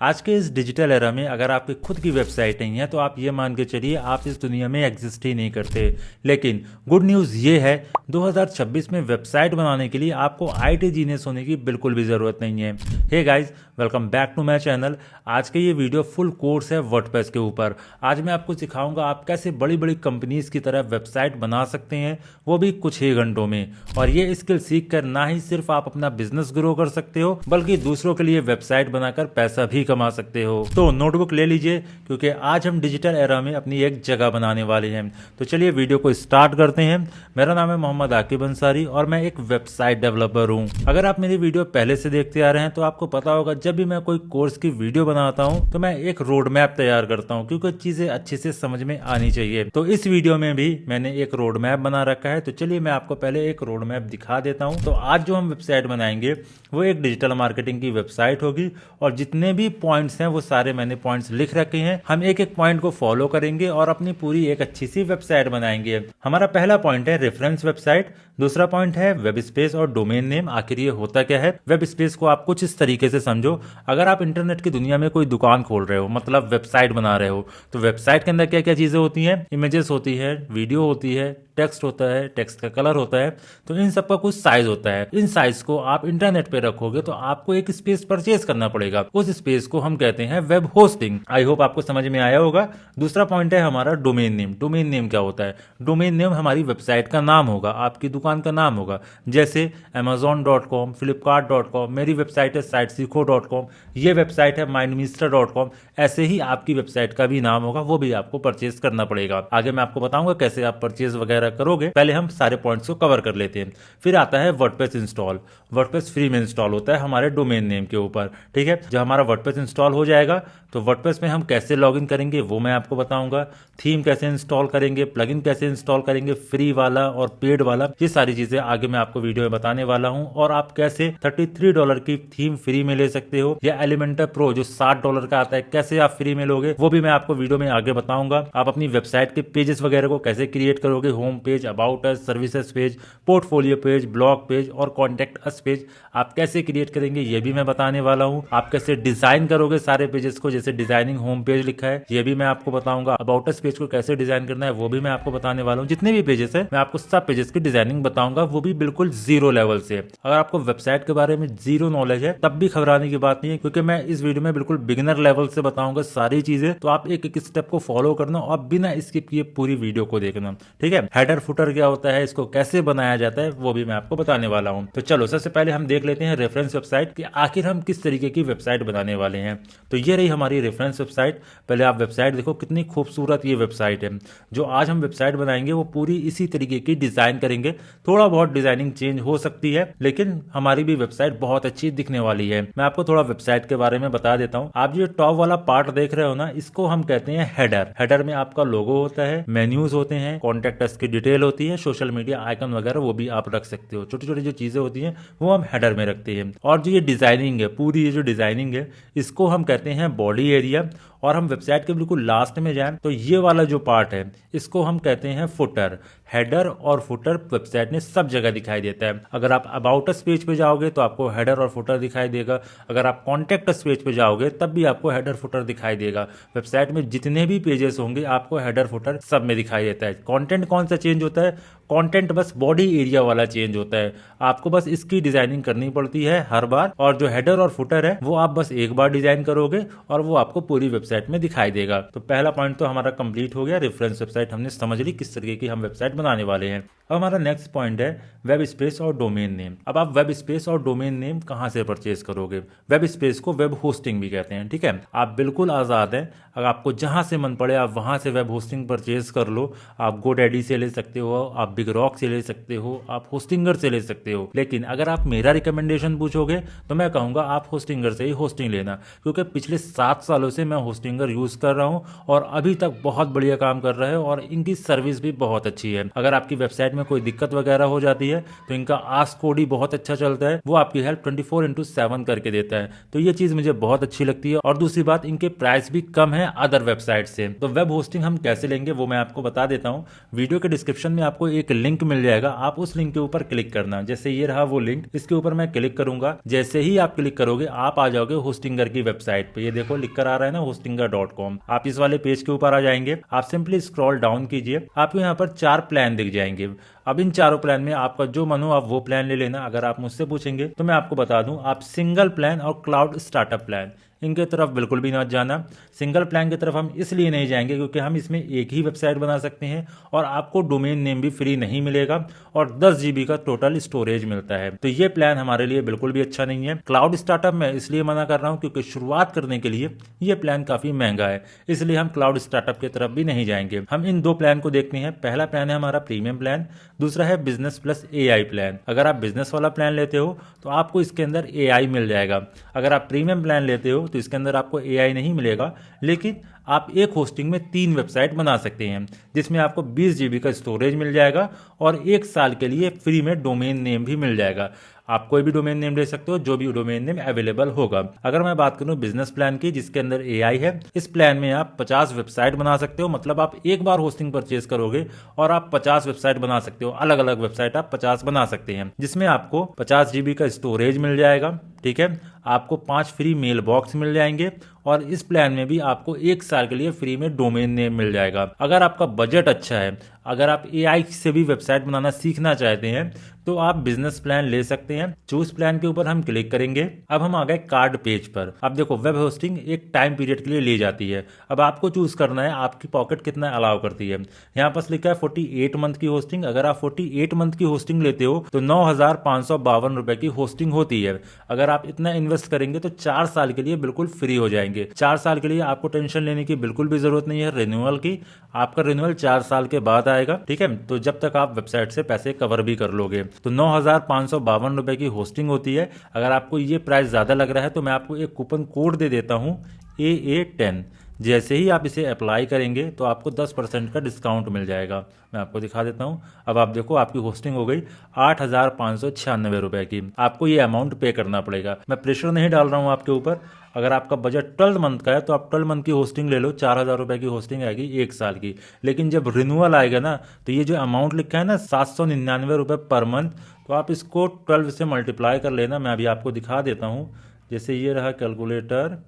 आज के इस डिजिटल एरा में अगर आपकी खुद की वेबसाइट नहीं है तो आप ये मान के चलिए आप इस दुनिया में एग्जिस्ट ही नहीं करते। लेकिन गुड न्यूज़ ये है 2026 में वेबसाइट बनाने के लिए आपको आईटी जीनियस होने की बिल्कुल भी ज़रूरत नहीं है। Hey guys, welcome back to my channel. आज के ये वीडियो फुल कोर्स है वर्डप्रेस के ऊपर। आज मैं आपको सिखाऊंगा आप कैसे बड़ी बड़ी कंपनीज की तरह वेबसाइट बना सकते हैं, वो भी कुछ ही घंटों में। और ये स्किल सीख कर ना ही सिर्फ आप अपना बिजनेस ग्रो कर सकते हो बल्कि दूसरों के लिए वेबसाइट बनाकर पैसा भी कमा सकते हो। तो नोटबुक ले लीजिए क्योंकि आज हम डिजिटल एरा में अपनी एक जगह बनाने वाले हैं। तो चलिए वीडियो को स्टार्ट करते हैं। मेरा नाम है मोहम्मद आकिब अंसारी और मैं एक वेबसाइट डेवलपर हूं। अगर आप मेरी वीडियो पहले से देखते आ रहे हैं तो आपको पता होगा जब भी मैं कोई कोर्स की वीडियो बनाता हूं तो मैं एक रोड मैप तैयार करता हूं क्योंकि चीजें अच्छे से समझ में आनी चाहिए। तो इस वीडियो में भी मैंने एक रोड मैप बना रखा है। तो चलिए मैं आपको पहले एक रोड मैप दिखा देता हूं। तो आज जो हम वेबसाइट बनाएंगे वो एक डिजिटल मार्केटिंग की वेबसाइट होगी और जितने भी पॉइंट्स हैं वो सारे मैंने पॉइंट्स लिख रखे हैं। हम एक एक पॉइंट को फॉलो करेंगे और अपनी पूरी एक अच्छी सी वेबसाइट बनाएंगे। हमारा पहला पॉइंट है रेफरेंस वेबसाइट, दूसरा पॉइंट है वेब स्पेस और डोमेन नेम। आखिर ये होता क्या है? वेब स्पेस को आप कुछ इस तरीके से समझो, अगर आप इंटरनेट की दुनिया में कोई दुकान खोल रहे हो, मतलब वेबसाइट बना रहे हो, तो वेबसाइट के अंदर क्या क्या चीजें होती हैं? इमेजेस होती है, वीडियो होती है, टेक्स्ट होता है, टेक्स्ट का कलर होता है, तो इन सब का कुछ साइज होता है। इन साइज को आप इंटरनेट पे रखोगे तो आपको एक स्पेस परचेज करना पड़ेगा। उस स्पेस को हम कहते हैं वेब होस्टिंग। आई होप आपको समझ में आया होगा। दूसरा पॉइंट है हमारा डोमेन नेम। डोमेन नेम क्या होता है? डोमेन नेम हमारी वेबसाइट का नाम होगा, आपकी दुकान का नाम होगा। जैसे amazon.com, flipkart.com, मेरी वेबसाइट है siteseekho.com, ये वेबसाइट है mindmister.com। ऐसे ही आपकी वेबसाइट का भी नाम होगा, वो भी आपको परचेज करना पड़ेगा। आगे मैं आपको बताऊंगा कैसे आप परचेज वगैरह करोगे। पहले हम सारे पॉइंट्स को कवर कर लेते हैं। फिर आता है वर्डप्रेस इंस्टॉल। वर्डप्रेस फ्री में इंस्टॉल होता है हमारे डोमेन नेम के ऊपर। ठीक है, जब हमारा वर्डप्रेस इंस्टॉल हो जाएगा तो वर्डप्रेस में हम कैसे लॉगिन करेंगे वो मैं आपको बताऊंगा। थीम कैसे इंस्टॉल करेंगे, प्लगइन कैसे इंस्टॉल करेंगे, फ्री वाला और पेड वाला, ये सारी चीजें आगे मैं आपको वीडियो में बताने वाला हूं। और आप कैसे $33 की थीम फ्री में ले सकते हो या एलिमेंटर प्रो जो $60 का आता है कैसे आप फ्री में लोगे, वो भी मैं आपको वीडियो में आगे बताऊंगा। आप अपनी वेबसाइट के पेजेस वगैरह को कैसे क्रिएट करोगे, home page, about us, services page, portfolio page, blog page और कॉन्टेक्ट अस पेज आप कैसे क्रिएट करेंगे ये भी मैं बताने वाला हूं। आप कैसे डिजाइन करोगे सारे पेजेस को, जैसे डिजाइनिंग होम पेज लिखा है ये भी मैं आपको बताऊंगा। अबाउट अस पेज को कैसे डिजाइन करना है वो भी मैं आपको बताने वाला हूं। जितने भी पेजेस है मैं आपको सब पेजेस की डिजाइनिंग बताऊंगा, वो भी बिल्कुल जीरो लेवल से। अगर आपको वेबसाइट के बारे में जीरो नॉलेज है तब भी घबराने की बात नहीं है क्योंकि मैं इस वीडियो में बिल्कुल बिगिनर लेवल से बताऊंगा सारी चीजें। तो आप एक एक स्टेप को फॉलो करना और बिना स्किप किए पूरी वीडियो को देखना। ठीक है, हेडर फुटर क्या होता है, इसको कैसे बनाया जाता है वो भी मैं आपको बताने वाला हूं। तो चलो सबसे पहले हम देख लेते हैं रेफरेंस वेबसाइट कि आखिर हम किस तरीके की वेबसाइट बनाने वाले हैं। तो ये रही हमारी रेफरेंस वेबसाइट। पहले आप वेबसाइट देखो कितनी खूबसूरत ये वेबसाइट है। जो आज हम वेबसाइट बनाएंगे वो पूरी इसी तरीके की डिजाइन करेंगे। थोड़ा बहुत डिजाइनिंग चेंज हो सकती है लेकिन हमारी भी वेबसाइट बहुत अच्छी दिखने वाली है। मैं आपको थोड़ा वेबसाइट के बारे में बता देता हूँ। आप जो टॉप वाला पार्ट देख रहे हो ना, इसको हम कहते हैं हेडर। हेडर में आपका लोगो होता है, मेन्यूज होते हैं, कॉन्टेक्ट अस की डिटेल होती है, सोशल मीडिया आइकन वगैरह वो भी आप रख सकते हो। छोटी छोटी जो चीजें होती हैं वो हम हेडर में रखते हैं। और जो ये डिजाइनिंग है, पूरी ये जो डिजाइनिंग है इसको हम कहते हैं बॉडी एरिया। और हम वेबसाइट के बिल्कुल लास्ट में जाएं तो ये वाला जो पार्ट है इसको हम कहते हैं फुटर। हेडर और फुटर वेबसाइट में सब जगह दिखाई देता है। अगर आप अबाउट अस पेज पे जाओगे तो आपको हेडर और फुटर दिखाई देगा। अगर आप कॉन्टेक्ट अस पेज पे जाओगे तब भी आपको हेडर फुटर दिखाई देगा। वेबसाइट में जितने भी पेजेस होंगे आपको हेडर फुटर सब में दिखाई देता है। कंटेंट कौन सा चेंज होता है? कंटेंट बस बॉडी एरिया वाला चेंज होता है। आपको बस इसकी डिजाइनिंग करनी पड़ती है हर बार। और जो हेडर और फुटर है वो आप बस एक बार डिजाइन करोगे और वो आपको पूरी वेबसाइट में दिखाई देगा। तो पहला पॉइंट तो हमारा कंप्लीट हो गया। रेफरेंस वेबसाइट हमने समझ ली किस तरीके की हम वेबसाइट बनाने वाले हैं। अब हमारा नेक्स्ट पॉइंट है वेब स्पेस और डोमेन नेम। अब आप वेब स्पेस और डोमेन नेम कहां से परचेज करोगे? वेब स्पेस को वेब होस्टिंग भी कहते हैं। ठीक है, आप बिल्कुल आजाद हैं, अगर आपको जहां से मन पड़े आप वहां से वेब होस्टिंग परचेज कर लो। आप गोडैडी से ले सकते हो, आप बिग रॉक से ले सकते हो, आप होस्टिंगर से ले सकते हो। लेकिन अगर आप मेरा रिकमेंडेशन पूछोगे तो मैं कहूंगा आप होस्टिंगर से ही होस्टिंग लेना, क्योंकि पिछले 7 सालों से मैं होस्टिंग होस्टिंगर यूज़ कर रहा हूँ और अभी तक बहुत बढ़िया काम कर रहा है और इनकी सर्विस भी बहुत अच्छी है। अगर आपकी वेबसाइट में कोई दिक्कत वगैरह हो जाती है तो इनका आस्क कोड ही बहुत अच्छा चलता है, वो आपकी हेल्प 24/7 करके देता है। तो ये चीज़ मुझे बहुत अच्छी लगती है। और दूसरी बात, इनके प्राइस भी कम है अदर वेबसाइट से। तो वेब होस्टिंग हम कैसे लेंगे वो मैं आपको बता देता हूँ। वीडियो के डिस्क्रिप्शन में आपको एक लिंक मिल जाएगा, आप उस लिंक के ऊपर क्लिक करना। जैसे ये रहा वो लिंक, इसके ऊपर मैं क्लिक करूंगा। जैसे ही आप क्लिक करोगे आप आ जाओगे होस्टिंगर की वेबसाइट पे। ये देखो लिख कर आ रहा है ना hostinger.com। आप इस वाले पेज के ऊपर आ जाएंगे। आप सिंपली स्क्रॉल डाउन कीजिए, आपको यहाँ पर 4 प्लान दिख जाएंगे। अब इन चारों प्लान में आपका जो मन हो आप वो प्लान ले लेना। अगर आप मुझसे पूछेंगे तो मैं आपको बता दूं, आप सिंगल प्लान और क्लाउड स्टार्टअप प्लान इनके तरफ बिल्कुल भी ना जाना। सिंगल प्लान की तरफ हम इसलिए नहीं जाएंगे क्योंकि हम इसमें एक ही वेबसाइट बना सकते हैं और आपको डोमेन नेम भी फ्री नहीं मिलेगा और 10 GB का टोटल स्टोरेज मिलता है। तो ये प्लान हमारे लिए बिल्कुल भी अच्छा नहीं है। क्लाउड स्टार्टअप में इसलिए मना कर रहा हूँ क्योंकि शुरुआत करने के लिए ये प्लान काफी महंगा है, इसलिए हम क्लाउड स्टार्टअप की तरफ भी नहीं जाएंगे। हम इन 2 प्लान को देखते हैं। पहला प्लान है हमारा प्रीमियम प्लान, दूसरा है बिजनेस प्लस AI प्लान। अगर आप बिजनेस वाला प्लान लेते हो तो आपको इसके अंदर AI मिल जाएगा। अगर आप प्रीमियम प्लान लेते हो तो इसके अंदर आपको AI नहीं मिलेगा, लेकिन आप एक होस्टिंग में 3 वेबसाइट बना सकते हैं, जिसमें आपको 20 GB का स्टोरेज मिल जाएगा और 1 साल के लिए फ्री में डोमेन नेम भी मिल जाएगा। आप कोई भी डोमेन नेम ले सकते हो, जो भी डोमेन नेम अवेलेबल होगा। अगर मैं बात करूं बिजनेस प्लान की, जिसके अंदर AI है, इस प्लान में आप 50 वेबसाइट बना सकते हो। मतलब आप एक बार होस्टिंग परचेज करोगे और आप 50 वेबसाइट बना सकते हो, अलग अलग वेबसाइट आप 50 बना सकते हैं, जिसमें आपको 50 GB का स्टोरेज मिल जाएगा। ठीक है, आपको 5 फ्री मेल बॉक्स मिल जाएंगे और इस प्लान में भी आपको 1 साल के लिए फ्री में डोमेन नेम मिल जाएगा। अगर आपका बजट अच्छा है, अगर आप AI से भी वेबसाइट बनाना सीखना चाहते हैं तो आप बिजनेस प्लान ले सकते हैं। चूज प्लान के ऊपर हम क्लिक करेंगे। अब हम आ गए कार्ड पेज पर। अब देखो वेब होस्टिंग एक टाइम पीरियड के लिए ली जाती है। अब आपको चूज करना है आपकी पॉकेट कितना अलाउ करती है। यहाँ पर लिखा है 48 मंथ की होस्टिंग। अगर आप 48 मंथ की होस्टिंग लेते हो तो 9,552 रुपए की होस्टिंग होती है। अगर आप इतना इन्वेस्ट करेंगे तो 4 साल के लिए बिल्कुल फ्री हो जाएंगे। 4 साल के लिए आपको टेंशन लेने की बिल्कुल भी जरूरत नहीं है रिन्यूअल की। आपका रिन्यूअल 4 साल के बाद आएगा। ठीक है, तो जब तक आप वेबसाइट से पैसे कवर भी कर लोगे। तो 9,552 रुपए की होस्टिंग होती है। अगर आपको ये प्राइस ज्यादा लग रहा है तो मैं आपको एक कूपन कोड दे देता हूं AA10। जैसे ही आप इसे अप्लाई करेंगे तो आपको 10% का डिस्काउंट मिल जाएगा। मैं आपको दिखा देता हूं। अब आप देखो आपकी होस्टिंग हो गई 8,596 रुपए की। आपको ये अमाउंट पे करना पड़ेगा। मैं प्रेशर नहीं डाल रहा हूं आपके ऊपर। अगर आपका बजट 12 मंथ का है तो आप 12 मंथ की होस्टिंग ले लो। 4,000 रुपए की होस्टिंग आएगी 1 साल की। लेकिन जब रिन्यूअल आएगा ना तो ये जो अमाउंट लिखा है ना 799 रुपए पर मंथ, तो आप इसको 12 से मल्टीप्लाई कर लेना। मैं अभी आपको दिखा देता हूँ। जैसे ये रहा कैलकुलेटर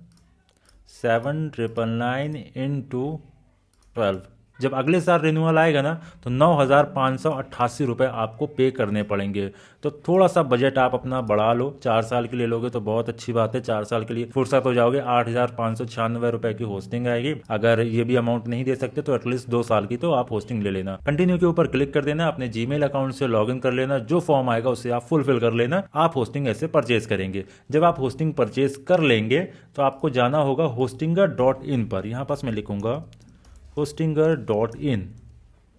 7,999 इंटू 12। जब अगले साल रिन्यूअल आएगा ना तो 9,588 रुपए आपको पे करने पड़ेंगे। तो थोड़ा सा बजट आप अपना बढ़ा लो। 4 साल के लिए लोगे तो बहुत अच्छी बात है। 4 साल के लिए फुर्सत हो जाओगे। 8,596 रुपए की होस्टिंग आएगी। अगर ये भी अमाउंट नहीं दे सकते तो एटलीस्ट 2 साल की तो आप होस्टिंग ले लेना। कंटिन्यू के ऊपर क्लिक कर देना। अपने जीमेल अकाउंट से लॉग इन कर लेना। जो फॉर्म आएगा उसे आप फुलफिल कर लेना। आप होस्टिंग ऐसे परचेज करेंगे। जब आप होस्टिंग परचेज कर लेंगे तो आपको जाना होगा hostinger.in पर। यहाँ पास मैं लिखूंगा hostinger.in।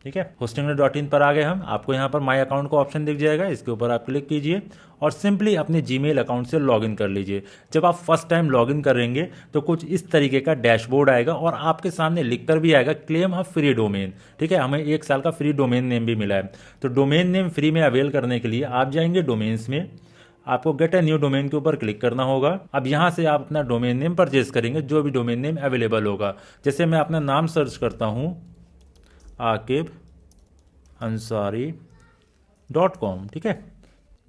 ठीक है, hostinger.in पर आ गए हम। आपको यहाँ पर माई अकाउंट का ऑप्शन दिख जाएगा, इसके ऊपर आप क्लिक कीजिए और सिंपली अपने जीमेल अकाउंट से लॉगिन कर लीजिए। जब आप फर्स्ट टाइम लॉगिन करेंगे तो कुछ इस तरीके का डैशबोर्ड आएगा और आपके सामने लिखकर भी आएगा क्लेम अ फ्री डोमेन। ठीक है, हमें 1 साल का फ्री डोमेन नेम भी मिला है। तो डोमेन नेम फ्री में अवेल करने के लिए आप जाएंगे डोमेन्स में, आपको गेट ए न्यू डोमेन के ऊपर क्लिक करना होगा। अब यहाँ से आप अपना डोमेन नेम परचेज करेंगे, जो भी डोमेन नेम अवेलेबल होगा। जैसे मैं अपना नाम सर्च करता हूँ AQibAnsari.com। ठीक है,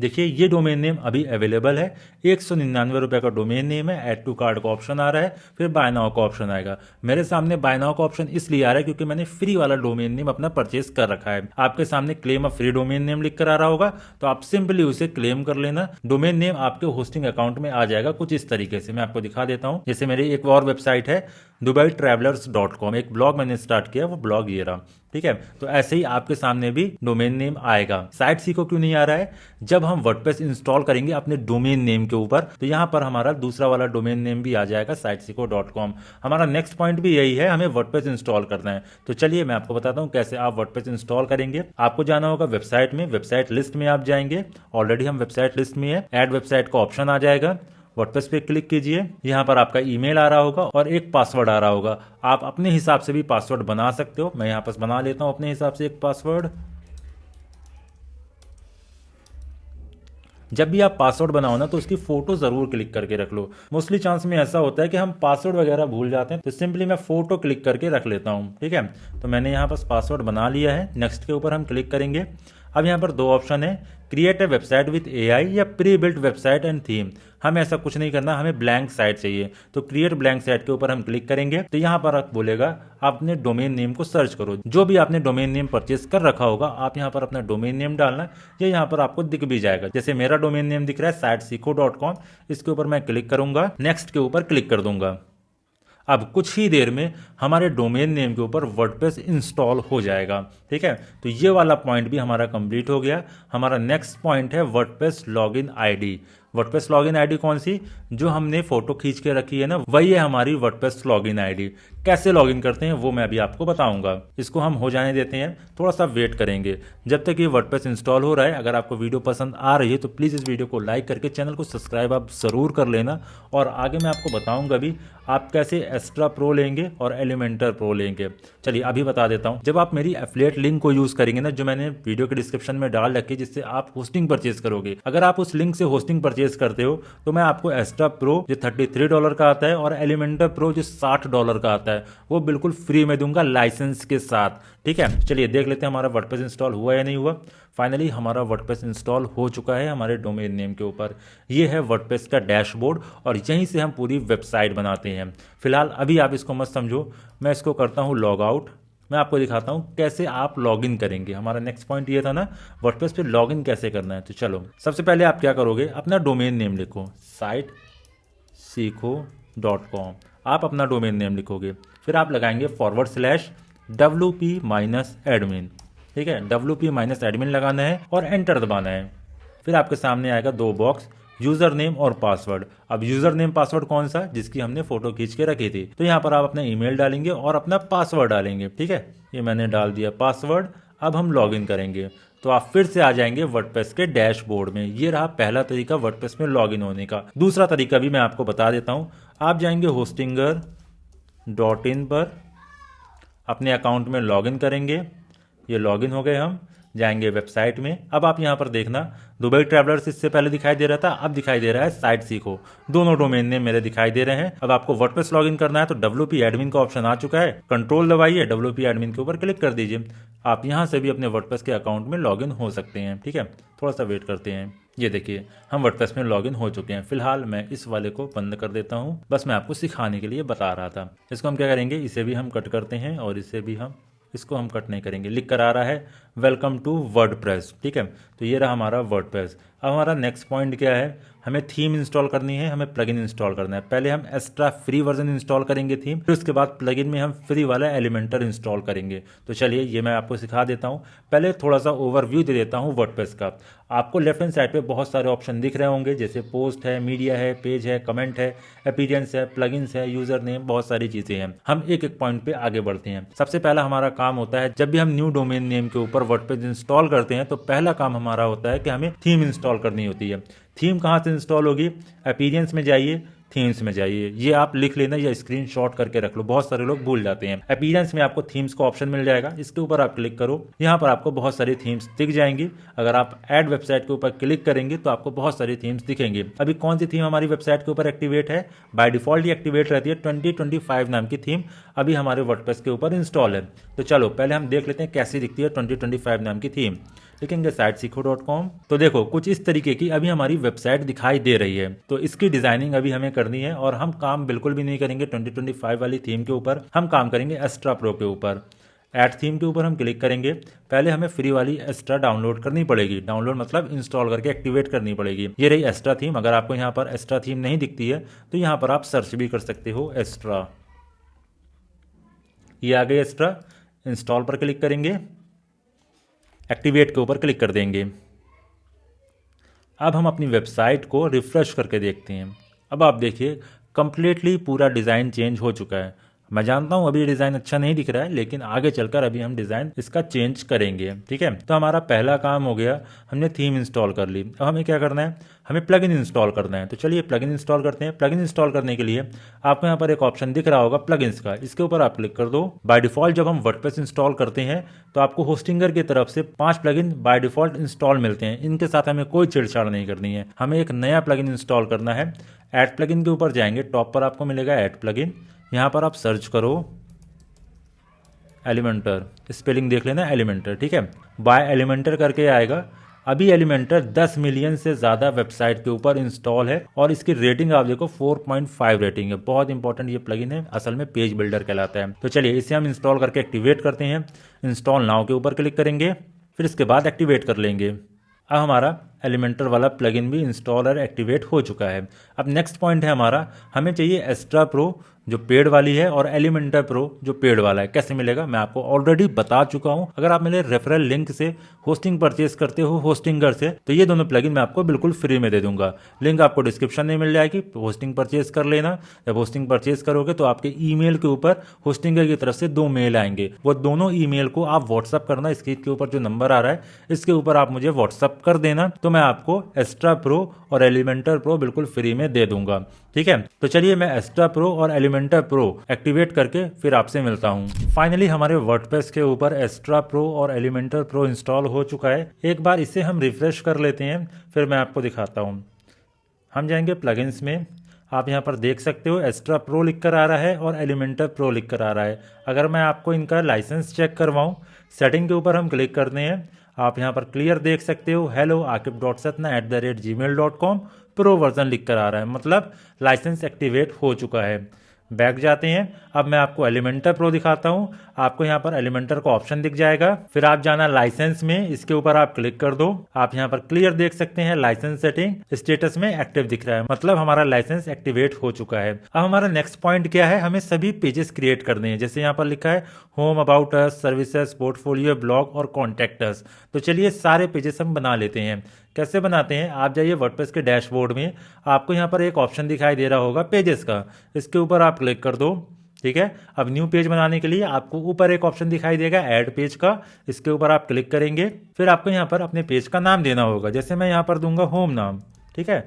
देखिए ये डोमेन नेम अभी अवेलेबल है। 199 रुपए का डोमेन नेम है। ऐड टू कार्ड का ऑप्शन आ रहा है, फिर बाय नाउ का ऑप्शन आएगा। मेरे सामने बाय नाउ का ऑप्शन इसलिए आ रहा है क्योंकि मैंने फ्री वाला डोमेन नेम अपना परचेज कर रखा है। आपके सामने claim a free domain name लिख कर आ रहा होगा, तो आप सिंपली उसे क्लेम कर लेना। डोमेन नेम आपके होस्टिंग अकाउंट में आ जाएगा कुछ इस तरीके से। मैं आपको दिखा देता हूँ। जैसे मेरी एक और वेबसाइट है dubaitravellers.com। एक ब्लॉग मैंने स्टार्ट किया, वो ब्लॉग ये रहा। ठीक है, तो ऐसे ही आपके सामने भी डोमेन नेम आएगा। साइट सी को क्यों नहीं आ रहा है? जब हम वर्डप्रेस इंस्टॉल करेंगे अपने डोमेन नेम के ऊपर तो यहाँ पर हमारा दूसरा वाला डोमेन नेम भी आ जाएगा sitesico.com। हमारा नेक्स्ट पॉइंट भी यही है, हमें वर्डप्रेस इंस्टॉल करना है। तो चलिए मैं आपको बताता हूँ कैसे आप वर्डप्रेस इंस्टॉल करेंगे। आपको जाना होगा वेबसाइट में, वेबसाइट लिस्ट में आप जाएंगे। ऑलरेडी हम वेबसाइट लिस्ट में है, ऐड वेबसाइट का ऑप्शन आ जाएगा। वर्डप्रेस पे क्लिक कीजिए। यहाँ पर आपका ईमेल आ रहा होगा और एक पासवर्ड आ रहा होगा। आप अपने हिसाब से भी पासवर्ड बना सकते हो। मैं यहाँ पर बना लेता हूँ अपने हिसाब से एक पासवर्ड। जब भी आप पासवर्ड बनाओ ना तो उसकी फोटो जरूर क्लिक करके रख लो। मोस्टली चांस में ऐसा होता है कि हम पासवर्ड वगैरह भूल जाते हैं, तो सिंपली मैं फोटो क्लिक करके रख लेता हूँ। ठीक है, तो मैंने यहाँ पर पासवर्ड बना लिया है। नेक्स्ट के ऊपर हम क्लिक करेंगे। अब यहाँ पर दो ऑप्शन है, create a website with AI या pre built website and theme. हमें ऐसा कुछ नहीं करना, हमें ब्लैंक साइट चाहिए। तो क्रिएट ब्लैंक साइट के ऊपर हम क्लिक करेंगे। तो यहाँ पर आप बोलेगा आप अपने डोमेन नेम को सर्च करो। जो भी आपने डोमेन नेम परचेज कर रखा होगा आप यहाँ पर अपना डोमेन नेम डालना। ये यहाँ पर आपको दिख भी जाएगा। जैसे मेरा डोमेन नेम दिख रहा है siteseco.com। इसके ऊपर मैं क्लिक करूंगा, नेक्स्ट के ऊपर क्लिक कर दूंगा। अब कुछ ही देर में हमारे डोमेन नेम के ऊपर वर्डप्रेस इंस्टॉल हो जाएगा। ठीक है, तो ये वाला पॉइंट भी हमारा कंप्लीट हो गया। हमारा नेक्स्ट पॉइंट है WordPress login ID. WordPress login ID कौन सी? जो हमने फोटो खींच के रखी है ना, वही है हमारी वर्डप्रेस लॉगिन आईडी। कैसे लॉगिन करते हैं वो मैं अभी आपको बताऊंगा। इसको हम हो जाने देते हैं, थोड़ा सा वेट करेंगे जब तक ये वर्डप्रेस इंस्टॉल हो रहा है। अगर आपको वीडियो पसंद आ रही है तो प्लीज़ इस वीडियो को लाइक करके चैनल को सब्सक्राइब आप ज़रूर कर लेना। और आगे मैं आपको बताऊंगा भी आप कैसे एक्स्ट्रा प्रो लेंगे और एलिमेंटर प्रो लेंगे। चलिए अभी बता देता हूं। जब आप मेरी एफिलिएट लिंक को यूज़ करेंगे ना, जो मैंने वीडियो के डिस्क्रिप्शन में डाल रखी है, जिससे आप होस्टिंग परचेज करोगे, अगर आप उस लिंक से होस्टिंग परचेज करते हो तो मैं आपको एक्स्ट्रा प्रो जो $33 का आता है और एलिमेंटर प्रो जो $60 का आता है वो बिल्कुल फ्री में दूंगा लाइसेंस के साथ। ठीक है, चलिए देख लेते हैं हमारा वर्डप्रेस इंस्टॉल हुआ या नहीं हुआ। फाइनली हमारा वर्डप्रेस इंस्टॉल हो चुका है हमारे डोमेन नेम के ऊपर। ये है वर्डप्रेस का डैशबोर्ड और यहीं से हम पूरी वेबसाइट बनाते हैं। फिलहाल अभी आप इसको मत समझो, मैं इसको करता हूँ लॉग आउट। मैं आपको दिखाता हूँ कैसे आप लॉगिन करेंगे। हमारा नेक्स्ट पॉइंट ये था ना, वर्डप्रेस पे लॉगिन कैसे करना है। तो चलो सबसे पहले आप क्या करोगे, अपना डोमेन नेम लिखो siteseco.com। आप अपना डोमेन नेम लिखोगे, फिर आप लगाएंगे /wp-admin। ठीक है, wp-admin लगाना है और एंटर दबाना है। फिर आपके सामने आएगा दो बॉक्स, यूजर नेम और पासवर्ड। अब यूजर नेम पासवर्ड कौन सा? जिसकी हमने फोटो खींच के रखी थी। तो यहाँ पर आप अपना ईमेल डालेंगे और अपना पासवर्ड डालेंगे। ठीक है, ये मैंने डाल दिया पासवर्ड। अब हम लॉगिन करेंगे तो आप फिर से आ जाएंगे वर्डप्रेस के डैशबोर्ड में। ये रहा पहला तरीका वर्डप्रेस में लॉगिन होने का। दूसरा तरीका भी मैं आपको बता देता हूँ। आप जाएंगे hostinger.in पर, अपने अकाउंट में लॉगिन करेंगे। ये लॉगिन हो गए, हम जाएंगे वेबसाइट में। अब आप यहाँ पर देखना, दुबई ट्रैवलर्स इससे पहले दिखाई दे रहा था, अब दिखाई दे रहा है साइटसीको। दोनों डोमेन नेम मेरे दिखाई दे रहे हैं। अब आपको वर्डप्रेस लॉगिन करना है तो WP एडमिन का ऑप्शन आ चुका है। कंट्रोल दबाइए, WP एडमिन के ऊपर क्लिक कर दीजिए। आप यहाँ से भी अपने वर्डप्रेस के अकाउंट में लॉगिन हो सकते हैं। ठीक है, थोड़ा सा वेट करते हैं। ये देखिए हम वर्डप्रेस में लॉगिन हो चुके हैं। फिलहाल मैं इस वाले को बंद कर देता हूँ, बस मैं आपको सिखाने के लिए बता रहा था। इसको हम क्या करेंगे, इसे भी हम कट करते हैं और इसे भी हम, इसको हम कट नहीं करेंगे। लिख कर आ रहा है वेलकम टू वर्डप्रेस। ठीक है, तो ये रहा हमारा वर्डप्रेस। अब हमारा नेक्स्ट पॉइंट क्या है, हमें थीम इंस्टॉल करनी है, हमें प्लगइन इंस्टॉल करना है। पहले हम एक्स्ट्रा फ्री वर्जन इंस्टॉल करेंगे थीम, फिर उसके बाद प्लगइन में हम फ्री वाला एलिमेंटर इंस्टॉल करेंगे। तो चलिए ये मैं आपको सिखा देता हूँ। पहले थोड़ा सा ओवरव्यू दे देता हूँ वर्डप्रेस का। आपको लेफ्ट हैंड साइड पे बहुत सारे ऑप्शन दिख रहे होंगे, जैसे पोस्ट है, मीडिया है, पेज है, कमेंट है, अपीयरेंस है, प्लगइन्स है, यूजर नेम, बहुत सारी चीजें हैं। हम एक एक पॉइंट पे आगे बढ़ते हैं। सबसे पहला हमारा काम होता है, जब भी हम न्यू डोमेन नेम के ऊपर वर्डप्रेस इंस्टॉल करते हैं तो पहला काम हमारा होता है कि हमें थीम इंस्टॉल करनी होती है। थीम कहाँ से इंस्टॉल होगी? अपीयरेंस में जाइए, थीम्स में जाइए। ये आप लिख लेना या स्क्रीनशॉट करके रख लो, बहुत सारे लोग भूल जाते हैं। अपीयरेंस में आपको थीम्स का ऑप्शन मिल जाएगा, इसके ऊपर आप क्लिक करो। यहाँ पर आपको बहुत सारी थीम्स दिख जाएंगी। अगर आप ऐड वेबसाइट के ऊपर क्लिक करेंगे तो आपको बहुत सारी थीम्स दिखेंगे। अभी कौन सी थीम हमारी वेबसाइट के ऊपर एक्टिवेट है? बाय डिफॉल्ट ये एक्टिवेट रहती है 2025 नाम की थीम अभी हमारे वर्डप्रेस के ऊपर इंस्टॉल है। तो चलो पहले हम देख लेते हैं कैसी दिखती है 2025 नाम की थीम। लिखेंगे siteseco.com। तो देखो कुछ इस तरीके की अभी हमारी वेबसाइट दिखाई दे रही है। तो इसकी डिजाइनिंग अभी हमें करनी है और हम काम बिल्कुल भी नहीं करेंगे 2025 वाली थीम के ऊपर, हम काम करेंगे एक्स्ट्रा प्रो के ऊपर। ऐड थीम के ऊपर हम क्लिक करेंगे। पहले हमें फ्री वाली एक्स्ट्रा डाउनलोड करनी पड़ेगी। डाउनलोड मतलब इंस्टॉल करके एक्टिवेट करनी पड़ेगी। ये रही एक्स्ट्रा थीम। अगर आपको यहाँ पर एक्स्ट्रा थीम नहीं दिखती है तो यहाँ पर आप सर्च भी कर सकते हो एक्स्ट्रा। ये आ गई एक्स्ट्रा। इंस्टॉल पर क्लिक करेंगे, एक्टिवेट के ऊपर क्लिक कर देंगे। अब हम अपनी वेबसाइट को रिफ्रेश करके देखते हैं। अब आप देखिए कंप्लीटली पूरा डिज़ाइन चेंज हो चुका है। मैं जानता हूँ अभी डिज़ाइन अच्छा नहीं दिख रहा है, लेकिन आगे चलकर अभी हम डिज़ाइन इसका चेंज करेंगे। ठीक है, तो हमारा पहला काम हो गया, हमने थीम इंस्टॉल कर ली। अब हमें क्या करना है, हमें प्लगइन इंस्टॉल करना है। तो चलिए प्लगइन इंस्टॉल करते हैं। प्लगइन इंस्टॉल करने के लिए आपको यहाँ पर एक ऑप्शन दिख रहा होगा प्लगइन्स का, इसके ऊपर आप क्लिक कर दो। बाय डिफॉल्ट जब हम वर्डप्रेस इंस्टॉल करते हैं तो आपको होस्टिंगर की तरफ से 5 प्लगइन बाय डिफॉल्ट इंस्टॉल मिलते हैं। इनके साथ हमें कोई छेड़छाड़ नहीं करनी है, हमें एक नया प्लगइन इंस्टॉल करना है। ऐड प्लगइन के ऊपर जाएंगे, टॉप पर आपको मिलेगा ऐड प्लगइन। यहाँ पर आप सर्च करो एलिमेंटर, स्पेलिंग देख लेना एलिमेंटर। ठीक है, बाय एलिमेंटर करके आएगा। अभी एलिमेंटर 10 मिलियन से ज़्यादा वेबसाइट के ऊपर इंस्टॉल है और इसकी रेटिंग आप देखो 4.5 रेटिंग है। बहुत इंपॉर्टेंट ये प्लगइन है, असल में पेज बिल्डर कहलाता है। तो चलिए इसे हम इंस्टॉल करके एक्टिवेट करते हैं। इंस्टॉल नाउ के ऊपर क्लिक करेंगे, फिर इसके बाद एक्टिवेट कर लेंगे। अब हमारा एलिमेंटर वाला प्लगइन भी इंस्टॉल और एक्टिवेट हो चुका है। अब नेक्स्ट पॉइंट है हमारा, हमें चाहिए एक्स्ट्रा प्रो जो पेड वाली है और एलिमेंटर प्रो जो पेड वाला है। कैसे मिलेगा मैं आपको ऑलरेडी बता चुका हूं। अगर आप मेरे रेफरल लिंक से होस्टिंग परचेज करते हो होस्टिंगर से, तो ये दोनों प्लगइन मैं आपको बिल्कुल फ्री में दे दूंगा। लिंक आपको डिस्क्रिप्शन में मिल जाएगी, होस्टिंग परचेज कर लेना। जब होस्टिंग परचेज करोगे तो आपके ईमेल के ऊपर होस्टिंगर की तरफ से 2 मेल आएंगे। वो दोनों ईमेल को आप व्हाट्सअप करना, स्क्रीन के ऊपर जो नंबर आ रहा है इसके ऊपर आप मुझे व्हाट्सअप कर देना, तो मैं आपको एक्स्ट्रा प्रो और एलिमेंटर प्रो बिल्कुल फ्री में दे दूंगा। ठीक है, तो चलिए मैं एक्स्ट्रा प्रो और एलिमेंटर प्रो एक्टिवेट करके फिर आपसे मिलता हूं। फाइनली हमारे वर्डप्रेस के ऊपर एक्स्ट्रा प्रो और एलिमेंटर प्रो इंस्टॉल हो चुका है। एक बार इसे हम रिफ्रेश कर लेते हैं, फिर मैं आपको दिखाता हूं। हम जाएंगे प्लगइन्स में, आप यहां पर देख सकते हो एक्स्ट्रा प्रो लिख कर आ रहा है और एलिमेंटर प्रो लिख कर आ रहा है। अगर मैं आपको इनका लाइसेंस चेक करवाऊं, सेटिंग के ऊपर हम क्लिक करते हैं, आप यहां पर क्लियर देख सकते हो hello.akib.satna@gmail.com प्रो वर्जन लिख कर आ रहा है, मतलब लाइसेंस एक्टिवेट हो चुका है। बैक जाते हैं, अब मैं आपको एलिमेंटर प्रो दिखाता हूं। आपको यहां पर एलिमेंटर का ऑप्शन दिख जाएगा, फिर आप जाना लाइसेंस में, इसके ऊपर आप क्लिक कर दो। आप यहां पर क्लियर देख सकते हैं लाइसेंस सेटिंग स्टेटस में एक्टिव दिख रहा है, मतलब हमारा लाइसेंस एक्टिवेट हो चुका है। अब हमारा नेक्स्ट पॉइंट क्या है, हमें सभी पेजेस क्रिएट करने हैं। जैसे यहाँ पर लिखा है home, about us, services, portfolio, blog और कॉन्टैक्ट अस। तो चलिए सारे पेजेस हम बना लेते हैं। कैसे बनाते हैं, आप जाइए वर्डप्रेस के डैशबोर्ड में, आपको यहाँ पर एक ऑप्शन दिखाई दे रहा होगा पेजेस का, इसके ऊपर आप क्लिक कर दो। ठीक है, अब न्यू पेज बनाने के लिए आपको ऊपर एक ऑप्शन दिखाई देगा ऐड पेज का, इसके ऊपर आप क्लिक करेंगे। फिर आपको यहाँ पर अपने पेज का नाम देना होगा, जैसे मैं यहाँ पर दूंगा होम नाम। ठीक है,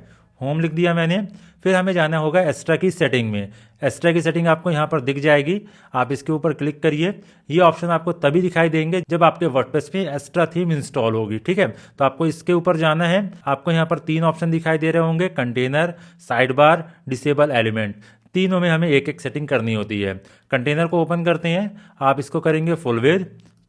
होम लिख दिया मैंने। फिर हमें जाना होगा एक्स्ट्रा की सेटिंग में। एक्स्ट्रा की सेटिंग आपको यहाँ पर दिख जाएगी, आप इसके ऊपर क्लिक करिए। ये ऑप्शन आपको तभी दिखाई देंगे जब आपके वर्डप्रेस में एक्स्ट्रा थीम इंस्टॉल होगी। ठीक है, तो आपको इसके ऊपर जाना है। आपको यहाँ पर 3 ऑप्शन दिखाई दे रहे होंगे, container, side bar, disable element. तीनों में हमें एक एक सेटिंग करनी होती है। कंटेनर को ओपन करते हैं, आप इसको करेंगे फुल विड्थ,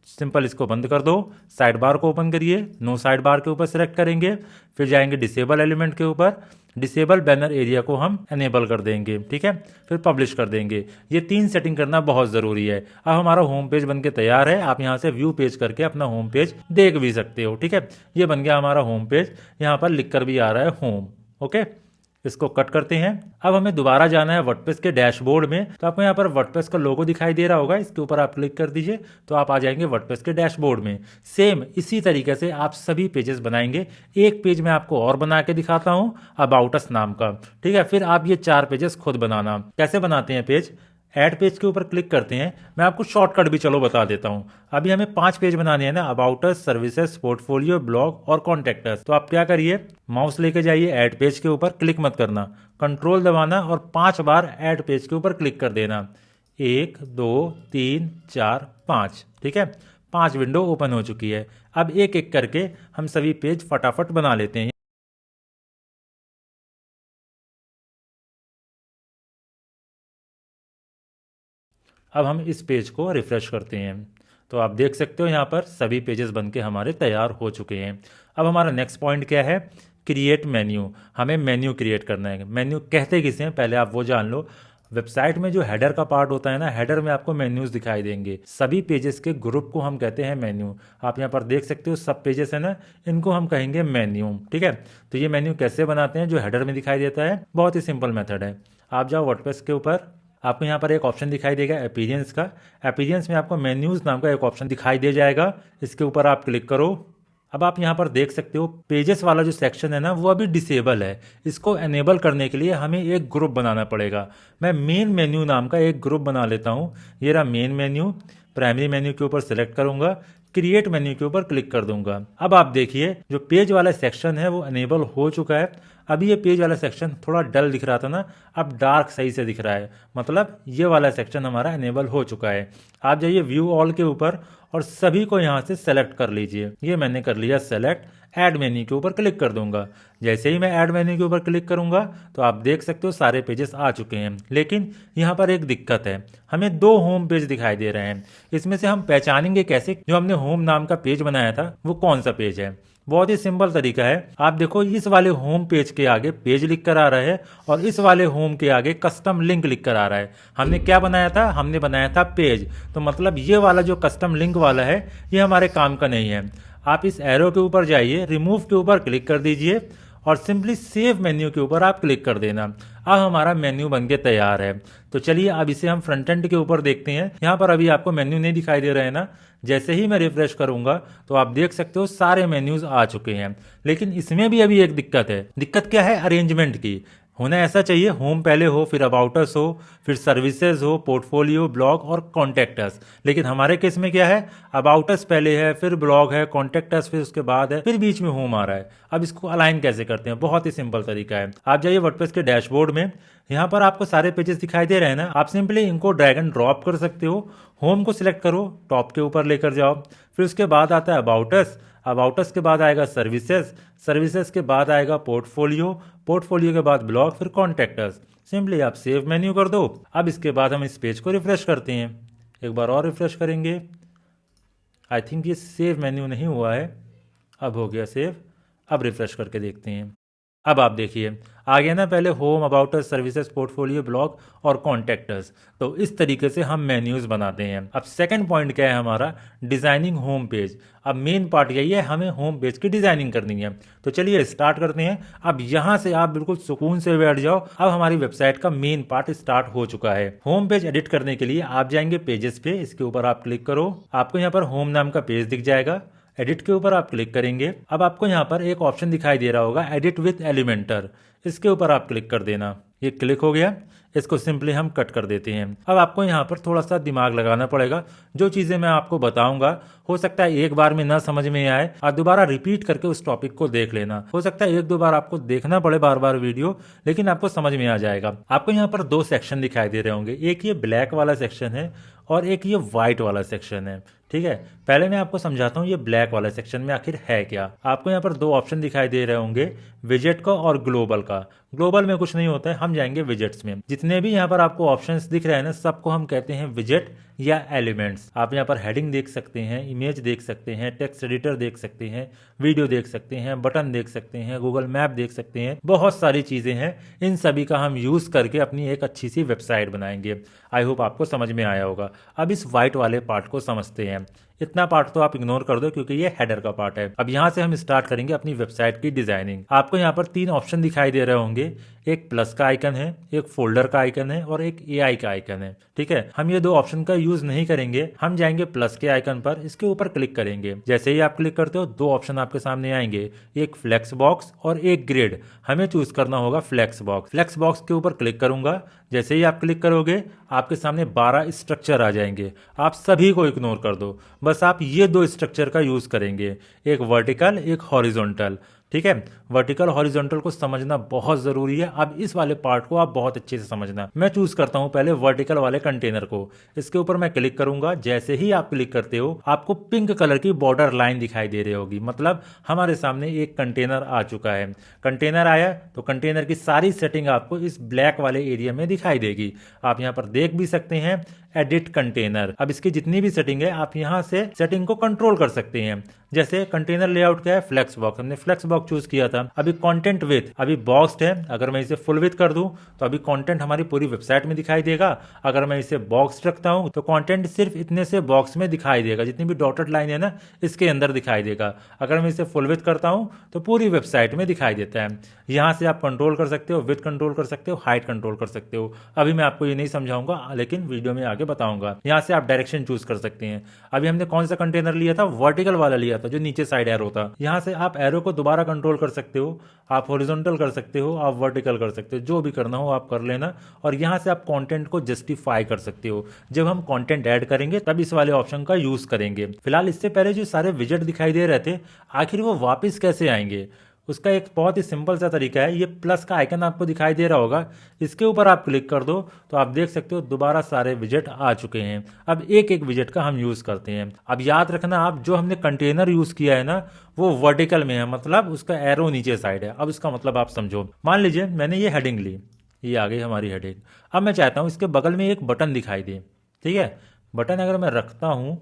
सिंपल इसको बंद कर दो। साइड बार को ओपन करिए, नो साइड बार के ऊपर सेलेक्ट करेंगे। फिर जाएंगे डिसेबल एलिमेंट के ऊपर, डिसेबल बैनर एरिया को हम एनेबल कर देंगे। ठीक है, फिर पब्लिश कर देंगे। ये 3 सेटिंग करना बहुत ज़रूरी है। अब हमारा होम पेज बनके तैयार है, आप यहाँ से व्यू पेज करके अपना होम पेज देख भी सकते हो। ठीक है, ये बन गया हमारा होम पेज, यहाँ पर लिख कर भी आ रहा है होम। ओके, इसको कट करते हैं। अब हमें दोबारा जाना है वर्डप्रेस के डैशबोर्ड में, तो आपको यहाँ पर वर्डप्रेस का लोगो दिखाई दे रहा होगा, इसके ऊपर आप क्लिक कर दीजिए तो आप आ जाएंगे वर्डप्रेस के डैशबोर्ड में। सेम इसी तरीके से आप सभी पेजेस बनाएंगे। एक पेज मैं आपको और बना के दिखाता हूँ, अबाउट अस नाम का। ठीक है, फिर आप ये 4 पेजेस खुद बनाना। कैसे बनाते हैं पेज, ऐड पेज के ऊपर क्लिक करते हैं। मैं आपको शॉर्टकट भी चलो बता देता हूं। अभी हमें 5 पेज बनाने हैं ना, about us, services, portfolio, blog और कॉन्टैक्ट अस। तो आप क्या करिए, माउस लेके जाइए ऐड पेज के ऊपर, क्लिक मत करना, कंट्रोल दबाना और 5 बार ऐड पेज के ऊपर क्लिक कर देना। 1 2 3 4 5। ठीक है, 5 विंडो ओपन हो चुकी है। अब एक एक करके हम सभी पेज फटाफट बना लेते हैं। अब हम इस पेज को रिफ्रेश करते हैं, तो आप देख सकते हो यहाँ पर सभी पेजेस बनके हमारे तैयार हो चुके हैं। अब हमारा नेक्स्ट पॉइंट क्या है, क्रिएट मेन्यू। हमें मेन्यू क्रिएट करना है। मेन्यू कहते किसे हैं पहले आप वो जान लो। वेबसाइट में जो हेडर का पार्ट होता है ना, हेडर में आपको मेन्यूज दिखाई देंगे। सभी पेजेस के ग्रुप को हम कहते हैं मेन्यू। आप यहाँ पर देख सकते हो सब पेजेस है ना, इनको हम कहेंगे मेन्यू। ठीक है, तो ये मेन्यू कैसे बनाते हैं, जो हेडर में दिखाई देता है, बहुत ही सिंपल मेथड है। आप जाओ वर्डप्रेस के ऊपर, आपको यहाँ पर एक ऑप्शन दिखाई देगा अपीयरेंस का। अपीयरेंस में आपको मेन्यूज नाम का एक ऑप्शन दिखाई दे जाएगा, इसके ऊपर आप क्लिक करो। अब आप यहाँ पर देख सकते हो पेजेस वाला जो सेक्शन है ना वो अभी डिसेबल है। इसको एनेबल करने के लिए हमें एक ग्रुप बनाना पड़ेगा। मैं मेन मेन्यू नाम का एक ग्रुप बना लेता हूँ। ये रहा मेन मेन्यू। प्राइमरी मेन्यू के ऊपर सेलेक्ट करूंगा, क्रिएट मेन्यू के ऊपर क्लिक कर दूंगा। अब आप देखिए जो पेज वाला सेक्शन है वो एनेबल हो चुका है। अभी ये पेज वाला सेक्शन थोड़ा डल दिख रहा था ना, अब डार्क सही से दिख रहा है, मतलब ये वाला सेक्शन हमारा एनेबल हो चुका है। आप जाइए व्यू ऑल के ऊपर और सभी को यहाँ से सेलेक्ट कर लीजिए। ये मैंने कर लिया सेलेक्ट। ऐड मेन्यू के ऊपर क्लिक कर दूंगा। जैसे ही मैं ऐड मेन्यू के ऊपर क्लिक करूंगा तो आप देख सकते हो सारे पेजेस आ चुके हैं। लेकिन यहाँ पर एक दिक्कत है, हमें 2 होम पेज दिखाई दे रहे हैं। इसमें से हम पहचानेंगे कैसे जो हमने होम नाम का पेज बनाया था वो कौन सा पेज है? बहुत ही सिंपल तरीका है। आप देखो इस वाले होम पेज के आगे पेज लिख कर आ रहा है और इस वाले होम के आगे कस्टम लिंक लिख कर आ रहा है। हमने क्या बनाया था? हमने बनाया था पेज। तो मतलब ये वाला जो कस्टम लिंक वाला है ये हमारे काम का नहीं है। आप इस एरो के ऊपर जाइए, रिमूव के ऊपर क्लिक कर दीजिए और सिंपली सेव मेन्यू के ऊपर आप क्लिक कर देना। अब हमारा मेन्यू बन के तैयार है। तो चलिए अब इसे हम फ्रंट एंड के ऊपर देखते हैं। यहाँ पर अभी आपको मेन्यू नहीं दिखाई दे रहे हैं ना। जैसे ही मैं रिफ्रेश करूंगा तो आप देख सकते हो सारे मेन्यूज आ चुके हैं। लेकिन इसमें भी अभी एक दिक्कत है। दिक्कत क्या है? अरेंजमेंट की। होना ऐसा चाहिए होम पहले हो, फिर अबाउट अस हो, फिर सर्विसेज हो, पोर्टफोलियो, ब्लॉग और कॉन्टैक्ट अस। लेकिन हमारे केस में क्या है? अबाउट अस पहले है, फिर ब्लॉग है, कॉन्टैक्ट अस फिर उसके बाद है, फिर बीच में होम आ रहा है। अब इसको अलाइन कैसे करते हैं? बहुत ही सिंपल तरीका है। आप जाइए वर्डप्रेस के डैशबोर्ड में, यहाँ पर आपको सारे पेजेस दिखाई दे रहे हैं ना। आप सिंपली इनको ड्रैग एंड ड्रॉप कर सकते हो। होम को सिलेक्ट करो, टॉप के ऊपर लेकर जाओ, फिर उसके बाद आता है अबाउट अस, अबाउट अस के बाद आएगा सर्विसेज, सर्विसेज के बाद आएगा पोर्टफोलियो, पोर्टफोलियो के बाद ब्लॉग, फिर कॉन्टैक्ट अस। सिंपली आप सेव मेन्यू कर दो। अब इसके बाद हम इस पेज को रिफ्रेश करते हैं। एक बार और रिफ्रेश करेंगे। आई थिंक ये सेव मेन्यू नहीं हुआ है। अब हो गया सेव। अब रिफ्रेश करके देखते हैं। अब आप देखिए आ गया ना, पहले home, about us, services, portfolio, blog और कॉन्टैक्टर्स। तो इस तरीके से हम मेन्यूज बनाते हैं। अब सेकंड पॉइंट क्या है हमारा? Designing home page. अब मेन पार्ट यही है, हमें होम पेज की डिजाइनिंग करनी है। तो चलिए स्टार्ट करते हैं। अब यहाँ से आप बिल्कुल सुकून से बैठ जाओ। अब हमारी वेबसाइट का मेन पार्ट स्टार्ट हो चुका है। होम पेज एडिट करने के लिए आप जाएंगे पेजेस पे, इसके ऊपर आप क्लिक करो। आपको यहाँ पर होम नाम का पेज दिख जाएगा। एडिट के ऊपर आप क्लिक करेंगे। अब आपको यहाँ पर एक ऑप्शन दिखाई दे रहा होगा एडिट विथ एलिमेंटर, इसके ऊपर आप क्लिक कर देना। ये क्लिक हो गया। इसको सिंपली हम कट कर देते हैं। अब आपको यहाँ पर थोड़ा सा दिमाग लगाना पड़ेगा। जो चीज़ें मैं आपको बताऊंगा हो सकता है एक बार में ना समझ में आए और दोबारा रिपीट करके उस टॉपिक को देख लेना। हो सकता है 1-2 बार आपको देखना पड़े बार बार वीडियो, लेकिन आपको समझ में आ जाएगा। आपको यहाँ पर 2 सेक्शन दिखाई दे रहे होंगे, एक ये ब्लैक वाला सेक्शन है और एक ये व्हाइट वाला सेक्शन है। ठीक है, पहले मैं आपको समझाता हूँ ये ब्लैक वाला सेक्शन में आखिर है क्या। आपको यहाँ पर 2 ऑप्शन दिखाई दे रहे होंगे, विजेट का और ग्लोबल का। ग्लोबल में कुछ नहीं होता है, हम जाएंगे विजेट्स में। जितने भी यहाँ पर आपको ऑप्शंस दिख रहे हैं ना, सबको हम कहते हैं विजेट या एलिमेंट्स। आप यहाँ पर हेडिंग देख सकते हैं, इमेज देख सकते हैं, टेक्स्ट एडिटर देख सकते हैं, वीडियो देख सकते हैं, बटन देख सकते हैं, गूगल मैप देख सकते हैं, बहुत सारी चीजें हैं। इन सभी का हम यूज करके अपनी एक अच्छी सी वेबसाइट बनाएंगे। आई होप आपको समझ में आया होगा। अब इस व्हाइट वाले पार्ट को समझते हैं। इतना पार्ट तो आप इग्नोर कर दो क्योंकि ये हेडर का पार्ट है। अब यहाँ से हम स्टार्ट करेंगे अपनी वेबसाइट की डिजाइनिंग। आपको यहाँ पर 3 ऑप्शन दिखाई दे रहे होंगे, एक प्लस का आइकन है, एक फोल्डर का आइकन है और एक एआई का आइकन है। ठीक है, हम ये 2 ऑप्शन का यूज नहीं करेंगे। हम जाएंगे प्लस के आइकन पर, इसके ऊपर क्लिक करेंगे। जैसे ही आप क्लिक करते हो 2 ऑप्शन आपके सामने आएंगे, एक फ्लेक्स बॉक्स और एक ग्रिड। हमें चूज करना होगा फ्लेक्स बॉक्स। फ्लेक्स बॉक्स के ऊपर क्लिक करूंगा। जैसे ही आप क्लिक करोगे आपके सामने 12 स्ट्रक्चर आ जाएंगे। आप सभी को इग्नोर कर दो, बस आप ये 2 स्ट्रक्चर का यूज करेंगे, एक वर्टिकल एक हॉरिजॉन्टल। ठीक है, वर्टिकल हॉरिजॉन्टल को समझना बहुत जरूरी है। अब इस वाले पार्ट को आप बहुत अच्छे से समझना। मैं चूज करता हूं पहले वर्टिकल वाले कंटेनर को। इसके ऊपर मैं क्लिक करूंगा। जैसे ही आप क्लिक करते हो आपको पिंक कलर की बॉर्डर लाइन दिखाई दे रही होगी, मतलब हमारे सामने एक कंटेनर आ चुका है। कंटेनर आया तो कंटेनर की सारी सेटिंग आपको इस ब्लैक वाले एरिया में दिखाई देगी। आप यहाँ पर देख भी सकते हैं एडिट कंटेनर। अब इसकी जितनी भी सेटिंग है आप यहाँ से सेटिंग को कंट्रोल कर सकते हैं। जैसे कंटेनर लेआउट क्या है? Flex box. हमने फ्लेक्स बॉक्स चूज किया था। अभी कंटेंट विथ अभी बॉक्स्ड है, अगर मैं इसे फुल विथ कर दूं तो अभी कंटेंट हमारी पूरी वेबसाइट में दिखाई देगा। अगर मैं इसे बॉक्स रखता हूं तो कंटेंट सिर्फ इतने से बॉक्स में दिखाई देगा, जितनी भी डॉटेड लाइन है ना इसके अंदर दिखाई देगा। अगर मैं इसे फुल विथ करता हूं तो पूरी वेबसाइट में दिखाई देता है। यहाँ से आप कंट्रोल कर सकते हो, विथ कंट्रोल कर सकते हो, हाइट कंट्रोल कर सकते हो। अभी मैं आपको ये नहीं समझाऊंगा, लेकिन वीडियो में आगे बताऊंगा। यहाँ से आप डायरेक्शन चूज कर सकते हैं। अभी हमने कौन सा कंटेनर लिया था? वर्टिकल वाला लिया था। था, जो नीचे साइड एरो था। यहाँ से आप एरो को दोबारा कंट्रोल कर सकते हो, आप हॉरिजॉन्टल कर सकते हो, आप वर्टिकल कर सकते हो, जो भी करना हो आप कर लेना। और यहाँ से आप कंटेंट को जस्टिफाई कर सकते हो। जब हम कंटेंट ऐड करेंगे तब इस वाले ऑप्शन का यूज करेंगे। फिलहाल इससे पहले जो सारे विजेट दिखाई दे रहे थे, आखिर वो वापस कैसे आएंगे, उसका एक बहुत ही सिंपल सा तरीका है। ये प्लस का आइकन आपको दिखाई दे रहा होगा, इसके ऊपर आप क्लिक कर दो तो आप देख सकते हो दोबारा सारे विजेट आ चुके हैं। अब एक एक विजेट का हम यूज करते हैं। अब याद रखना, आप जो हमने कंटेनर यूज किया है ना, वो वर्टिकल में है, मतलब उसका एरो नीचे साइड है। अब इसका मतलब आप समझो, मान लीजिए मैंने ये हेडिंग ली, ये आ गई हमारी हेडिंग। अब मैं चाहता हूँ इसके बगल में एक बटन दिखाई दे, ठीक है। बटन अगर मैं रखता हूँ,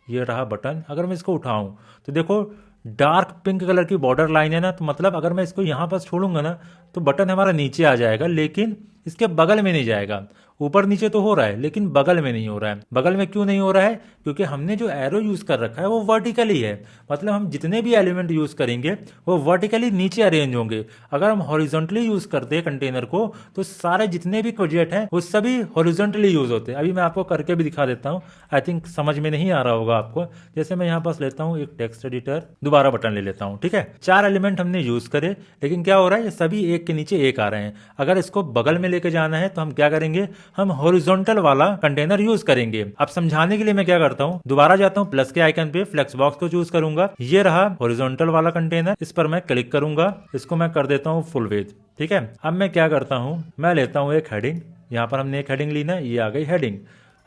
ये रहा बटन, अगर मैं इसको उठाऊं तो देखो डार्क पिंक कलर की बॉर्डर लाइन है ना, तो मतलब अगर मैं इसको यहाँ पर छोड़ूंगा ना तो बटन हमारा नीचे आ जाएगा, लेकिन इसके बगल में नहीं जाएगा। ऊपर नीचे तो हो रहा है लेकिन बगल में नहीं हो रहा है। बगल में क्यों नहीं हो रहा है? क्योंकि हमने जो एरो यूज कर रखा है वो वर्टिकली है, मतलब हम जितने भी एलिमेंट यूज करेंगे वो वर्टिकली नीचे अरेंज होंगे। अगर हम हॉरिजॉन्टली यूज करते हैं कंटेनर को तो सारे जितने भी प्रोजेक्ट हैं वो सभी हॉरिजॉन्टली यूज होते हैं। अभी मैं आपको करके भी दिखा देता हूँ, आई थिंक समझ में नहीं आ रहा होगा आपको। जैसे मैं यहाँ पास लेता हूँ एक टेक्स्ट एडिटर, दोबारा बटन ले लेता हूँ, ठीक है। 4 एलिमेंट हमने यूज करे, लेकिन क्या हो रहा है, ये सभी एक के नीचे एक आ रहे हैं। अगर इसको बगल में लेके जाना है तो हम क्या करेंगे, हम हॉरिजॉन्टल वाला कंटेनर यूज करेंगे। अब समझाने के लिए मैं क्या करता हूँ, दोबारा जाता हूँ प्लस के आइकन पे, फ्लेक्स बॉक्स को चूज करूंगा, ये रहा हॉरिजॉन्टल वाला कंटेनर, इस पर मैं क्लिक करूंगा, इसको मैं कर देता हूँ फुल विड्थ, ठीक है। अब मैं क्या करता हूँ, मैं लेता हूँ एक हेडिंग, यहाँ पर हमने एक हेडिंग ली ना, ये आ गई हेडिंग।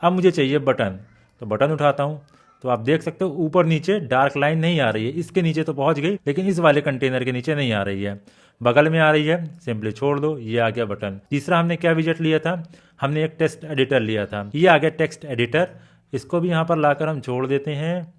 अब मुझे चाहिए बटन, तो बटन उठाता हूँ तो आप देख सकते हो ऊपर नीचे डार्क लाइन नहीं आ रही है। इसके नीचे तो पहुंच गई, लेकिन इस वाले कंटेनर के नीचे नहीं आ रही है, बगल में आ रही है, सिंपली छोड़ दो, ये आ गया बटन। तीसरा हमने क्या विजेट लिया था, हमने एक टेक्स्ट एडिटर लिया था, ये आ गया टेक्स्ट एडिटर। इसको भी यहाँ पर लाकर हम छोड़ देते हैं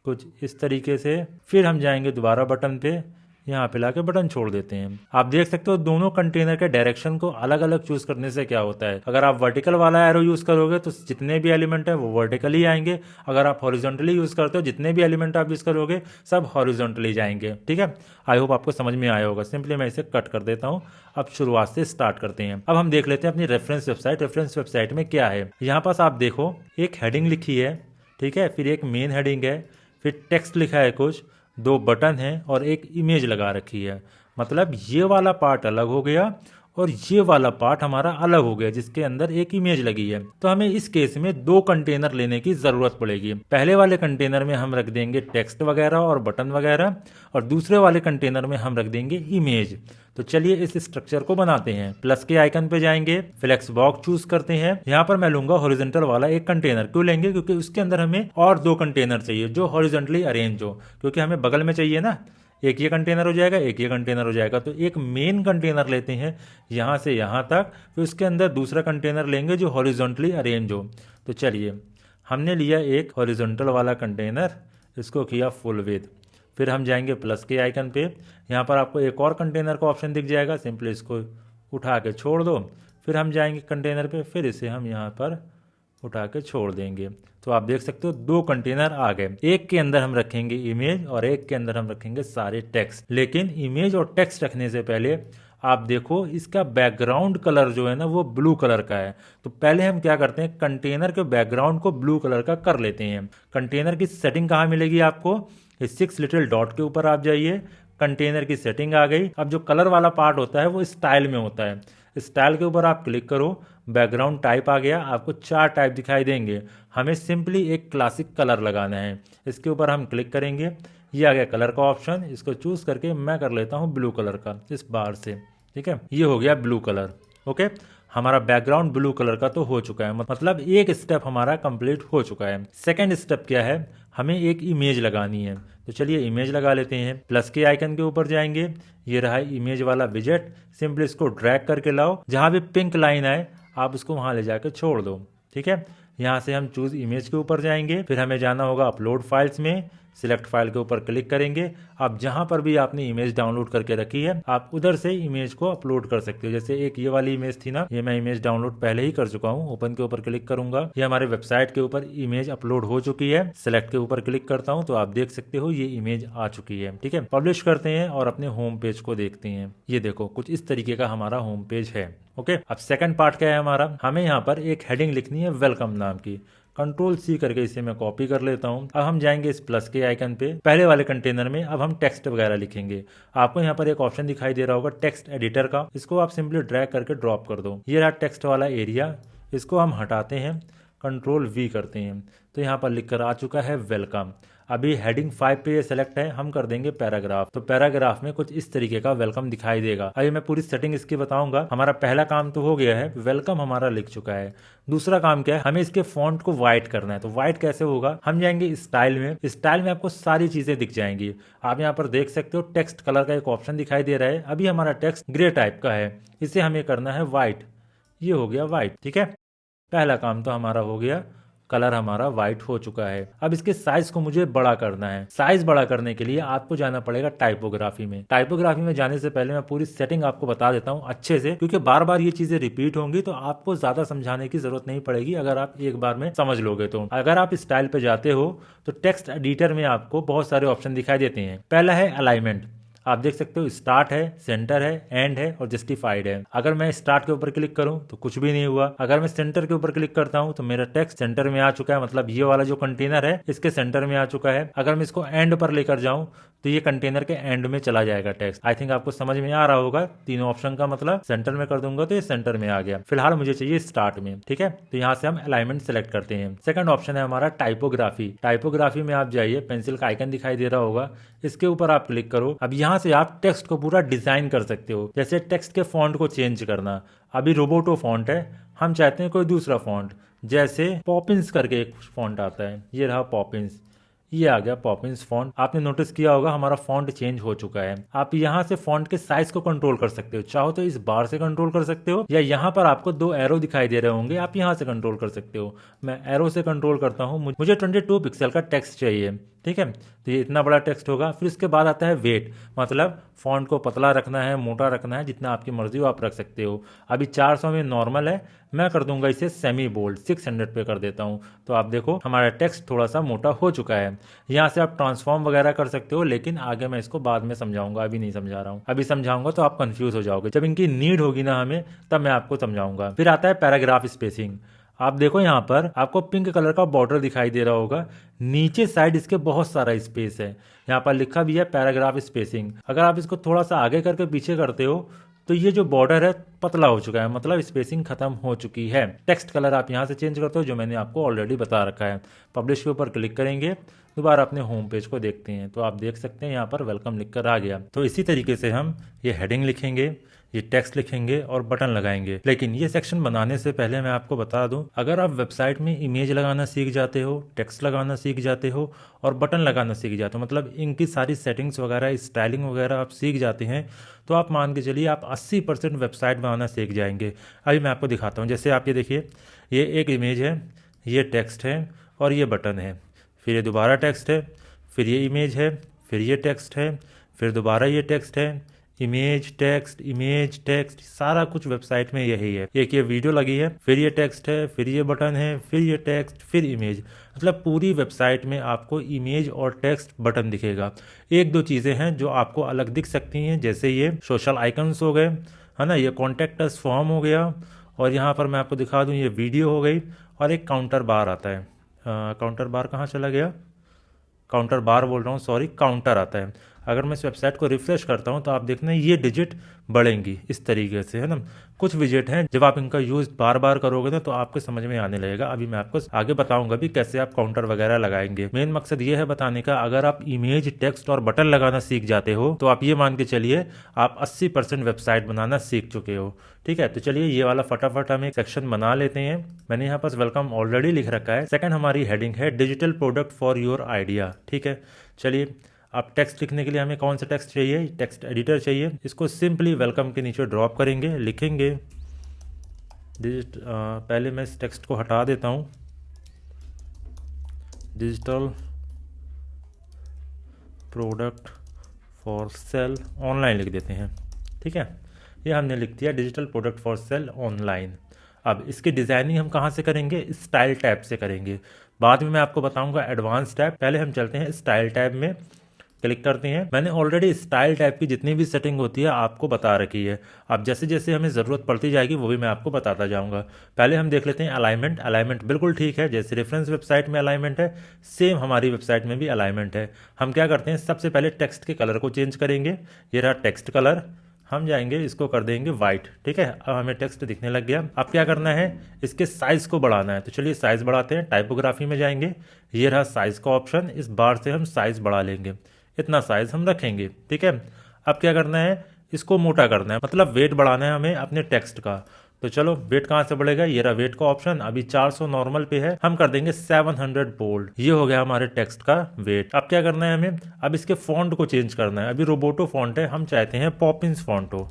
कुछ इस तरीके से। फिर हम जाएंगे दोबारा बटन पे, यहाँ पे लाके बटन छोड़ देते हैं। आप देख सकते हो दोनों कंटेनर के डायरेक्शन को अलग अलग चूज करने से क्या होता है, अगर आप वर्टिकल वाला एरो यूज करोगे तो जितने भी एलिमेंट है वो वर्टिकली आएंगे, अगर आप हॉरिजॉन्टली यूज करते हो जितने भी एलिमेंट आप यूज करोगे सब हॉरिजॉन्टली जाएंगे, ठीक है। आई होप आपको समझ में आया होगा। सिंपली मैं इसे कट कर देता हूँ। अब शुरुआत से स्टार्ट करते हैं। अब हम देख लेते हैं अपनी रेफरेंस वेबसाइट। रेफरेंस वेबसाइट में क्या है, यहाँ पास आप देखो एक हेडिंग लिखी है, ठीक है, फिर एक मेन हेडिंग है, फिर टेक्स्ट लिखा है कुछ, 2 बटन हैं और एक इमेज लगा रखी है। मतलब ये वाला पार्ट अलग हो गया और ये वाला पार्ट हमारा अलग हो गया जिसके अंदर एक इमेज लगी है। तो हमें इस केस में 2 कंटेनर लेने की जरूरत पड़ेगी। पहले वाले कंटेनर में हम रख देंगे टेक्स्ट वगैरह और बटन वगैरह, और दूसरे वाले कंटेनर में हम रख देंगे इमेज। तो चलिए इस स्ट्रक्चर को बनाते हैं। प्लस के आइकन पे जाएंगे, फ्लेक्स बॉक्स चूज करते हैं। यहाँ पर मैं लूंगा हॉरिजॉन्टल वाला एक कंटेनर। क्यों लेंगे, क्योंकि उसके अंदर हमें और 2 कंटेनर चाहिए जो हॉरिजॉन्टली अरेंज हो, क्योंकि हमें बगल में चाहिए ना। एक ये कंटेनर हो जाएगा, एक ये कंटेनर हो जाएगा। तो एक मेन कंटेनर लेते हैं यहाँ से यहाँ तक, फिर उसके अंदर दूसरा कंटेनर लेंगे जो हॉरिजॉन्टली अरेंज हो। तो चलिए हमने लिया एक हॉरिजॉन्टल वाला कंटेनर, इसको किया फुल विड्थ। फिर हम जाएंगे प्लस के आइकन पे, यहाँ पर आपको एक और कंटेनर का ऑप्शन दिख जाएगा, सिंपली इसको उठा के छोड़ दो। फिर हम जाएंगे कंटेनर पे, फिर इसे हम यहाँ पर उठा के छोड़ देंगे। तो आप देख सकते हो 2 कंटेनर आ गए। एक के अंदर हम रखेंगे इमेज और एक के अंदर हम रखेंगे सारे टेक्स्ट। लेकिन इमेज और टेक्स्ट रखने से पहले आप देखो इसका बैकग्राउंड कलर जो है ना वो ब्लू कलर का है। तो पहले हम क्या करते हैं, कंटेनर के बैकग्राउंड को ब्लू कलर का कर लेते हैं। कंटेनर की सेटिंग कहाँ मिलेगी आपको, इस 6 लिटिल डॉट के ऊपर आप जाइए, कंटेनर की सेटिंग आ गई। अब जो कलर वाला पार्ट होता है वो स्टाइल में होता है, स्टाइल के ऊपर आप क्लिक करो, बैकग्राउंड टाइप आ गया। आपको 4 टाइप दिखाई देंगे, हमें सिंपली एक क्लासिक कलर लगाना है। इसके ऊपर हम क्लिक करेंगे, ये आ गया कलर का ऑप्शन, इसको चूज करके मैं कर लेता हूँ ब्लू कलर का इस बार से, ठीक है। ये हो गया ब्लू कलर, ओके। हमारा बैकग्राउंड ब्लू कलर का तो हो चुका है, मतलब एक स्टेप हमारा कंप्लीट हो चुका है। सेकंड स्टेप क्या है, हमें एक इमेज लगानी है। तो चलिए इमेज लगा लेते हैं। प्लस के आइकन के ऊपर जाएंगे, ये रहा इमेज वाला विजेट, सिंपली इसको ड्रैग करके लाओ, जहां भी पिंक लाइन आए आप उसको वहां ले जाकर छोड़ दो, ठीक है। यहाँ से हम चूज इमेज के ऊपर जाएंगे, फिर हमें जाना होगा अपलोड फाइल्स में, सिलेक्ट फाइल के ऊपर क्लिक करेंगे। आप जहां पर भी आपने इमेज डाउनलोड करके रखी है आप उधर से इमेज को अपलोड कर सकते हो। जैसे एक ये वाली इमेज थी ना, ये मैं इमेज डाउनलोड पहले ही कर चुका हूँ। ओपन के ऊपर क्लिक करूंगा, ये हमारे वेबसाइट के ऊपर इमेज अपलोड हो चुकी है। सिलेक्ट के ऊपर क्लिक करता हूँ तो आप देख सकते हो ये इमेज आ चुकी है, ठीक है। पब्लिश करते हैं और अपने होम पेज को देखते हैं। ये देखो कुछ इस तरीके का हमारा होम पेज है, ओके। अब सेकंड पार्ट क्या है हमारा, हमें यहाँ पर एक हेडिंग लिखनी है वेलकम नाम नाम की। कंट्रोल सी करके इसे मैं कॉपी कर लेता हूं। अब हम जाएंगे इस प्लस के आइकन पे, पहले वाले कंटेनर में अब हम टेक्स्ट वगैरह लिखेंगे। आपको यहाँ पर एक ऑप्शन दिखाई दे रहा होगा टेक्स्ट एडिटर का, इसको आप सिंपली ड्रैग करके ड्रॉप कर दो। ये रहा टेक्स्ट वाला एरिया, इसको हम हटाते हैं, कंट्रोल वी करते हैं, तो यहाँ पर लिखकर आ चुका है वेलकम। अभी हेडिंग 5 पे ये सेलेक्ट है, हम कर देंगे पैराग्राफ, तो पैराग्राफ में कुछ इस तरीके का वेलकम दिखाई देगा। अभी मैं पूरी सेटिंग इसकी बताऊंगा। हमारा पहला काम तो हो गया है, वेलकम हमारा लिख चुका है। दूसरा काम क्या है, हमें इसके फॉन्ट को व्हाइट करना है। तो व्हाइट कैसे होगा, हम जाएंगे स्टाइल में, स्टाइल में आपको सारी चीजें दिख जाएंगी। आप यहाँ पर देख सकते हो टेक्स्ट कलर का एक ऑप्शन दिखाई दे रहा है। अभी हमारा टेक्स्ट ग्रे टाइप का है, इसे हमें करना है व्हाइट। ये हो गया व्हाइट, ठीक है। पहला काम तो हमारा हो गया, कलर हमारा व्हाइट हो चुका है। अब इसके साइज को मुझे बड़ा करना है। साइज बड़ा करने के लिए आपको जाना पड़ेगा टाइपोग्राफी में। टाइपोग्राफी में जाने से पहले मैं पूरी सेटिंग आपको बता देता हूँ अच्छे से, क्योंकि बार बार ये चीजें रिपीट होंगी तो आपको ज्यादा समझाने की जरूरत नहीं पड़ेगी अगर आप एक बार में समझ लोगे तो। अगर आप स्टाइल पे जाते हो तो टेक्स्ट एडिटर में आपको बहुत सारे ऑप्शन दिखाई देते हैं। पहला है अलाइनमेंट, आप देख सकते हो स्टार्ट है, सेंटर है, एंड है और जस्टिफाइड है। अगर मैं स्टार्ट के ऊपर क्लिक करूं तो कुछ भी नहीं हुआ। अगर मैं सेंटर के ऊपर क्लिक करता हूं तो मेरा टेक्स्ट सेंटर में आ चुका है, मतलब ये वाला जो कंटेनर है इसके सेंटर में आ चुका है। अगर मैं इसको एंड पर लेकर जाऊं तो ये कंटेनर के एंड में चला जाएगा टेक्स्ट। आई थिंक आपको समझ में आ रहा होगा तीनों ऑप्शन का मतलब। सेंटर में कर दूंगा तो ये सेंटर में आ गया। फिलहाल मुझे चाहिए स्टार्ट में, ठीक है। तो यहाँ से हम अलाइनमेंट सेलेक्ट करते हैं। सेकंड ऑप्शन है हमारा टाइपोग्राफी। टाइपोग्राफी में आप जाइए, पेंसिल का आइकन दिखाई दे रहा होगा, इसके ऊपर आप क्लिक करो। अब यहाँ से आप टेक्स्ट को पूरा डिजाइन कर सकते हो, जैसे टेक्स्ट के फॉन्ट को चेंज करना। अभी रोबोटो फॉन्ट है, हम चाहते हैं कोई दूसरा फॉन्ट, जैसे पॉपिंस करके एक फॉन्ट आता है, ये रहा पॉपिंस, ये आ गया पॉपिंस फॉन्ट। आपने नोटिस किया होगा हमारा फॉन्ट चेंज हो चुका है। आप यहाँ से फॉन्ट के साइज को कंट्रोल कर सकते हो, चाहो तो इस बार से कंट्रोल कर सकते हो, या यहाँ पर आपको दो एरो दिखाई दे रहे होंगे, आप यहाँ से कंट्रोल कर सकते हो। मैं एरो से कंट्रोल करता हूँ। मुझे 22 पिक्सल का टेक्स्ट चाहिए, ठीक है। तो ये इतना बड़ा टेक्स्ट होगा। फिर इसके बाद आता है वेट, मतलब फॉन्ट को पतला रखना है, मोटा रखना है, जितना आपकी मर्जी हो आप रख सकते हो। अभी 400 में नॉर्मल है, मैं कर दूंगा इसे सेमी बोल्ड, 600 पे कर देता हूँ। तो आप देखो हमारा टेक्स्ट थोड़ा सा मोटा हो चुका है। यहाँ से आप ट्रांसफॉर्म वगैरह कर सकते हो, लेकिन आगे मैं इसको बाद में समझाऊंगा, अभी नहीं समझा रहा हूँ। अभी समझाऊंगा तो आप कंफ्यूज हो जाओगे, जब इनकी नीड होगी ना हमें तब मैं आपको समझाऊंगा। फिर आता है पैराग्राफ स्पेसिंग। आप देखो यहाँ पर आपको पिंक कलर का बॉर्डर दिखाई दे रहा होगा, नीचे साइड इसके बहुत सारा स्पेस है। यहाँ पर लिखा भी है पैराग्राफ स्पेसिंग। अगर आप इसको थोड़ा सा आगे करके पीछे करते हो तो ये जो बॉर्डर है पतला हो चुका है, मतलब स्पेसिंग खत्म हो चुकी है। टेक्स्ट कलर आप यहाँ से चेंज करते हो, जो मैंने आपको ऑलरेडी बता रखा है। पब्लिश के ऊपर क्लिक करेंगे, दोबारा अपने होम पेज को देखते हैं तो आप देख सकते हैं यहाँ पर वेलकम लिखकर आ गया। तो इसी तरीके से हम ये हेडिंग लिखेंगे, ये टेक्स्ट लिखेंगे और बटन लगाएंगे। लेकिन ये सेक्शन बनाने से पहले मैं आपको बता दूं, अगर आप वेबसाइट में इमेज लगाना सीख जाते हो, टेक्स्ट लगाना सीख जाते हो और बटन लगाना सीख जाते हो, मतलब इनकी सारी सेटिंग्स वगैरह, स्टाइलिंग वगैरह आप सीख जाते हैं, तो आप मान के चलिए आप 80% वेबसाइट बनाना सीख जाएंगे। अभी मैं आपको दिखाता हूँ। जैसे आप ये देखिए, ये एक इमेज है, ये टेक्स्ट है और ये बटन है, फिर ये दोबारा टेक्स्ट है, फिर ये इमेज है, फिर ये टेक्स्ट है, फिर दोबारा ये टेक्स्ट है, इमेज टेक्स्ट, सारा कुछ वेबसाइट में यही है। एक ये वीडियो लगी है, फिर ये टेक्स्ट है, फिर ये बटन है, फिर ये टेक्स्ट, फिर इमेज, मतलब पूरी वेबसाइट में आपको इमेज और टेक्स्ट बटन दिखेगा। एक दो चीज़ें हैं जो आपको अलग दिख सकती हैं, जैसे ये सोशल आइकन्स हो गए, है ना, ये कॉन्टेक्ट अस फॉर्म हो गया, और यहाँ पर मैं आपको दिखा दूँ ये वीडियो हो गई, और एक काउंटर बार आता है। काउंटर बार कहाँ चला गया, काउंटर बार बोल रहा हूँ, सॉरी, काउंटर आता है। अगर मैं इस वेबसाइट को रिफ्रेश करता हूँ तो आप देखना ये डिजिट बढ़ेंगी इस तरीके से, है ना। कुछ विजिट हैं, जब आप इनका यूज बार बार करोगे ना तो आपको समझ में आने लगेगा। अभी मैं आपको आगे बताऊंगा भी कैसे आप काउंटर वगैरह लगाएंगे। मेन मकसद ये है बताने का, अगर आप इमेज, टेक्स्ट और बटन लगाना सीख जाते हो तो आप ये मान के चलिए आप 80% वेबसाइट बनाना सीख चुके हो, ठीक है। तो चलिए ये वाला फटाफट हम एक सेक्शन बना लेते हैं। मैंने यहाँ पर वेलकम ऑलरेडी लिख रखा है। सेकंड हमारी हेडिंग है digital product for your idea, ठीक है। चलिए अब टेक्स्ट लिखने के लिए हमें कौन सा टेक्स्ट चाहिए, टेक्स्ट एडिटर चाहिए। इसको सिंपली वेलकम के नीचे ड्रॉप करेंगे, लिखेंगे पहले मैं इस टेक्स्ट को हटा देता हूँ, digital product for sale online लिख देते हैं, ठीक है। ये हमने लिख दिया digital product for sale online. अब इसकी डिज़ाइनिंग हम कहाँ से करेंगे, स्टाइल टैब से करेंगे। बाद में मैं आपको बताऊंगा एडवांस टैब, पहले हम चलते हैं स्टाइल टैब में। क्लिक करते हैं। मैंने ऑलरेडी स्टाइल टाइप की जितनी भी सेटिंग होती है आपको बता रखी है। अब जैसे जैसे हमें ज़रूरत पड़ती जाएगी वो भी मैं आपको बताता जाऊंगा। पहले हम देख लेते हैं अलाइनमेंट। अलाइनमेंट बिल्कुल ठीक है, जैसे रेफरेंस वेबसाइट में अलाइनमेंट है सेम हमारी वेबसाइट में भी अलाइनमेंट है। हम क्या करते हैं, सबसे पहले टेक्स्ट के कलर को चेंज करेंगे। ये रहा टेक्स्ट कलर, हम जाएंगे इसको कर देंगे वाइट। ठीक है, अब हमें टेक्स्ट दिखने लग गया। अब क्या करना है, इसके साइज को बढ़ाना है। तो चलिए साइज बढ़ाते हैं, टाइपोग्राफी में जाएंगे, ये रहा साइज का ऑप्शन, इस बार से हम साइज बढ़ा लेंगे, इतना साइज हम रखेंगे। ठीक है, अब क्या करना है, इसको मोटा करना है, मतलब वेट बढ़ाना है हमें अपने टेक्स्ट का। तो चलो वेट कहाँ से बढ़ेगा, ये रहा वेट का ऑप्शन, अभी 400 नॉर्मल पे है, हम कर देंगे 700 बोल्ड। ये हो गया हमारे टेक्स्ट का वेट। अब क्या करना है हमें, अब इसके फॉन्ट को चेंज करना है। अभी रोबोटो फॉन्ट है, हम चाहते हैं पॉपिंस फॉन्ट हो,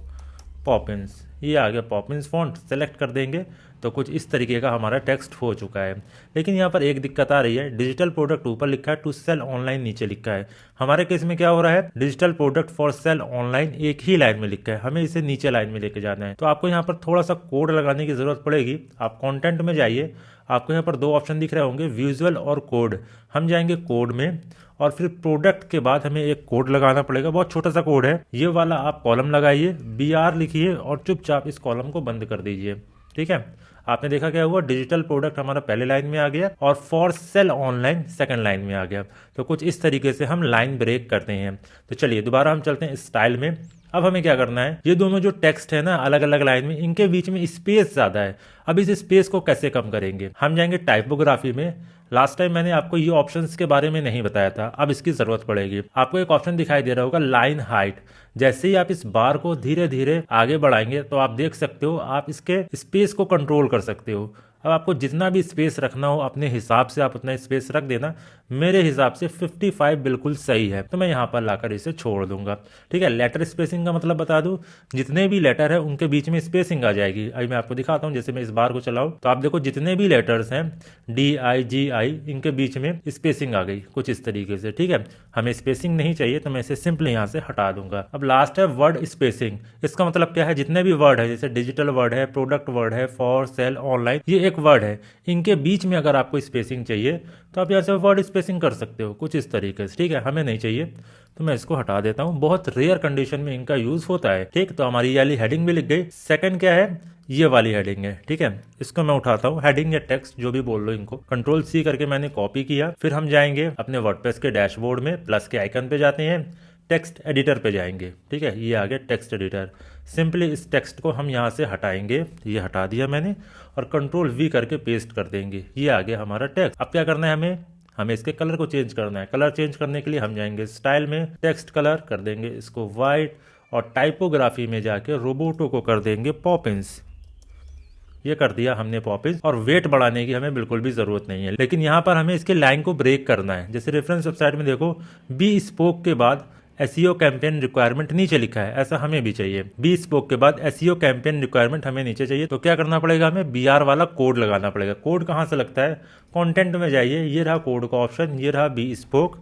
पॉपिंस, ये आ गया पॉपिंस फॉन्ट, सेलेक्ट कर देंगे तो कुछ इस तरीके का हमारा टेक्स्ट हो चुका है। लेकिन यहाँ पर एक दिक्कत आ रही है, डिजिटल प्रोडक्ट ऊपर लिखा है, टू सेल ऑनलाइन नीचे लिखा है। हमारे केस में क्या हो रहा है, digital product for sale online एक ही लाइन में लिखा है, हमें इसे नीचे लाइन में लेके जाना है। तो आपको यहाँ पर थोड़ा सा कोड लगाने की जरूरत पड़ेगी। आप कॉन्टेंट में जाइए, आपको यहाँ पर दो ऑप्शन दिख रहे होंगे, विजुअल और कोड। हम जाएंगे कोड में और फिर प्रोडक्ट के बाद हमें एक कोड लगाना पड़ेगा, बहुत छोटा सा कोड है ये वाला। आप कॉलम लगाइए, BR लिखिए और चुपचाप इस कॉलम को बंद कर दीजिए। ठीक है, आपने देखा क्या हुआ, डिजिटल प्रोडक्ट हमारा पहले लाइन में आ गया और for sale online second line में आ गया। तो कुछ इस तरीके से हम लाइन ब्रेक करते हैं। तो चलिए दोबारा हम चलते हैं स्टाइल में। अब हमें क्या करना है, ये दोनों जो टेक्स्ट है ना अलग अलग लाइन में, इनके बीच में स्पेस ज्यादा है। अब इस स्पेस को कैसे कम करेंगे, हम जाएंगे टाइपोग्राफी में। लास्ट टाइम मैंने आपको ये ऑप्शंस के बारे में नहीं बताया था, अब इसकी जरूरत पड़ेगी। आपको एक ऑप्शन दिखाई दे रहा होगा लाइन हाइट। जैसे ही आप इस बार को धीरे धीरे आगे बढ़ाएंगे तो आप देख सकते हो आप इसके स्पेस को कंट्रोल कर सकते हो। अब आपको जितना भी स्पेस रखना हो अपने हिसाब से आप उतना स्पेस रख देना। मेरे हिसाब से 55 बिल्कुल सही है, तो मैं यहाँ पर लाकर इसे छोड़ दूंगा। ठीक है, लेटर स्पेसिंग का मतलब बता दूं, जितने भी लेटर है उनके बीच में स्पेसिंग आ जाएगी। अभी मैं आपको दिखाता हूँ, जैसे मैं इस बार को चलाऊं तो आप देखो जितने भी लेटर्स हैं DIGI इनके बीच में स्पेसिंग आ गई कुछ इस तरीके से। ठीक है, हमें स्पेसिंग नहीं चाहिए तो मैं इसे सिंपली यहाँ से हटा दूंगा। अब लास्ट है वर्ड स्पेसिंग। इसका मतलब क्या है, जितने भी वर्ड है जैसे डिजिटल वर्ड है, प्रोडक्ट वर्ड है, फॉर सेल ऑनलाइन, ये एक वर्ड है, इनके बीच में अगर आपको स्पेसिंग चाहिए तो आप यहाँ से वर्ड स्पेसिंग कर सकते हो कुछ इस तरीके से। ठीक है, हमें नहीं चाहिए तो मैं इसको हटा देता हूँ, बहुत रेयर कंडीशन में इनका यूज होता है। ठीक, तो हमारी ये वाली हेडिंग भी लिख गई। सेकंड क्या है, ये वाली हेडिंग है। ठीक है, इसको मैं उठाता हूँ, हेडिंग या टेक्स्ट जो भी बोल लो इनको, Ctrl+C करके मैंने कॉपी किया। फिर हम जाएंगे अपने वर्डप्रेस के डैशबोर्ड में, प्लस के आइकन पे जाते हैं, टेक्स्ट एडिटर पे जाएंगे। ठीक है, ये आ गया टेक्स्ट एडिटर। सिंपली इस टेक्स्ट को हम यहाँ से हटाएंगे, ये हटा दिया मैंने, और Ctrl+V करके पेस्ट कर देंगे, ये आ गया हमारा टेक्स्ट। अब क्या करना है हमें इसके कलर को चेंज करना है। कलर चेंज करने के लिए हम जाएंगे स्टाइल में, टेक्स्ट कलर कर देंगे इसको वाइट, और टाइपोग्राफी में जाके रोबोटो को कर देंगे पॉपिंस। ये कर दिया हमने पॉपिंस, और वेट बढ़ाने की हमें बिल्कुल भी जरूरत नहीं है। लेकिन यहाँ पर हमें इसके लाइन को ब्रेक करना है। जैसे रेफरेंस वेबसाइट में देखो, बी स्पोक के बाद SEO कैंपेन रिक्वायरमेंट नीचे लिखा है, ऐसा हमें भी चाहिए। बी स्पोक के बाद SEO कैंपेन रिक्वायरमेंट हमें नीचे चाहिए। तो क्या करना पड़ेगा, हमें BR वाला कोड लगाना पड़ेगा। कोड कहाँ से लगता है, कंटेंट में जाइए, ये रहा कोड का ऑप्शन, ये रहा बी स्पोक,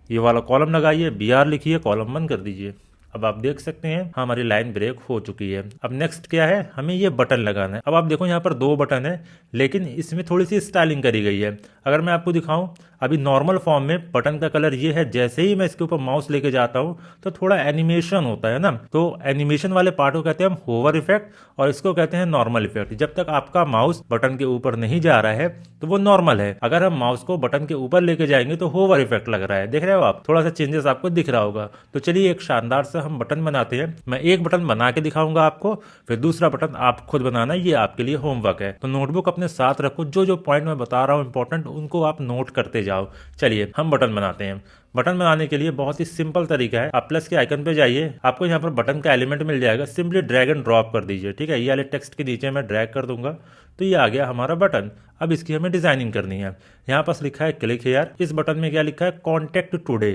ये वाला कॉलम लगाइए, BR लिखिए, कॉलम बंद कर दीजिए। अब आप देख सकते हैं हमारी लाइन ब्रेक हो चुकी है। अब नेक्स्ट क्या है, हमें ये बटन लगाना है। अब आप देखो यहाँ पर दो बटन है, लेकिन इसमें थोड़ी सी स्टाइलिंग करी गई है। अगर मैं आपको दिखाऊं, अभी नॉर्मल फॉर्म में बटन का कलर ये है, जैसे ही मैं इसके ऊपर माउस लेके जाता हूं तो थोड़ा एनिमेशन होता है ना, तो एनिमेशन वाले पार्ट को कहते हैं हम होवर इफेक्ट, और इसको कहते हैं नॉर्मल इफेक्ट। जब तक आपका माउस बटन के ऊपर नहीं जा रहा है तो वो नॉर्मल है, अगर हम माउस को बटन के ऊपर लेके जाएंगे तो होवर इफेक्ट लग रहा है। देख रहे हो आप, थोड़ा सा चेंजेस आपको दिख रहा होगा। तो चलिए एक शानदार सा हम बटन बनाते हैं। मैं एक बटन बना के दिखाऊंगा आपको, फिर दूसरा बटन आप खुद बनाना, ये आपके लिए होमवर्क है। तो नोटबुक अपने साथ रखो, जो जो पॉइंट मैं बता रहा हूँ इंपॉर्टेंट, उनको आप नोट करते जाओ। चलिए हम बटन बनाते हैं। बटन बनाने के लिए बहुत ही सिंपल तरीका है, आप प्लस के आइकन पे जाइए, आपको यहाँ पर बटन का एलिमेंट मिल जाएगा, सिंपली ड्रैग एंड ड्रॉप कर दीजिए। ठीक है, ये वाले टेक्स्ट के नीचे मैं ड्रैग कर दूंगा तो ये आ गया हमारा बटन। अब इसकी हमें डिजाइनिंग करनी है। यहाँ पास लिखा है क्लिक हियर, इस बटन में क्या लिखा है, कॉन्टेक्ट टुडे।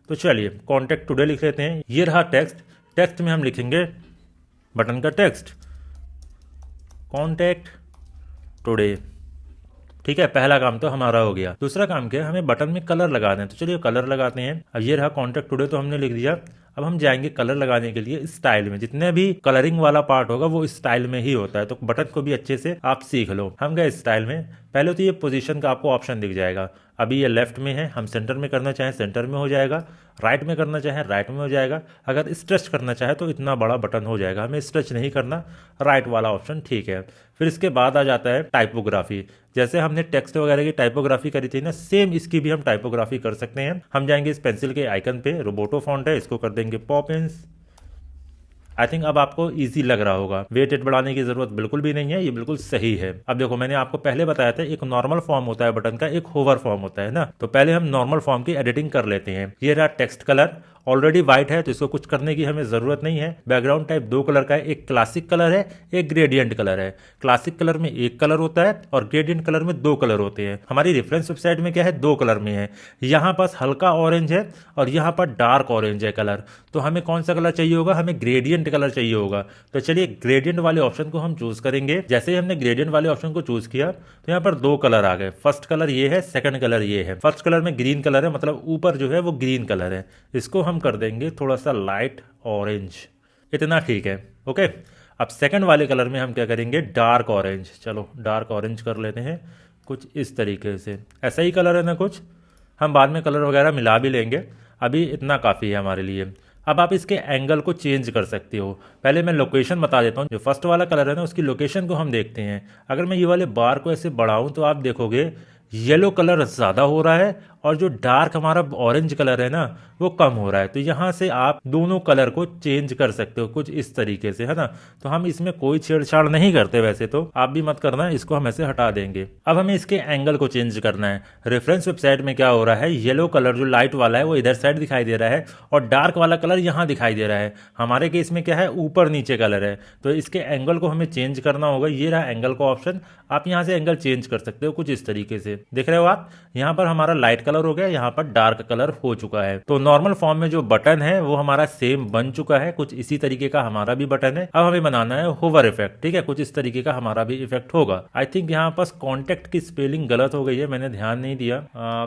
तो चलिए कॉन्टेक्ट टुडे लिख लेते हैं। ये रहा टेक्स्ट, टेक्स्ट में हम लिखेंगे बटन का टेक्स्ट, कॉन्टेक्ट टुडे। ठीक है, पहला काम तो हमारा हो गया। दूसरा काम क्या है, हमें बटन में कलर लगाना है। तो चलिए कलर लगाते हैं। अब ये रहा कॉन्टेक्ट टुडे तो हमने लिख दिया। अब हम जाएंगे कलर लगाने के लिए स्टाइल में। जितने भी कलरिंग वाला पार्ट होगा वो स्टाइल में ही होता है, तो बटन को भी अच्छे से आप सीख लो। हम गए स्टाइल में, पहले तो ये पोजीशन का आपको ऑप्शन दिख जाएगा। अभी ये लेफ्ट में है, हम सेंटर में करना चाहें सेंटर में हो जाएगा, राइट में करना चाहें राइट में हो जाएगा। अगर स्ट्रेच करना चाहे तो इतना बड़ा बटन हो जाएगा, हमें स्ट्रेच नहीं करना, राइट वाला ऑप्शन ठीक है। फिर इसके बाद आ जाता है टाइपोग्राफी। जैसे हमने टेक्स्ट वगैरह की टाइपोग्राफी करी थी ना, सेम इसकी भी हम टाइपोग्राफी कर सकते हैं। हम जाएंगे इस पेंसिल के आइकन पे, रोबोटो फॉन्ट है, इसको कर देंगे पॉपिंस। आई थिंक अब आपको इजी लग रहा होगा, वेटेड बढ़ाने की जरूरत बिल्कुल भी नहीं है, ये बिल्कुल सही है। अब देखो मैंने आपको पहले बताया था एक नॉर्मल फॉर्म होता है बटन का, एक होवर फॉर्म होता है ना, तो पहले हम नॉर्मल फॉर्म की एडिटिंग कर लेते हैं। ये रहा टेक्स्ट कलर, ऑलरेडी व्हाइट है तो इसको कुछ करने की हमें जरूरत नहीं है। बैकग्राउंड टाइप दो कलर का है, एक क्लासिक कलर है एक ग्रेडियंट कलर है। क्लासिक कलर में एक कलर होता है और ग्रेडियंट कलर में दो कलर होते हैं। हमारी रेफरेंस वेबसाइट में क्या है, दो कलर में है। यहाँ पास हल्का ऑरेंज है और यहाँ पर डार्क ऑरेंज है कलर। तो हमें कौन सा कलर चाहिए होगा, हमें ग्रेडियंट कलर चाहिए होगा। तो चलिए ग्रेडियंट वाले ऑप्शन को हम चूज करेंगे। जैसे ही हमने ग्रेडियंट वाले ऑप्शन को चूज किया तो यहाँ पर दो कलर आ गए। फर्स्ट कलर ये है, सेकंड कलर ये है। फर्स्ट कलर में ग्रीन कलर है, मतलब ऊपर जो है वो ग्रीन कलर है। इसको हम कर देंगे थोड़ा सा लाइट ऑरेंज, इतना ठीक है। ओके, अब सेकंड वाले कलर में हम क्या करेंगे, डार्क ऑरेंज। चलो डार्क ऑरेंज कर लेते हैं कुछ इस तरीके से। ऐसा ही कलर है ना कुछ, हम बाद में कलर वगैरह मिला भी लेंगे, अभी इतना काफ़ी है हमारे लिए। अब आप इसके एंगल को चेंज कर सकते हो। पहले मैं लोकेशन बता देता हूँ। जो फर्स्ट वाला कलर है ना उसकी लोकेशन को हम देखते हैं। अगर मैं ये वाले बार को ऐसे बढ़ाऊँ तो आप देखोगे येलो कलर ज़्यादा हो रहा है और जो डार्क हमारा ऑरेंज कलर है ना वो कम हो रहा है। तो यहाँ से आप दोनों कलर को चेंज कर सकते हो कुछ इस तरीके से, है ना। तो हम इसमें कोई छेड़छाड़ नहीं करते, वैसे तो आप भी मत करना, इसको हम ऐसे हटा देंगे। अब हमें इसके एंगल को चेंज करना है। रेफरेंस वेबसाइट में क्या हो रहा है, येलो कलर जो लाइट वाला है वो इधर साइड दिखाई दे रहा है और डार्क वाला कलर यहाँ दिखाई दे रहा है। हमारे केस में क्या है, ऊपर नीचे कलर है, तो इसके एंगल को हमें चेंज करना होगा। ये रहा एंगल का ऑप्शन, आप यहाँ से एंगल चेंज कर सकते हो कुछ इस तरीके से। देख रहे हो आप, यहाँ पर हमारा लाइट कलर हो गया, यहाँ पर डार्क कलर हो चुका है। तो नॉर्मल फॉर्म में जो बटन है वो हमारा सेम बन चुका है, कुछ इसी तरीके का हमारा भी बटन है। अब हमें बनाना है होवर इफेक्ट, ठीक है, कुछ इस तरीके का हमारा भी इफेक्ट होगा। आई थिंक यहाँ पास कॉन्टेक्ट की स्पेलिंग गलत हो गई है, मैंने ध्यान नहीं दिया।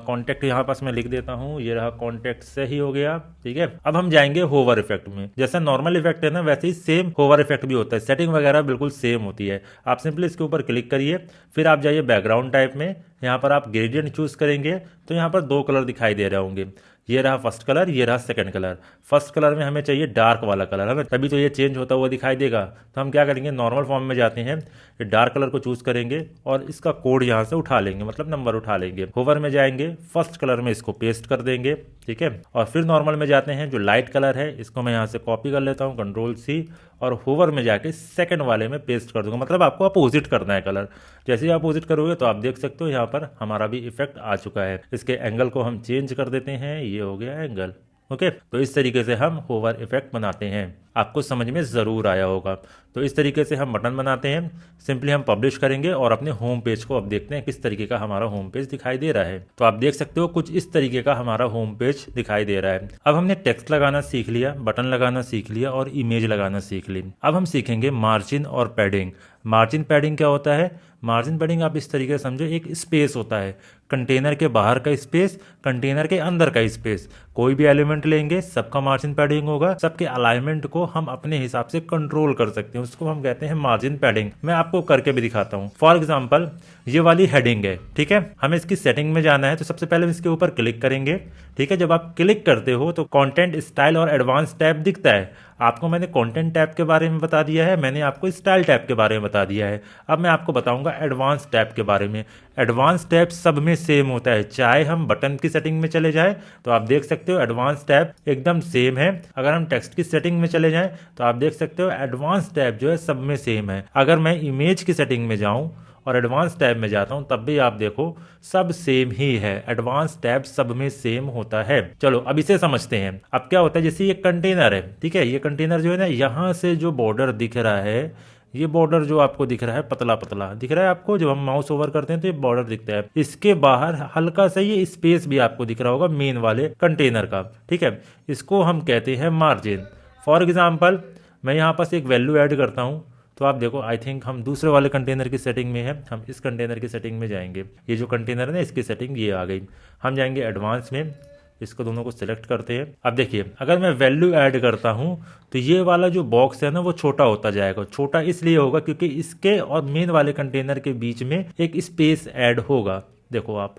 कॉन्टेक्ट यहाँ पास मैं लिख देता हूँ, ये रहा कॉन्टेक्ट, सही हो गया, ठीक है। अब हम जाएंगे होवर इफेक्ट में। जैसा नॉर्मल इफेक्ट है ना वैसे ही सेम होवर इफेक्ट भी होता है, सेटिंग वगैरह बिल्कुल सेम होती है। आप सिंपली इसके ऊपर क्लिक करिए, फिर आप जाइए बैकग्राउंड टाइप में, यहाँ पर आप ग्रेडियंट चूज करेंगे तो यहाँ पर दो कलर दिखाई दे रहे होंगे। ये रहा फर्स्ट कलर, ये रहा सेकंड कलर। फर्स्ट कलर में हमें चाहिए डार्क वाला कलर, है ना, तभी तो ये चेंज होता हुआ दिखाई देगा। तो हम क्या करेंगे, नॉर्मल फॉर्म में जाते हैं, ये डार्क कलर को चूज करेंगे और इसका कोड यहाँ से उठा लेंगे, मतलब नंबर उठा लेंगे। होवर में जाएंगे, फर्स्ट कलर में इसको पेस्ट कर देंगे, ठीक है। और फिर नॉर्मल में जाते हैं, जो लाइट कलर है इसको मैं यहाँ से कॉपी कर लेता हूँ, Ctrl+C, और होवर में जाके सेकंड वाले में पेस्ट कर दूंगा। मतलब आपको अपोजिट करना है कलर। जैसे ही अपोजिट करोगे तो आप देख सकते हो यहाँ पर हमारा भी इफेक्ट आ चुका है। इसके एंगल को हम चेंज कर देते हैं, ये हो गया एंगल। ओके, तो इस तरीके से हम होवर इफेक्ट बनाते हैं। आपको समझ में ज़रूर आया होगा। तो इस तरीके से हम बटन बनाते हैं। सिंपली हम पब्लिश करेंगे और अपने होम पेज को अब देखते हैं किस तरीके का हमारा होम पेज दिखाई दे रहा है। तो आप देख सकते हो कुछ इस तरीके का हमारा होम पेज दिखाई दे रहा है। अब हमने टेक्स्ट लगाना सीख लिया, बटन लगाना सीख लिया और इमेज लगाना सीख ली। अब हम सीखेंगे मार्जिन और पैडिंग। मार्जिन पैडिंग क्या होता है, मार्जिन पैडिंग आप इस तरीके से समझो, एक स्पेस होता है, कंटेनर के बाहर का स्पेस, कंटेनर के अंदर का स्पेस। कोई भी एलिमेंट लेंगे सबका मार्जिन पैडिंग होगा, सबके अलाइनमेंट को हम अपने हिसाब से कंट्रोल कर सकते हैं, उसको हम कहते हैं मार्जिन पैडिंग। मैं आपको करके भी दिखाता हूँ। फॉर एग्जांपल ये वाली हेडिंग है, ठीक है, हमें इसकी सेटिंग में जाना है। तो सबसे पहले इसके ऊपर क्लिक करेंगे, ठीक है। जब आप क्लिक करते हो तो कंटेंट, स्टाइल और एडवांस टैब दिखता है। आपको मैंने कंटेंट टैब के बारे में बता दिया है, मैंने आपको स्टाइल टैब के बारे में बता दिया है। अब मैं आपको बताऊंगा एडवांस टैब के बारे में। एडवांस टैब सब में सेम होता है, चाहे हम बटन की सेटिंग में चले जाएं तो आप देख सकते हो एडवांस टैब एकदम सेम है। अगर हम टेक्स्ट की सेटिंग में चले जाएं तो आप देख सकते हो एडवांस टैब जो है सब में सेम है। अगर मैं इमेज की सेटिंग में जाऊं और एडवांस टैब में जाता हूं तब भी आप देखो सब सेम ही है, एडवांस टैब सब में सेम होता है। चलो अब इसे समझते हैं। अब क्या होता है, जैसे ये कंटेनर है, ठीक है, ये कंटेनर जो है ना, यहाँ से जो बॉर्डर दिख रहा है, ये बॉर्डर जो आपको दिख रहा है पतला पतला दिख रहा है आपको, जब हम माउस ओवर करते हैं तो ये बॉर्डर दिखता है। इसके बाहर हल्का सा ये स्पेस भी आपको दिख रहा होगा मेन वाले कंटेनर का, ठीक है, इसको हम कहते हैं मार्जिन। फॉर एग्जाम्पल मैं यहाँ पास एक वैल्यू ऐड करता हूँ, तो आप देखो आई थिंक हम दूसरे वाले कंटेनर की सेटिंग में है, हम इस कंटेनर की सेटिंग में जाएंगे। ये जो कंटेनर है ना इसकी सेटिंग ये आ गई। हम जाएंगे एडवांस में, इसको दोनों को सिलेक्ट करते हैं। अब देखिए अगर मैं वैल्यू ऐड करता हूं तो ये वाला जो बॉक्स है ना वो छोटा होता जाएगा। छोटा इसलिए होगा क्योंकि इसके और मेन वाले कंटेनर के बीच में एक स्पेस ऐड होगा। देखो आप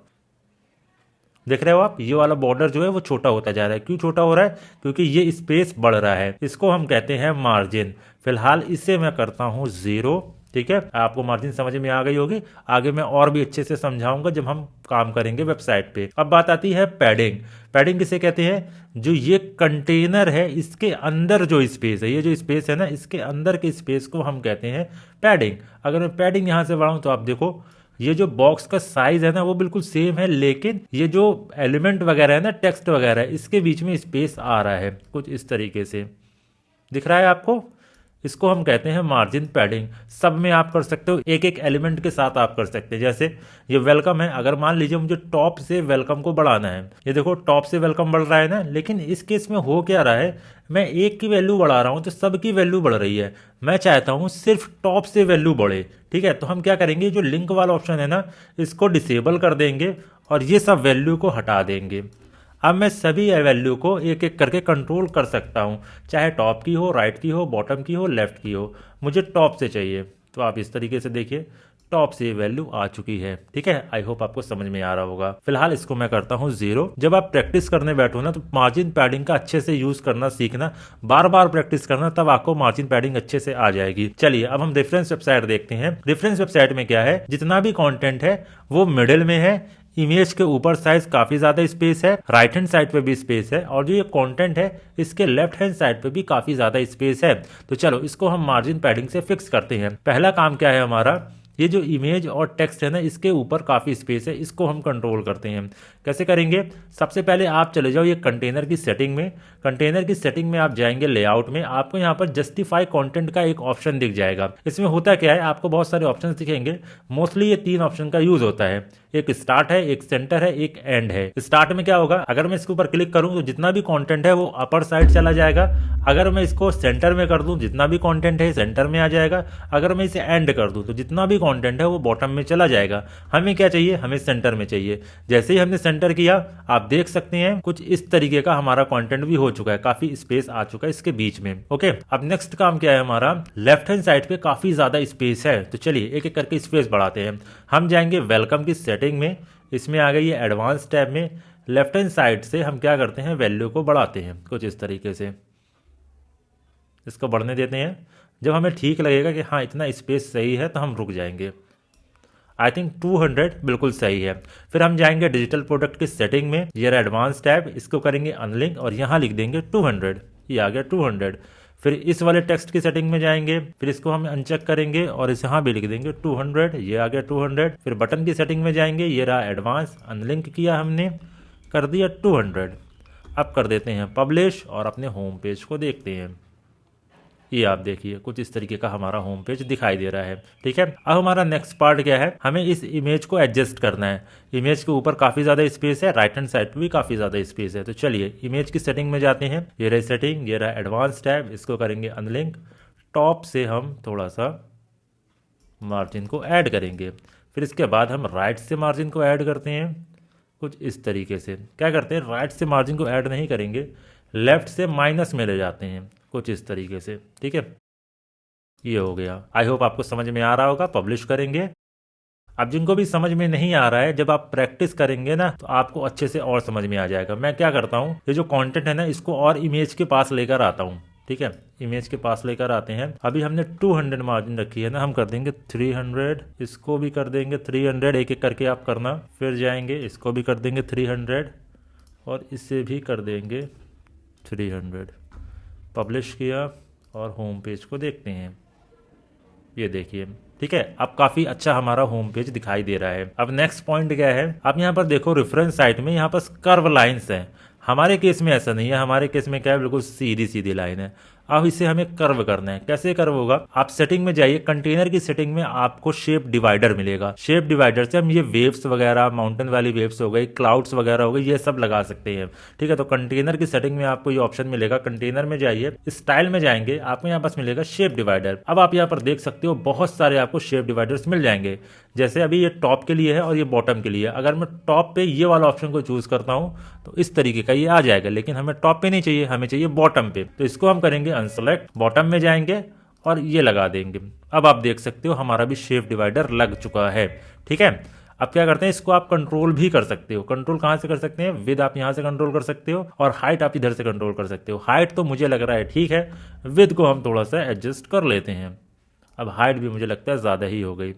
देख रहे हो आप, ये वाला बॉर्डर जो है वो छोटा होता जा रहा है। क्यों छोटा हो रहा है? क्योंकि ये स्पेस बढ़ रहा है। इसको हम कहते हैं मार्जिन। फिलहाल इसे मैं करता हूँ 0। ठीक है, आपको मार्जिन समझ में आ गई होगी। आगे मैं और भी अच्छे से समझाऊंगा जब हम काम करेंगे वेबसाइट पे। अब बात आती है पैडिंग। पैडिंग किसे कहते हैं? जो ये कंटेनर है इसके अंदर जो स्पेस है, ये जो स्पेस है ना, इसके अंदर के स्पेस को हम कहते हैं पैडिंग। अगर मैं पैडिंग यहां से बढ़ाऊं तो आप देखो ये जो बॉक्स का साइज है ना वो बिल्कुल सेम है, लेकिन ये जो एलिमेंट वगैरह है ना, टेक्स्ट वगैरह है, इसके बीच में स्पेस आ रहा है कुछ इस तरीके से। दिख रहा है आपको? इसको हम कहते हैं मार्जिन पैडिंग। सब में आप कर सकते हो, एक एक एलिमेंट के साथ आप कर सकते हैं। जैसे ये वेलकम है, अगर मान लीजिए मुझे टॉप से वेलकम को बढ़ाना है, ये देखो टॉप से वेलकम बढ़ रहा है ना, लेकिन इस केस में हो क्या रहा है, मैं एक की वैल्यू बढ़ा रहा हूं तो सबकी वैल्यू बढ़ रही है। मैं चाहता हूं सिर्फ टॉप से वैल्यू बढ़े। ठीक है, तो हम क्या करेंगे, जो लिंक वाला ऑप्शन है ना इसको डिसेबल कर देंगे और ये सब वैल्यू को हटा देंगे। अब मैं सभी वैल्यू को एक एक करके कंट्रोल कर सकता हूँ, चाहे टॉप की हो, राइट की हो, बॉटम की हो, लेफ्ट की हो। मुझे टॉप से चाहिए तो आप इस तरीके से देखिए टॉप से वैल्यू आ चुकी है। ठीक है, आई होप आपको समझ में आ रहा होगा। फिलहाल इसको मैं करता हूँ 0। जब आप प्रैक्टिस करने बैठो ना तो मार्जिन पैडिंग का अच्छे से यूज करना सीखना, बार बार प्रैक्टिस करना, तब आपको मार्जिन पैडिंग अच्छे से आ जाएगी। चलिए अब हम रेफरेंस वेबसाइट देखते हैं। रेफरेंस वेबसाइट में क्या है, जितना भी कंटेंट है वो मिडिल में है। इमेज के ऊपर साइज काफी ज्यादा स्पेस है, राइट हैंड साइड पे भी स्पेस है, और जो ये कंटेंट है इसके लेफ्ट हैंड साइड पे भी काफी ज्यादा स्पेस है। तो चलो इसको हम मार्जिन पैडिंग से फिक्स करते हैं। पहला काम क्या है हमारा, ये जो इमेज और टेक्स्ट है ना इसके ऊपर काफी स्पेस है, इसको हम कंट्रोल करते हैं। कैसे करेंगे? सबसे पहले आप चले जाओ ये कंटेनर की सेटिंग में। कंटेनर की सेटिंग में आप जाएंगे लेआउट में, आपको यहाँ पर जस्टिफाई कंटेंट का एक ऑप्शन दिख जाएगा। इसमें होता क्या है, आपको बहुत सारे ऑप्शन दिखेंगे। मोस्टली ये 3 ऑप्शन का यूज होता है, एक स्टार्ट है, एक सेंटर है, एक एंड है। स्टार्ट में क्या होगा, अगर मैं इसके ऊपर क्लिक करूं तो जितना भी कंटेंट है वो अपर साइड चला जाएगा। अगर मैं इसको सेंटर में कर दूं जितना भी कंटेंट है सेंटर में आ जाएगा। अगर मैं इसे एंड कर दूं तो जितना भी कंटेंट है वो बॉटम में चला जाएगा। हमें क्या चाहिए, हमें सेंटर में चाहिए। जैसे ही हमने सेंटर किया आप देख सकते हैं कुछ इस तरीके का हमारा कंटेंट भी हो चुका है, काफी स्पेस आ चुका है इसके बीच में। ओके, अब नेक्स्ट काम क्या है हमारा, लेफ्ट हैंड साइड पे काफी ज्यादा स्पेस है, तो चलिए एक एक करके स्पेस बढ़ाते हैं। हम जाएंगे वेलकम की सेटिंग में, इसमें आ गई है एडवांस टैब में। लेफ्ट हैंड साइड से हम क्या करते हैं, वैल्यू को बढ़ाते हैं कुछ इस तरीके से। इसको बढ़ने देते हैं। जब हमें ठीक लगेगा कि हाँ इतना स्पेस सही है तो हम रुक जाएंगे। आई थिंक 200 बिल्कुल सही है। फिर हम जाएंगे डिजिटल प्रोडक्ट की सेटिंग में, ये एडवांस टैब, इसको करेंगे अनलिंक और यहाँ लिख देंगे 200। ये आ गया 200। फिर इस वाले टेक्स्ट की सेटिंग में जाएंगे, फिर इसको हम अनचेक करेंगे और इस यहाँ भी लिख देंगे 200। ये आ गया 200। फिर बटन की सेटिंग में जाएंगे, ये रहा एडवांस, अनलिंक किया हमने, कर दिया 200। अब कर देते हैं पब्लिश और अपने होम पेज को देखते हैं। ये आप देखिए कुछ इस तरीके का हमारा होम पेज दिखाई दे रहा है। ठीक है, अब हमारा नेक्स्ट पार्ट क्या है, हमें इस इमेज को एडजस्ट करना है। इमेज के ऊपर काफी ज्यादा स्पेस है, राइट हैंड साइड पे भी काफी ज्यादा स्पेस है। तो चलिए इमेज की सेटिंग में जाते हैं। ये रही सेटिंग, ये रहा एडवांस टैब, इसको करेंगे अनलिंक। टॉप से हम थोड़ा सा मार्जिन को ऐड करेंगे। फिर इसके बाद हम राइट से मार्जिन को ऐड करते हैं कुछ इस तरीके से। क्या करते हैं, राइट से मार्जिन को ऐड नहीं करेंगे, लेफ्ट से माइनस में ले जाते हैं कुछ इस तरीके से। ठीक है, ये हो गया। आई होप आपको समझ में आ रहा होगा। पब्लिश करेंगे। अब जिनको भी समझ में नहीं आ रहा है, जब आप प्रैक्टिस करेंगे ना तो आपको अच्छे से और समझ में आ जाएगा। मैं क्या करता हूँ, ये जो कंटेंट है ना इसको और इमेज के पास लेकर आता हूँ। ठीक है, इमेज के पास लेकर आते हैं। अभी हमने 200 मार्जिन रखी है ना, हम कर देंगे 300। इसको भी कर देंगे 300, एक एक करके आप करना। फिर जाएंगे, इसको भी कर देंगे 300 और इसे भी कर देंगे 300। पब्लिश किया और होम पेज को देखते हैं। ये देखिए, ठीक है, अब काफी अच्छा हमारा होम पेज दिखाई दे रहा है। अब नेक्स्ट पॉइंट क्या है, आप यहाँ पर देखो रेफरेंस साइट में यहाँ पर कर्व लाइंस हैं। हमारे केस में ऐसा नहीं है, हमारे केस में क्या है, बिल्कुल सीधी सीधी लाइन है। अब इसे हमें कर्व करना है। कैसे कर्व होगा, आप सेटिंग में जाइए, कंटेनर की सेटिंग में आपको शेप डिवाइडर मिलेगा। शेप डिवाइडर से हम ये वेव्स वगैरह, माउंटेन वाली वेव्स हो गई, क्लाउड्स वगैरह हो गई, ये सब लगा सकते हैं। ठीक है, तो कंटेनर की सेटिंग में आपको ये ऑप्शन मिलेगा। कंटेनर में जाइए, स्टाइल में जाएंगे, आपको यहाँ पास मिलेगा शेप डिवाइडर। अब आप यहाँ पर देख सकते हो बहुत सारे आपको शेप डिवाइडर्स मिल जाएंगे। जैसे अभी ये टॉप के लिए है और ये बॉटम के लिए। अगर मैं टॉप पे ये वाला ऑप्शन को चूज करता हूँ तो इस तरीके का ये आ जाएगा, लेकिन हमें टॉप पे नहीं चाहिए, हमें चाहिए बॉटम पे। तो इसको हम करेंगे अनसेलेक्ट, बॉटम में जाएंगे और ये लगा देंगे। अब आप देख सकते हो हमारा भी शेप डिवाइडर लग चुका है। ठीक है, अब क्या करते हैं, इसको आप कंट्रोल भी कर सकते हो। कंट्रोल कहाँ से कर सकते हैं, विद आप यहाँ से कंट्रोल कर सकते हो और हाइट आप इधर से कंट्रोल कर सकते हो। हाइट तो मुझे लग रहा है ठीक है, विद को हम थोड़ा सा एडजस्ट कर लेते हैं। अब हाइट भी मुझे लगता है ज़्यादा ही हो गई,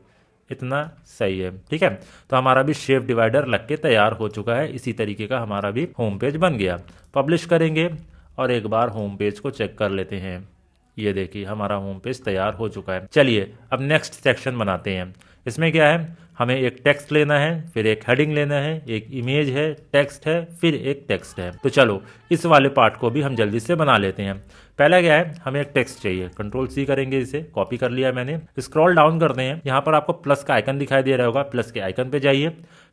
इतना सही है। ठीक है, तो हमारा भी शेप डिवाइडर लग के तैयार हो चुका है। इसी तरीके का हमारा भी होम पेज बन गया। पब्लिश करेंगे और एक बार होम पेज को चेक कर लेते हैं। ये देखिए हमारा होम पेज तैयार हो चुका है। चलिए अब नेक्स्ट सेक्शन बनाते हैं। इसमें क्या है, हमें एक टेक्स्ट लेना है, फिर एक हेडिंग लेना है, एक इमेज है, टेक्स्ट है, फिर एक टेक्स्ट है। तो चलो इस वाले पार्ट को भी हम जल्दी से बना लेते हैं। पहला क्या है, हमें एक टेक्स्ट चाहिए। कंट्रोल सी करेंगे, इसे कॉपी कर लिया मैंने। स्क्रॉल डाउन करते हैं, यहाँ पर आपको प्लस का आइकन दिखाई दे रहा होगा, प्लस के आइकन पे जाइए,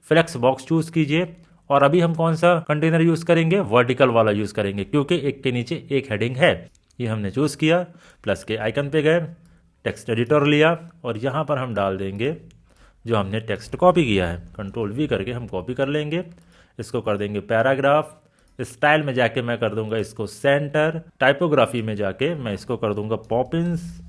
फ्लेक्स बॉक्स चूज कीजिए और अभी हम कौन सा कंटेनर यूज करेंगे, वर्टिकल वाला यूज करेंगे, क्योंकि एक के नीचे एक हेडिंग है। ये हमने चूज किया, प्लस के आइकन पे गए, टेक्स्ट एडिटर लिया और यहाँ पर हम डाल देंगे जो हमने टेक्स्ट कॉपी किया है। कंट्रोल वी करके हम कॉपी कर लेंगे, इसको कर देंगे पैराग्राफ। स्टाइल में जाके मैं कर दूंगा इसको सेंटर, टाइपोग्राफी में जाके मैं इसको कर दूंगा पॉपिंस।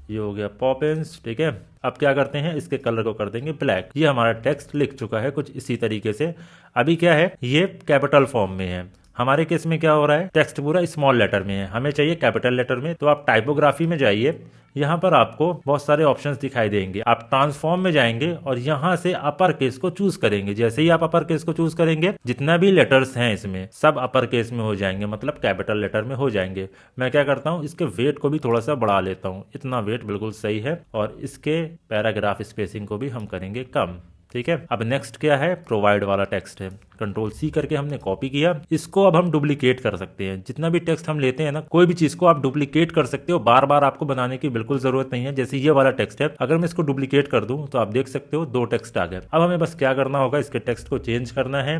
ये हो गया पॉपिंस। ठीक है, अब क्या करते हैं, इसके कलर को कर देंगे ब्लैक। ये हमारा टेक्स्ट लिख चुका है कुछ इसी तरीके से। अभी क्या है, ये कैपिटल फॉर्म में है। हमारे केस में क्या हो रहा है, टेक्स्ट पूरा स्मॉल लेटर में है, हमें चाहिए कैपिटल लेटर में। तो आप टाइपोग्राफी में जाइए, यहाँ पर आपको बहुत सारे ऑप्शंस दिखाई देंगे। आप ट्रांसफॉर्म में जाएंगे और यहाँ से अपर केस को चूज करेंगे। जैसे ही आप अपर केस को चूज करेंगे, जितना भी लेटर्स हैं इसमें सब अपर केस में हो जाएंगे, मतलब कैपिटल लेटर में हो जाएंगे। मैं क्या करता हूँ, इसके वेट को भी थोड़ा सा बढ़ा लेता हूँ, इतना वेट बिल्कुल सही है। और इसके पैराग्राफ स्पेसिंग को भी हम करेंगे कम। ठीक है, अब नेक्स्ट क्या है, प्रोवाइड वाला टेक्स्ट है। कंट्रोल सी करके हमने कॉपी किया, इसको अब हम डुप्लीकेट कर सकते हैं। जितना भी टेक्स्ट हम लेते हैं ना, कोई भी चीज को आप डुप्लीकेट कर सकते हो, बार बार आपको बनाने की बिल्कुल जरूरत नहीं है। जैसे ये वाला टेक्स्ट है, अगर मैं इसको डुप्लीकेट कर दूं तो आप देख सकते हो 2 टेक्स्ट आ गए। अब हमें बस क्या करना होगा, इसके टेक्स्ट को चेंज करना है।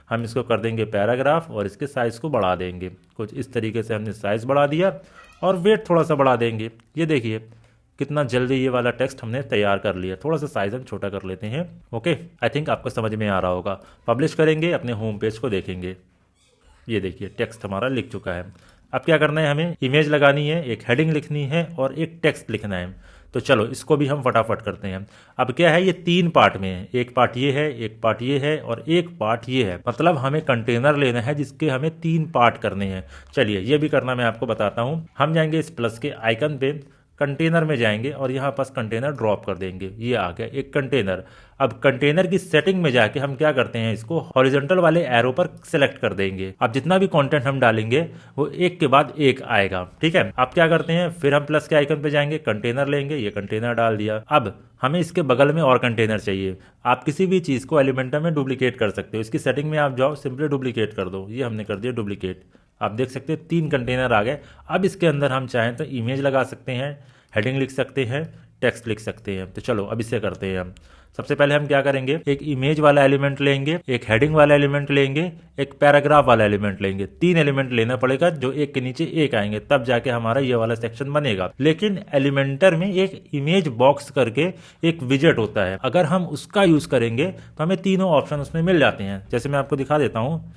हम इसको कर देंगे पैराग्राफ और इसके साइज को बढ़ा देंगे। कुछ इस तरीके से हमने साइज बढ़ा दिया और वेट थोड़ा सा बढ़ा देंगे। ये देखिए कितना जल्दी ये वाला टेक्स्ट हमने तैयार कर लिया। थोड़ा सा साइज हम छोटा कर लेते हैं। ओके, आई थिंक आपको समझ में आ रहा होगा। पब्लिश करेंगे, अपने होम पेज को देखेंगे। ये देखिए टेक्स्ट हमारा लिख चुका है। अब क्या करना है, हमें इमेज लगानी है, एक हेडिंग लिखनी है और एक टेक्स्ट लिखना है। तो चलो इसको भी हम फटाफट करते हैं। अब क्या है, ये 3 पार्ट में है। एक पार्ट ये है, एक पार्ट ये है और एक पार्ट ये है। मतलब हमें कंटेनर लेना है जिसके हमें 3 पार्ट करने हैं। चलिए ये भी करना मैं आपको बताता हूँ। हम जाएंगे इस प्लस के आइकन पे, कंटेनर में जाएंगे और यहाँ पास कंटेनर ड्रॉप कर देंगे। ये आ गया एक कंटेनर। अब कंटेनर की सेटिंग में जाके हम क्या करते हैं, इसको हॉरिजॉन्टल वाले एरो पर सिलेक्ट कर देंगे। अब जितना भी कंटेंट हम डालेंगे वो एक के बाद एक आएगा। ठीक है, अब क्या करते हैं, फिर हम प्लस के आइकन पे जाएंगे, कंटेनर लेंगे, ये कंटेनर डाल दिया। अब हमें इसके बगल में और कंटेनर चाहिए। आप किसी भी चीज को एलिमेंटर में डुप्लीकेट कर सकते हो। इसकी सेटिंग में आप जाओ, सिंपली डुप्लीकेट कर दो। ये हमने कर दिया डुप्लीकेट। आप देख सकते हैं 3 कंटेनर आ गए। अब इसके अंदर हम चाहें तो इमेज लगा सकते हैं, हेडिंग लिख सकते हैं, टेक्स्ट लिख सकते हैं। तो चलो अब इसे करते हैं हम। सबसे पहले हम क्या करेंगे, एक इमेज वाला एलिमेंट लेंगे, एक हेडिंग वाला एलिमेंट लेंगे, एक पैराग्राफ वाला एलिमेंट लेंगे। 3 एलिमेंट लेना पड़ेगा जो एक के नीचे एक आएंगे, तब जाके हमारा ये वाला सेक्शन बनेगा। लेकिन एलिमेंटर में एक इमेज बॉक्स करके एक विजेट होता है, अगर हम उसका यूज करेंगे तो हमें तीनों ऑप्शन उसमें मिल जाते हैं। जैसे मैं आपको दिखा देता हूँ,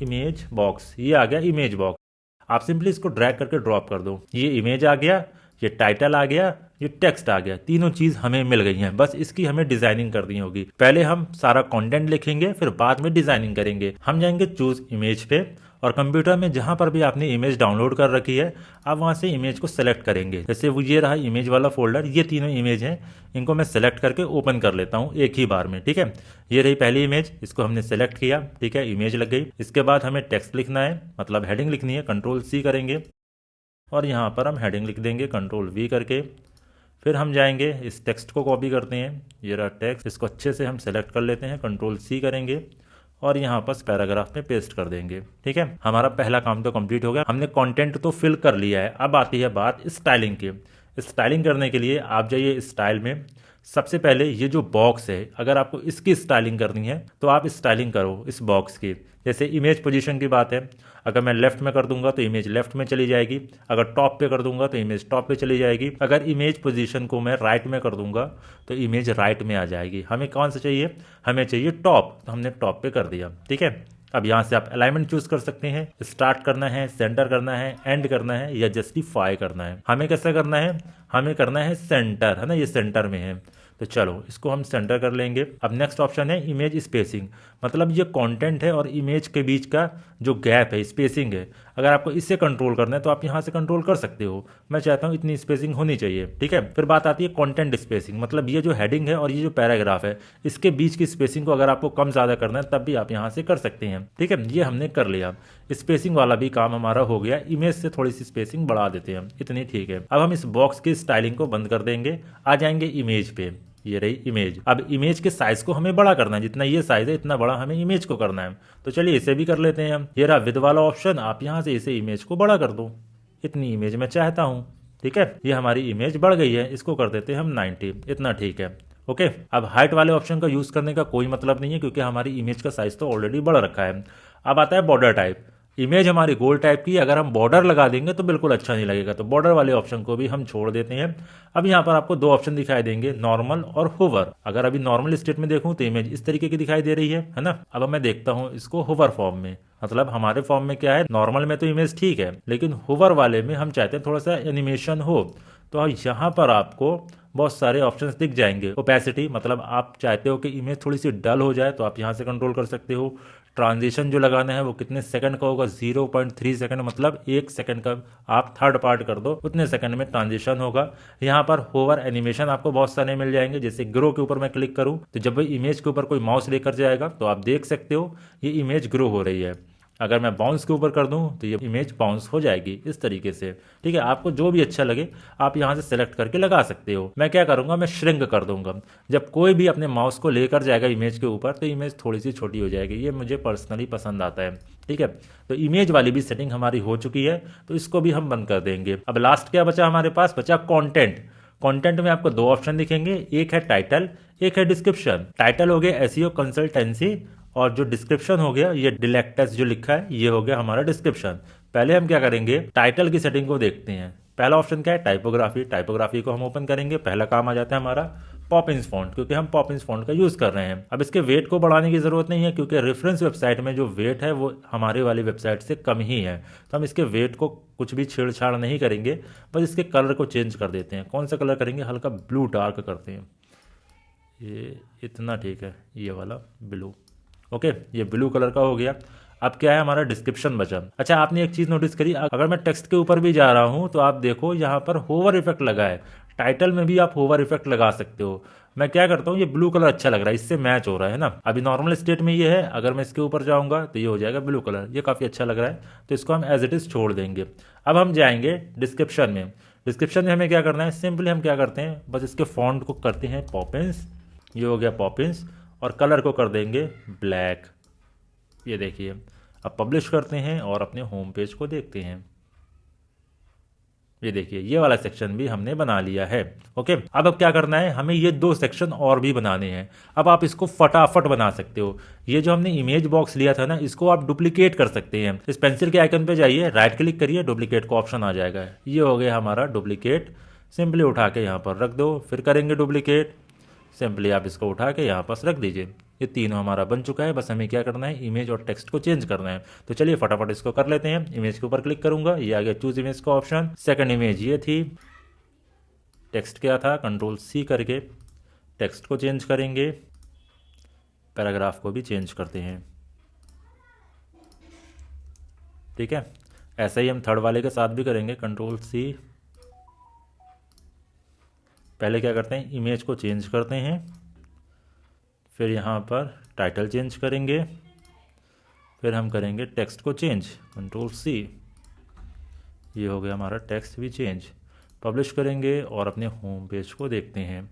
इमेज बॉक्स, ये आ गया इमेज बॉक्स। आप सिंपली इसको ड्रैग करके ड्रॉप कर दो, ये इमेज आ गया, ये टाइटल आ गया, ये टेक्स्ट आ गया। तीनों चीज हमें मिल गई हैं। बस इसकी हमें डिजाइनिंग करनी होगी। पहले हम सारा कंटेंट लिखेंगे, फिर बाद में डिजाइनिंग करेंगे। हम जाएंगे चूज इमेज पे और कंप्यूटर में जहां पर भी आपने इमेज डाउनलोड कर रखी है, आप वहां से इमेज को सेलेक्ट करेंगे। जैसे वो ये रहा इमेज वाला फोल्डर, ये तीनों इमेज हैं, इनको मैं सेलेक्ट करके ओपन कर लेता हूँ एक ही बार में। ठीक है, ये रही पहली इमेज, इसको हमने सेलेक्ट किया। ठीक है, इमेज लग गई। इसके बाद हमें टेक्स्ट लिखना है, मतलब हेडिंग लिखनी है। कंट्रोल सी करेंगे और यहाँ पर हम हेडिंग लिख देंगे, कंट्रोल वी करके। फिर हम जाएंगे, इस टेक्स्ट को कॉपी करते हैं, ये रहा टेक्स्ट, इसको अच्छे से हम सेलेक्ट कर लेते हैं, कंट्रोल सी करेंगे और यहाँ पर पैराग्राफ में पेस्ट कर देंगे। ठीक है, हमारा पहला काम तो कंप्लीट हो गया, हमने कंटेंट तो फिल कर लिया है। अब आती है बात स्टाइलिंग की। स्टाइलिंग करने के लिए आप जाइए स्टाइल में, सबसे पहले ये जो बॉक्स है, अगर आपको इसकी स्टाइलिंग करनी है तो आप स्टाइलिंग करो इस बॉक्स की। जैसे इमेज पोजीशन की बात है, अगर मैं लेफ्ट में कर दूंगा तो इमेज लेफ्ट में चली जाएगी, अगर टॉप पे कर दूंगा तो इमेज टॉप पे चली जाएगी, अगर इमेज पोजीशन को मैं राइट में कर दूंगा तो इमेज राइट में आ जाएगी। हमें कौन सा चाहिए, हमें चाहिए टॉप, तो हमने टॉप पे कर दिया। ठीक है, अब यहाँ से आप अलाइनमेंट चूज कर सकते हैं, स्टार्ट करना है, सेंटर करना है, एंड करना है या जस्टिफाई करना है। हमें कैसा करना है, हमें करना है सेंटर, है ना, ये सेंटर में है तो चलो इसको हम सेंटर कर लेंगे। अब नेक्स्ट ऑप्शन है इमेज स्पेसिंग, मतलब ये कंटेंट है और इमेज के बीच का जो गैप है, स्पेसिंग है, अगर आपको इससे कंट्रोल करना है तो आप यहाँ से कंट्रोल कर सकते हो। मैं चाहता हूँ इतनी स्पेसिंग होनी चाहिए। ठीक है, फिर बात आती है कंटेंट स्पेसिंग, मतलब ये जो हेडिंग है और ये जो पैराग्राफ है इसके बीच की स्पेसिंग को अगर आपको कम ज़्यादा करना है तब भी आप यहाँ से कर सकते हैं। ठीक है, ये हमने कर लिया, स्पेसिंग वाला भी काम हमारा हो गया। इमेज से थोड़ी सी स्पेसिंग बढ़ा देते हैं, इतनी ठीक है। अब हम इस बॉक्स की स्टाइलिंग को बंद कर देंगे, आ जाएंगे इमेज पे। ये रही इमेज। अब इमेज के साइज को हमें बड़ा करना है, जितना ये साइज है इतना बड़ा हमें इमेज को करना है। तो चलिए इसे भी कर लेते हैं हम। ये रहा विद वाला ऑप्शन, आप यहाँ से इसे इमेज को बड़ा कर दो, इतनी इमेज मैं चाहता हूँ। ठीक है, ये हमारी इमेज बढ़ गई है, इसको कर देते हैं हम 90, इतना ठीक है। ओके, अब हाइट वाले ऑप्शन का यूज करने का कोई मतलब नहीं है क्योंकि हमारी इमेज का साइज तो ऑलरेडी बढ़ रखा है। अब आता है बॉर्डर टाइप। इमेज हमारी गोल टाइप की, अगर हम बॉर्डर लगा देंगे तो बिल्कुल अच्छा नहीं लगेगा, तो बॉर्डर वाले ऑप्शन को भी हम छोड़ देते हैं। अब यहाँ पर आपको दो ऑप्शन दिखाई देंगे, नॉर्मल और होवर। अगर अभी नॉर्मल स्टेट में देखूं तो इमेज इस तरीके की दिखाई दे रही है ना। अब मैं देखता हूँ इसको होवर फॉर्म में, मतलब हमारे फॉर्म में क्या है, नॉर्मल में तो इमेज ठीक है लेकिन होवर वाले में हम चाहते हैं थोड़ा सा एनिमेशन हो। तो यहाँ पर आपको बहुत सारे ऑप्शंस दिख जाएंगे। ओपेसिटी, मतलब आप चाहते हो कि इमेज थोड़ी सी डल हो जाए तो आप यहाँ से कंट्रोल कर सकते हो। ट्रांजिशन जो लगाना है वो कितने सेकंड का होगा, 0.3 सेकंड, मतलब 1 सेकंड का आप थर्ड पार्ट कर दो, उतने सेकंड में ट्रांजिशन होगा। यहाँ पर होवर एनिमेशन आपको बहुत सारे मिल जाएंगे, जैसे ग्रो के ऊपर मैं क्लिक करूँ तो जब भी इमेज के ऊपर कोई माउस लेकर जाएगा तो आप देख सकते हो ये इमेज ग्रो हो रही है। अगर मैं बाउंस के ऊपर कर दूं तो ये इमेज बाउंस हो जाएगी इस तरीके से। ठीक है, आपको जो भी अच्छा लगे आप यहाँ से सेलेक्ट करके लगा सकते हो। मैं क्या करूँगा, मैं श्रिंक कर दूंगा। जब कोई भी अपने माउस को लेकर जाएगा इमेज के ऊपर तो इमेज थोड़ी सी छोटी हो जाएगी, ये मुझे पर्सनली पसंद आता है। ठीक है, तो इमेज वाली भी सेटिंग हमारी हो चुकी है, तो इसको भी हम बंद कर देंगे। अब लास्ट क्या बचा हमारे पास, बचा कॉन्टेंट। कंटेंट में आपको दो ऑप्शन दिखेंगे, एक है टाइटल, एक है डिस्क्रिप्शन। टाइटल हो गया एसईओ कंसल्टेंसी और जो डिस्क्रिप्शन हो गया ये डिलेक्टस जो लिखा है ये हो गया हमारा डिस्क्रिप्शन। पहले हम क्या करेंगे, टाइटल की सेटिंग को देखते हैं। पहला ऑप्शन क्या है, टाइपोग्राफी। टाइपोग्राफी को हम ओपन करेंगे, पहला काम आ जाता है हमारा पॉपिंस फॉन्ट, क्योंकि हम पॉपिंस फॉन्ट का यूज कर रहे हैं। अब इसके वेट को बढ़ाने की जरूरत नहीं है क्योंकि रेफरेंस वेबसाइट में जो वेट है वो हमारे वाली वेबसाइट से कम ही है, तो हम इसके वेट को कुछ भी छेड़छाड़ नहीं करेंगे, बस इसके कलर को चेंज कर देते हैं। कौन सा कलर करेंगे, हल्का ब्लू डार्क करते हैं, ये इतना ठीक है, ये वाला ब्लू। ओके, ये ब्लू कलर का हो गया। अब क्या है, हमारा डिस्क्रिप्शन बचा। अच्छा, आपने एक चीज नोटिस करी, अगर मैं टेक्स्ट के ऊपर भी जा रहा हूं तो आप देखो यहाँ पर होवर इफेक्ट लगा है। टाइटल में भी आप होवर इफेक्ट लगा सकते हो। मैं क्या करता हूँ, ये ब्लू कलर अच्छा लग रहा है, इससे मैच हो रहा है ना। अभी नॉर्मल स्टेट में ये है, अगर मैं इसके ऊपर जाऊंगा तो ये हो जाएगा ब्लू कलर, ये काफ़ी अच्छा लग रहा है, तो इसको हम एज इट इज़ छोड़ देंगे। अब हम जाएंगे डिस्क्रिप्शन में। डिस्क्रिप्शन में हमें क्या करना है, सिंपली हम क्या करते हैं, बस इसके फॉन्ट को करते हैं पॉपिंस, ये हो गया पॉपिंस, और कलर को कर देंगे ब्लैक। ये देखिए, अब पब्लिश करते हैं और अपने होम पेज को देखते हैं। ये देखिए, ये वाला सेक्शन भी हमने बना लिया है। ओके, अब क्या करना है, हमें ये दो सेक्शन और भी बनाने हैं। अब आप इसको फटाफट बना सकते हो। ये जो हमने इमेज बॉक्स लिया था ना, इसको आप डुप्लीकेट कर सकते हैं। इस पेंसिल के आइकन पे जाइए, राइट क्लिक करिए, डुप्लीकेट का ऑप्शन आ जाएगा। ये हो गया हमारा डुप्लीकेट। सिंपली उठा के यहाँ पर रख दो, फिर करेंगे डुप्लीकेट, सिंपली आप इसको उठा के यहाँ पर रख दीजिए। ये तीनों हमारा बन चुका है, बस हमें क्या करना है, इमेज और टेक्स्ट को चेंज करना है। तो चलिए फटाफट इसको कर लेते हैं। इमेज के ऊपर क्लिक करूंगा, ये आ गया चूज इमेज का ऑप्शन। सेकंड इमेज ये थी, टेक्स्ट क्या था, कंट्रोल सी करके टेक्स्ट को चेंज करेंगे, पैराग्राफ को भी चेंज करते हैं। ठीक है, ऐसा ही हम थर्ड वाले के साथ भी करेंगे, कंट्रोल सी। पहले क्या करते हैं, इमेज को चेंज करते हैं, फिर यहाँ पर टाइटल चेंज करेंगे, फिर हम करेंगे टेक्स्ट को चेंज, कंट्रोल सी। ये हो गया हमारा टेक्स्ट भी चेंज। पब्लिश करेंगे और अपने होम पेज को देखते हैं।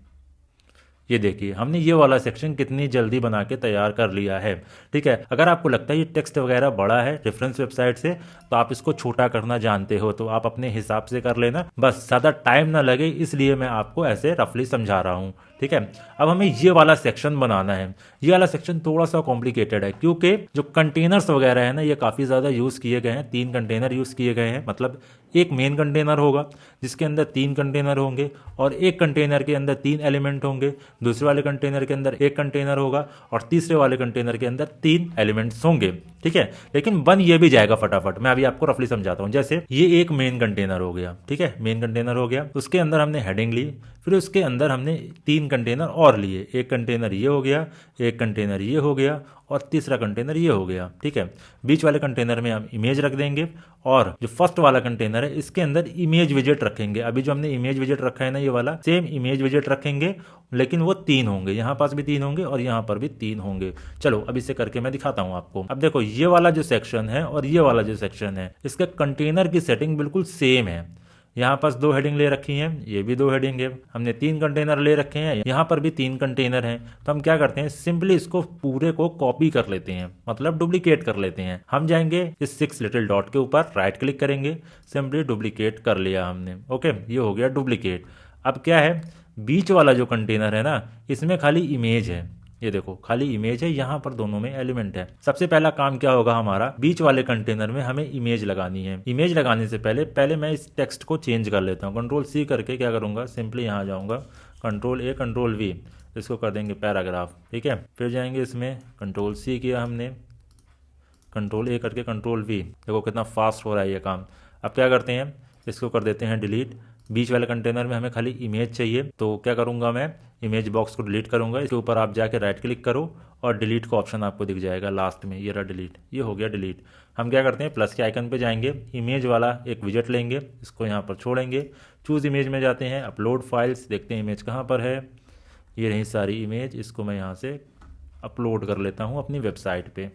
ये देखिए हमने ये वाला सेक्शन कितनी जल्दी बना के तैयार कर लिया है। ठीक है, अगर आपको लगता है ये टेक्स्ट वगैरह बड़ा है रेफरेंस वेबसाइट से, तो आप इसको छोटा करना जानते हो तो आप अपने हिसाब से कर लेना, बस ज़्यादा टाइम ना लगे इसलिए मैं आपको ऐसे रफली समझा रहा हूँ। ठीक है, अब हमें ये वाला सेक्शन बनाना है। ये वाला सेक्शन थोड़ा सा कॉम्प्लिकेटेड है क्योंकि जो कंटेनर्स वगैरह है ना ये काफ़ी ज़्यादा यूज़ किए गए हैं। 3 कंटेनर यूज़ किए गए हैं, मतलब एक मेन कंटेनर होगा जिसके अंदर 3 कंटेनर होंगे और एक कंटेनर के अंदर 3 एलिमेंट होंगे, दूसरे वाले कंटेनर के अंदर एक कंटेनर होगा और तीसरे वाले कंटेनर के अंदर 3 एलिमेंट्स होंगे। ठीक है, लेकिन बन ये भी जाएगा फटाफट, मैं अभी आपको रफली समझाता हूँ। जैसे ये एक मेन कंटेनर हो गया, ठीक है, मेन कंटेनर हो गया, उसके अंदर हमने हेडिंग ली, फिर उसके अंदर हमने 3 कंटेनर और लिए, एक कंटेनर ये हो गया, एक कंटेनर ये हो गया और तीसरा कंटेनर ये हो गया। ठीक है, बीच वाले कंटेनर में हम इमेज रख देंगे और जो फर्स्ट वाला कंटेनर है इसके अंदर इमेज विजेट रखेंगे। अभी जो हमने इमेज विजेट रखा है ना ये वाला, सेम इमेज विजेट रखेंगे लेकिन वो 3 होंगे, यहाँ पास भी 3 होंगे और यहाँ पर भी 3 होंगे। चलो अब इसे करके मैं दिखाता हूँ आपको। अब देखो ये वाला जो सेक्शन है और ये वाला जो सेक्शन है इसका कंटेनर की सेटिंग बिल्कुल सेम है। यहाँ पास 2 हेडिंग ले रखी हैं, ये भी 2 हेडिंग है, हमने 3 कंटेनर ले रखे हैं, यहाँ पर भी 3 कंटेनर हैं। तो हम क्या करते हैं, सिंपली इसको पूरे को कॉपी कर लेते हैं, मतलब डुप्लीकेट कर लेते हैं। हम जाएंगे इस 6 लिटिल डॉट के ऊपर, राइट क्लिक करेंगे, सिंपली डुप्लीकेट कर लिया हमने। ओके, ये हो गया डुप्लीकेट। अब क्या है, बीच वाला जो कंटेनर है ना इसमें खाली इमेज है, ये देखो खाली इमेज है, यहाँ पर दोनों में एलिमेंट है। सबसे पहला काम क्या होगा हमारा, बीच वाले कंटेनर में हमें इमेज लगानी है। इमेज लगाने से पहले मैं इस टेक्स्ट को चेंज कर लेता हूँ। कंट्रोल सी करके क्या करूँगा, सिंपली यहाँ जाऊँगा, कंट्रोल ए कंट्रोल वी, इसको कर देंगे पैराग्राफ। ठीक है, फिर जाएंगे इसमें, कंट्रोल सी किया हमने, कंट्रोल ए करके कंट्रोल वी, देखो कितना फास्ट हो रहा है ये काम। अब क्या करते हैं, इसको कर देते हैं डिलीट। बीच वाले कंटेनर में हमें खाली इमेज चाहिए, तो क्या करूँगा मैं, इमेज बॉक्स को डिलीट करूँगा। इसके ऊपर आप जाके राइट क्लिक करो और डिलीट का ऑप्शन आपको दिख जाएगा लास्ट में, ये रहा डिलीट, ये हो गया डिलीट। हम क्या करते हैं, प्लस के आइकन पे जाएंगे, इमेज वाला एक विजेट लेंगे, इसको यहाँ पर छोड़ेंगे, चूज़ इमेज में जाते हैं, अपलोड फाइल्स, देखते हैं इमेज कहाँ पर है, ये रही सारी इमेज, इसको मैं यहाँ से अपलोड कर लेता हूँ अपनी वेबसाइट पर।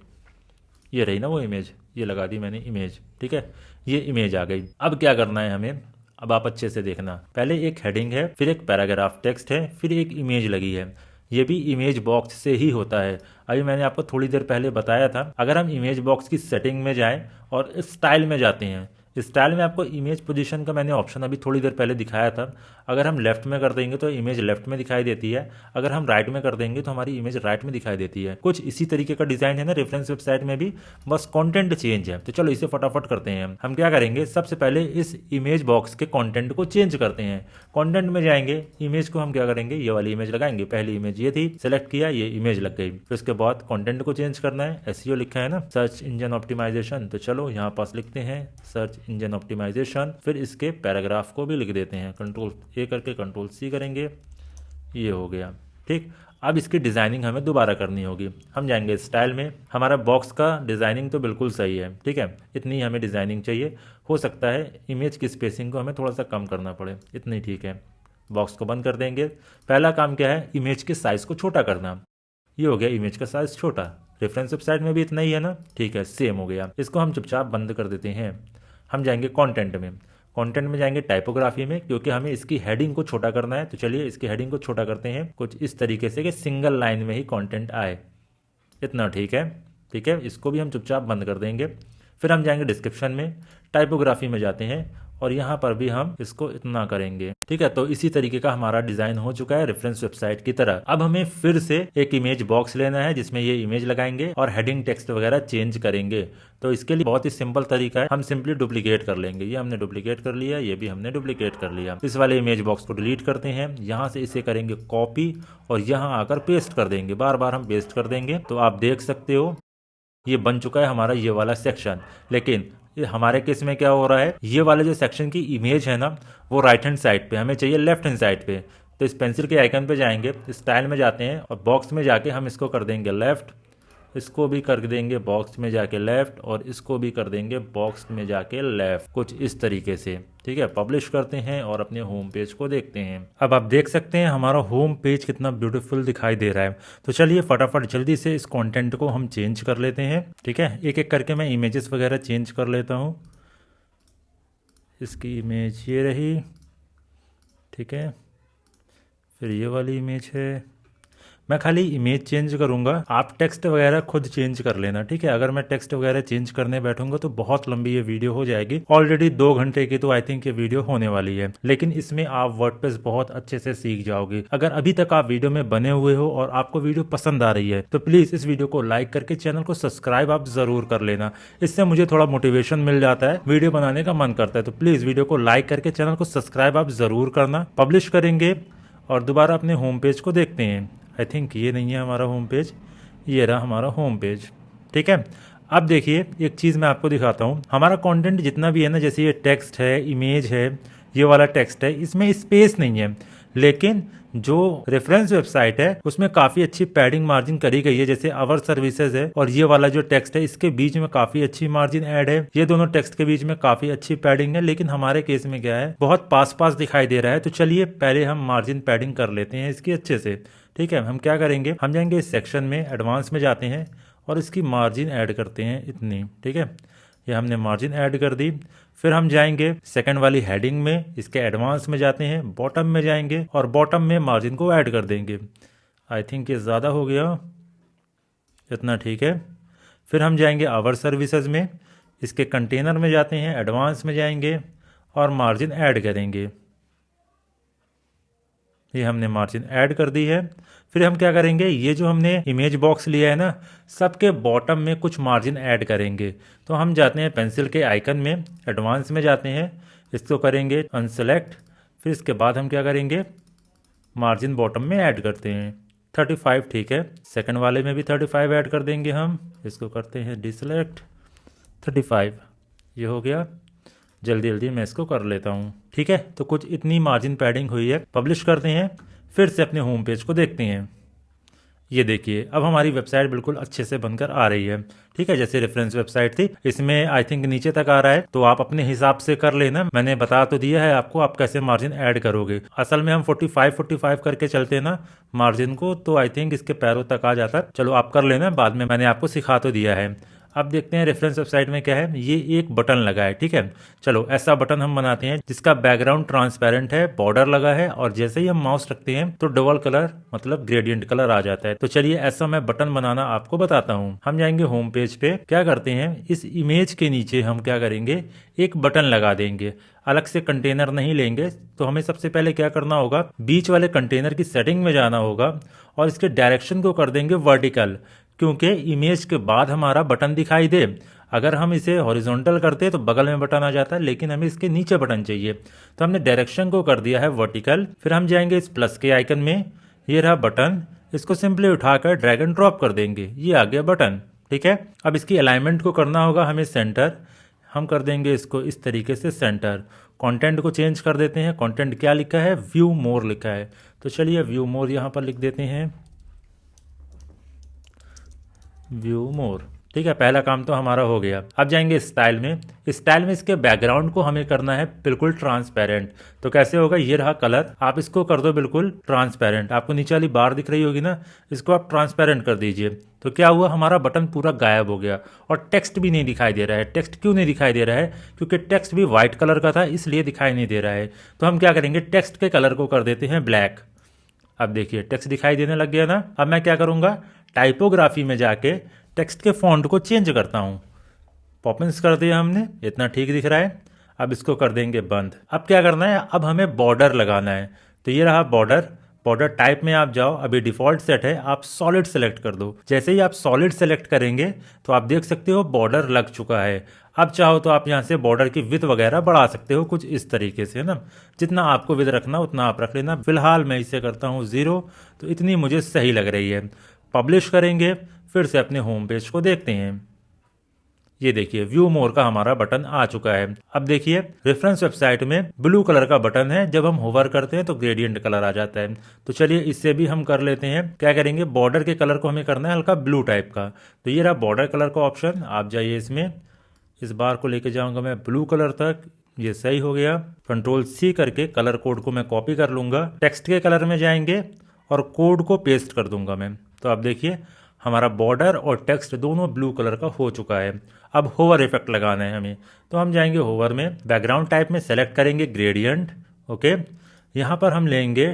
ये रही ना वो इमेज, ये लगा दी मैंने इमेज। ठीक है, ये इमेज आ गई। अब क्या करना है हमें, अब आप अच्छे से देखना, पहले एक हेडिंग है, फिर एक पैराग्राफ टेक्स्ट है, फिर एक इमेज लगी है, ये भी इमेज बॉक्स से ही होता है। अभी मैंने आपको थोड़ी देर पहले बताया था, अगर हम इमेज बॉक्स की सेटिंग में जाएं और स्टाइल में जाते हैं, स्टाइल में आपको इमेज पोजीशन का मैंने ऑप्शन अभी थोड़ी देर पहले दिखाया था। अगर हम लेफ्ट में कर देंगे तो इमेज लेफ्ट में दिखाई देती है, अगर हम राइट में कर देंगे तो हमारी इमेज राइट में दिखाई देती है। कुछ इसी तरीके का डिजाइन है ना रेफरेंस वेबसाइट में भी, बस कंटेंट चेंज है। तो चलो इसे फटाफट करते हैं। हम क्या करेंगे, सबसे पहले इस इमेज बॉक्स के कंटेंट को चेंज करते हैं। कंटेंट में जाएंगे, इमेज को हम क्या करेंगे, ये वाली इमेज लगाएंगे। पहली इमेज ये थी, सेलेक्ट किया, ये इमेज लग गई। फिर उसके बाद कंटेंट को चेंज करना है, एसईओ लिखा है ना, सर्च इंजन ऑप्टिमाइजेशन, तो चलो यहाँ पास लिखते हैं सर्च इंजन ऑप्टिमाइजेशन। फिर इसके पैराग्राफ को भी लिख देते हैं, कंट्रोल ए करके कंट्रोल सी करेंगे, ये हो गया। ठीक, अब इसकी डिज़ाइनिंग हमें दोबारा करनी होगी। हम जाएंगे स्टाइल में, हमारा बॉक्स का डिज़ाइनिंग तो बिल्कुल सही है, ठीक है, इतनी हमें डिज़ाइनिंग चाहिए। हो सकता है इमेज की स्पेसिंग को हमें थोड़ा सा कम करना पड़े, इतनी ठीक है। बॉक्स को बंद कर देंगे। पहला काम क्या है, इमेज के साइज़ को छोटा करना। ये हो गया इमेज का साइज़ छोटा, रेफरेंस वेबसाइट में भी इतना ही है ना, ठीक है, सेम हो गया। इसको हम चुपचाप बंद कर देते हैं। हम जाएंगे कंटेंट में, कंटेंट में जाएंगे टाइपोग्राफी में, क्योंकि हमें इसकी हेडिंग को छोटा करना है। तो चलिए इसकी हेडिंग को छोटा करते हैं कुछ इस तरीके से कि सिंगल लाइन में ही कंटेंट आए, इतना ठीक है। ठीक है, इसको भी हम चुपचाप बंद कर देंगे। फिर हम जाएंगे डिस्क्रिप्शन में, टाइपोग्राफी में जाते हैं और यहाँ पर भी हम इसको इतना करेंगे। ठीक है, तो इसी तरीके का हमारा डिजाइन हो चुका है रेफरेंस वेबसाइट की तरह। अब हमें फिर से एक इमेज बॉक्स लेना है जिसमें ये इमेज लगाएंगे और हेडिंग टेक्स्ट वगैरह चेंज करेंगे। तो इसके लिए बहुत ही सिंपल तरीका है, हम सिंपली डुप्लीकेट कर लेंगे। ये हमने डुप्लीकेट कर लिया, ये भी हमने डुप्लीकेट कर लिया। इस वाले इमेज बॉक्स को डिलीट करते हैं, यहाँ से इसे करेंगे कॉपी और यहाँ आकर पेस्ट कर देंगे। बार बार हम पेस्ट कर देंगे। तो आप देख सकते हो ये बन चुका है हमारा ये वाला सेक्शन। लेकिन हमारे केस में क्या हो रहा है, ये वाले जो सेक्शन की इमेज है ना वो राइट हैंड साइड पे, हमें चाहिए लेफ्ट हैंड साइड पे। तो इस पेंसिल के आइकन पे जाएंगे, स्टाइल में जाते हैं और बॉक्स में जाके हम इसको कर देंगे लेफ्ट, इसको भी कर देंगे बॉक्स में जाके लेफ्ट और इसको भी कर देंगे बॉक्स में जाके लेफ्ट, कुछ इस तरीके से। ठीक है, पब्लिश करते हैं और अपने होम पेज को देखते हैं। अब आप देख सकते हैं हमारा होम पेज कितना ब्यूटीफुल दिखाई दे रहा है। तो चलिए फटाफट जल्दी से इस कंटेंट को हम चेंज कर लेते हैं। ठीक है, एक एक करके मैं इमेजेस वगैरह चेंज कर लेता हूँ। इसकी इमेज ये रही, ठीक है, फिर ये वाली इमेज है, मैं खाली इमेज चेंज करूंगा, आप टेक्स्ट वगैरह खुद चेंज कर लेना, ठीक है। अगर मैं टेक्स्ट वगैरह चेंज करने बैठूंगा तो बहुत लंबी ये वीडियो हो जाएगी, ऑलरेडी 2 घंटे की तो आई थिंक ये वीडियो होने वाली है। लेकिन इसमें आप वर्डप्रेस बहुत अच्छे से सीख जाओगे। अगर अभी तक आप वीडियो में बने हुए हो और आपको वीडियो पसंद आ रही है तो प्लीज इस वीडियो को लाइक करके चैनल को सब्सक्राइब आप जरूर कर लेना। इससे मुझे थोड़ा मोटिवेशन मिल जाता है, वीडियो बनाने का मन करता है। तो प्लीज वीडियो को लाइक करके चैनल को सब्सक्राइब आप जरूर करना। पब्लिश करेंगे और दोबारा अपने होम पेज को देखते हैं। आई थिंक ये नहीं है हमारा होम पेज, ये रहा हमारा होम पेज, ठीक है। अब देखिए एक चीज़ मैं आपको दिखाता हूँ, हमारा कंटेंट जितना भी है ना, जैसे ये टेक्स्ट है, इमेज है, ये वाला टेक्स्ट है, इसमें स्पेस नहीं है। लेकिन जो रेफरेंस वेबसाइट है उसमें काफ़ी अच्छी पैडिंग मार्जिन करी गई है, जैसे आवर सर्विसेज है और ये वाला जो टेक्स्ट है इसके बीच में काफ़ी अच्छी मार्जिन ऐड है। ये दोनों टेक्स्ट के बीच में काफ़ी अच्छी पैडिंग है, लेकिन हमारे केस में क्या है, बहुत पास पास दिखाई दे रहा है। तो चलिए पहले हम मार्जिन पैडिंग कर लेते हैं इसकी अच्छे से, ठीक है। हम क्या करेंगे, हम जाएंगे इस सेक्शन में, एडवांस में जाते हैं और इसकी मार्जिन ऐड करते हैं इतनी, ठीक है। ये हमने मार्जिन ऐड कर दी। फिर हम जाएंगे सेकंड वाली हेडिंग में, इसके एडवांस में जाते हैं, बॉटम में जाएंगे और बॉटम में मार्जिन को ऐड कर देंगे। आई थिंक ये ज़्यादा हो गया, इतना ठीक है। फिर हम जाएंगे आवर सर्विसेज में, इसके कंटेनर में जाते हैं, एडवांस में जाएंगे और मार्जिन ऐड करेंगे। ये हमने मार्जिन ऐड कर दी है। फिर हम क्या करेंगे, ये जो हमने इमेज बॉक्स लिया है ना, सबके बॉटम में कुछ मार्जिन ऐड करेंगे। तो हम जाते हैं पेंसिल के आइकन में, एडवांस में जाते हैं, इसको करेंगे अनसेलेक्ट। फिर इसके बाद हम क्या करेंगे, मार्जिन बॉटम में ऐड करते हैं 35, ठीक है। सेकंड वाले में भी 35 ऐड कर देंगे हम, इसको करते हैं डिसलेक्ट 35, ये हो गया। जल्दी जल्दी मैं इसको कर लेता हूँ, ठीक है। तो कुछ इतनी मार्जिन पैडिंग हुई है। पब्लिश करते हैं, फिर से अपने होम पेज को देखते हैं। ये देखिए अब हमारी वेबसाइट बिल्कुल अच्छे से बनकर आ रही है, ठीक है। जैसे रेफरेंस वेबसाइट थी, इसमें आई थिंक नीचे तक आ रहा है, तो आप अपने हिसाब से कर लेना। मैंने बता तो दिया है आपको आप कैसे मार्जिन ऐड करोगे। असल में हम 45 करके चलते हैं ना मार्जिन को, तो आई थिंक इसके पैरों तक आ जाता है। चलो आप कर लेना, बाद में मैंने आपको सिखा तो दिया है। अब देखते हैं रेफरेंस वेबसाइट में क्या है। ये एक बटन लगा है, ठीक है। चलो ऐसा बटन हम बनाते हैं जिसका बैकग्राउंड ट्रांसपेरेंट है, बॉर्डर लगा है और जैसे ही हम माउस रखते हैं तो डबल कलर मतलब ग्रेडियंट कलर आ जाता है। तो चलिए ऐसा मैं बटन बनाना आपको बताता हूँ। हम जाएंगे होम पेज पे, क्या करते हैं, इस इमेज के नीचे हम क्या करेंगे, एक बटन लगा देंगे। अलग से कंटेनर नहीं लेंगे। तो हमें सबसे पहले क्या करना होगा, बीच वाले कंटेनर की सेटिंग में जाना होगा और इसके डायरेक्शन को कर देंगे वर्टिकल, क्योंकि इमेज के बाद हमारा बटन दिखाई दे। अगर हम इसे हॉरिजॉन्टल करते तो बगल में बटन आ जाता है, लेकिन हमें इसके नीचे बटन चाहिए। तो हमने डायरेक्शन को कर दिया है वर्टिकल। फिर हम जाएंगे इस प्लस के आइकन में, ये रहा बटन, इसको सिंपली उठाकर ड्रैग एंड ड्रॉप कर देंगे, ये आ गया बटन, ठीक है। अब इसकी अलाइनमेंट को करना होगा हमें सेंटर, हम कर देंगे इसको इस तरीके से सेंटर। कंटेंट को चेंज कर देते हैं, कंटेंट क्या लिखा है, व्यू मोर लिखा है, तो चलिए व्यू मोर यहाँ पर लिख देते हैं, व्यू मोर, ठीक है। पहला काम तो हमारा हो गया। अब जाएंगे स्टाइल में, स्टाइल में इसके बैकग्राउंड को हमें करना है बिल्कुल ट्रांसपेरेंट। तो कैसे होगा, ये रहा कलर, आप इसको कर दो बिल्कुल ट्रांसपेरेंट। आपको नीचे वाली बार दिख रही होगी ना, इसको आप ट्रांसपेरेंट कर दीजिए। तो क्या हुआ, हमारा बटन पूरा गायब हो गया और टेक्स्ट भी नहीं दिखाई दे रहा है। टेक्स्ट क्यों नहीं दिखाई दे रहा है, क्योंकि टेक्स्ट भी व्हाइट कलर का था, इसलिए दिखाई नहीं दे रहा है। तो हम क्या करेंगे, टेक्स्ट के कलर को कर देते हैं ब्लैक। अब देखिए टेक्स्ट दिखाई देने लग गया ना। अब मैं क्या करूंगा, टाइपोग्राफी में जाके टेक्स्ट के फॉन्ट को चेंज करता हूँ। पॉपिंस कर दिया हमने, इतना ठीक दिख रहा है। अब इसको कर देंगे बंद। अब क्या करना है, अब हमें बॉर्डर लगाना है। तो ये रहा बॉर्डर, बॉर्डर टाइप में आप जाओ, अभी डिफॉल्ट सेट है, आप सॉलिड सेलेक्ट कर दो। जैसे ही आप सॉलिड सेलेक्ट करेंगे तो आप देख सकते हो बॉर्डर लग चुका है। अब चाहो तो आप यहाँ से बॉर्डर की विड्थ वगैरह बढ़ा सकते हो, कुछ इस तरीके से ना, जितना आपको विड्थ रखना उतना आप रख लेना। फिलहाल मैं इसे करता हूँ 0, तो इतनी मुझे सही लग रही है। पब्लिश करेंगे, फिर से अपने होम पेज को देखते हैं। ये देखिए व्यू मोर का हमारा बटन आ चुका है। अब देखिए रेफरेंस वेबसाइट में ब्लू कलर का बटन है, जब हम होवर करते हैं तो ग्रेडियंट कलर आ जाता है। तो चलिए इससे भी हम कर लेते हैं। क्या करेंगे, बॉर्डर के कलर को हमें करना है हल्का ब्लू टाइप का। तो ये रहा बॉर्डर कलर का ऑप्शन, आप जाइए इसमें, इस बार को लेके जाऊंगा मैं ब्लू कलर तक, ये सही हो गया। कंट्रोल-C करके कलर कोड को मैं कॉपी कर लूंगा, टेक्स्ट के कलर में जाएंगे और कोड को पेस्ट कर दूंगा मैं। तो आप देखिए हमारा बॉर्डर और टेक्स्ट दोनों ब्लू कलर का हो चुका है। अब होवर इफेक्ट लगाना है हमें, तो हम जाएंगे होवर में, बैकग्राउंड टाइप में सेलेक्ट करेंगे ग्रेडियंट, ओके। यहाँ पर हम लेंगे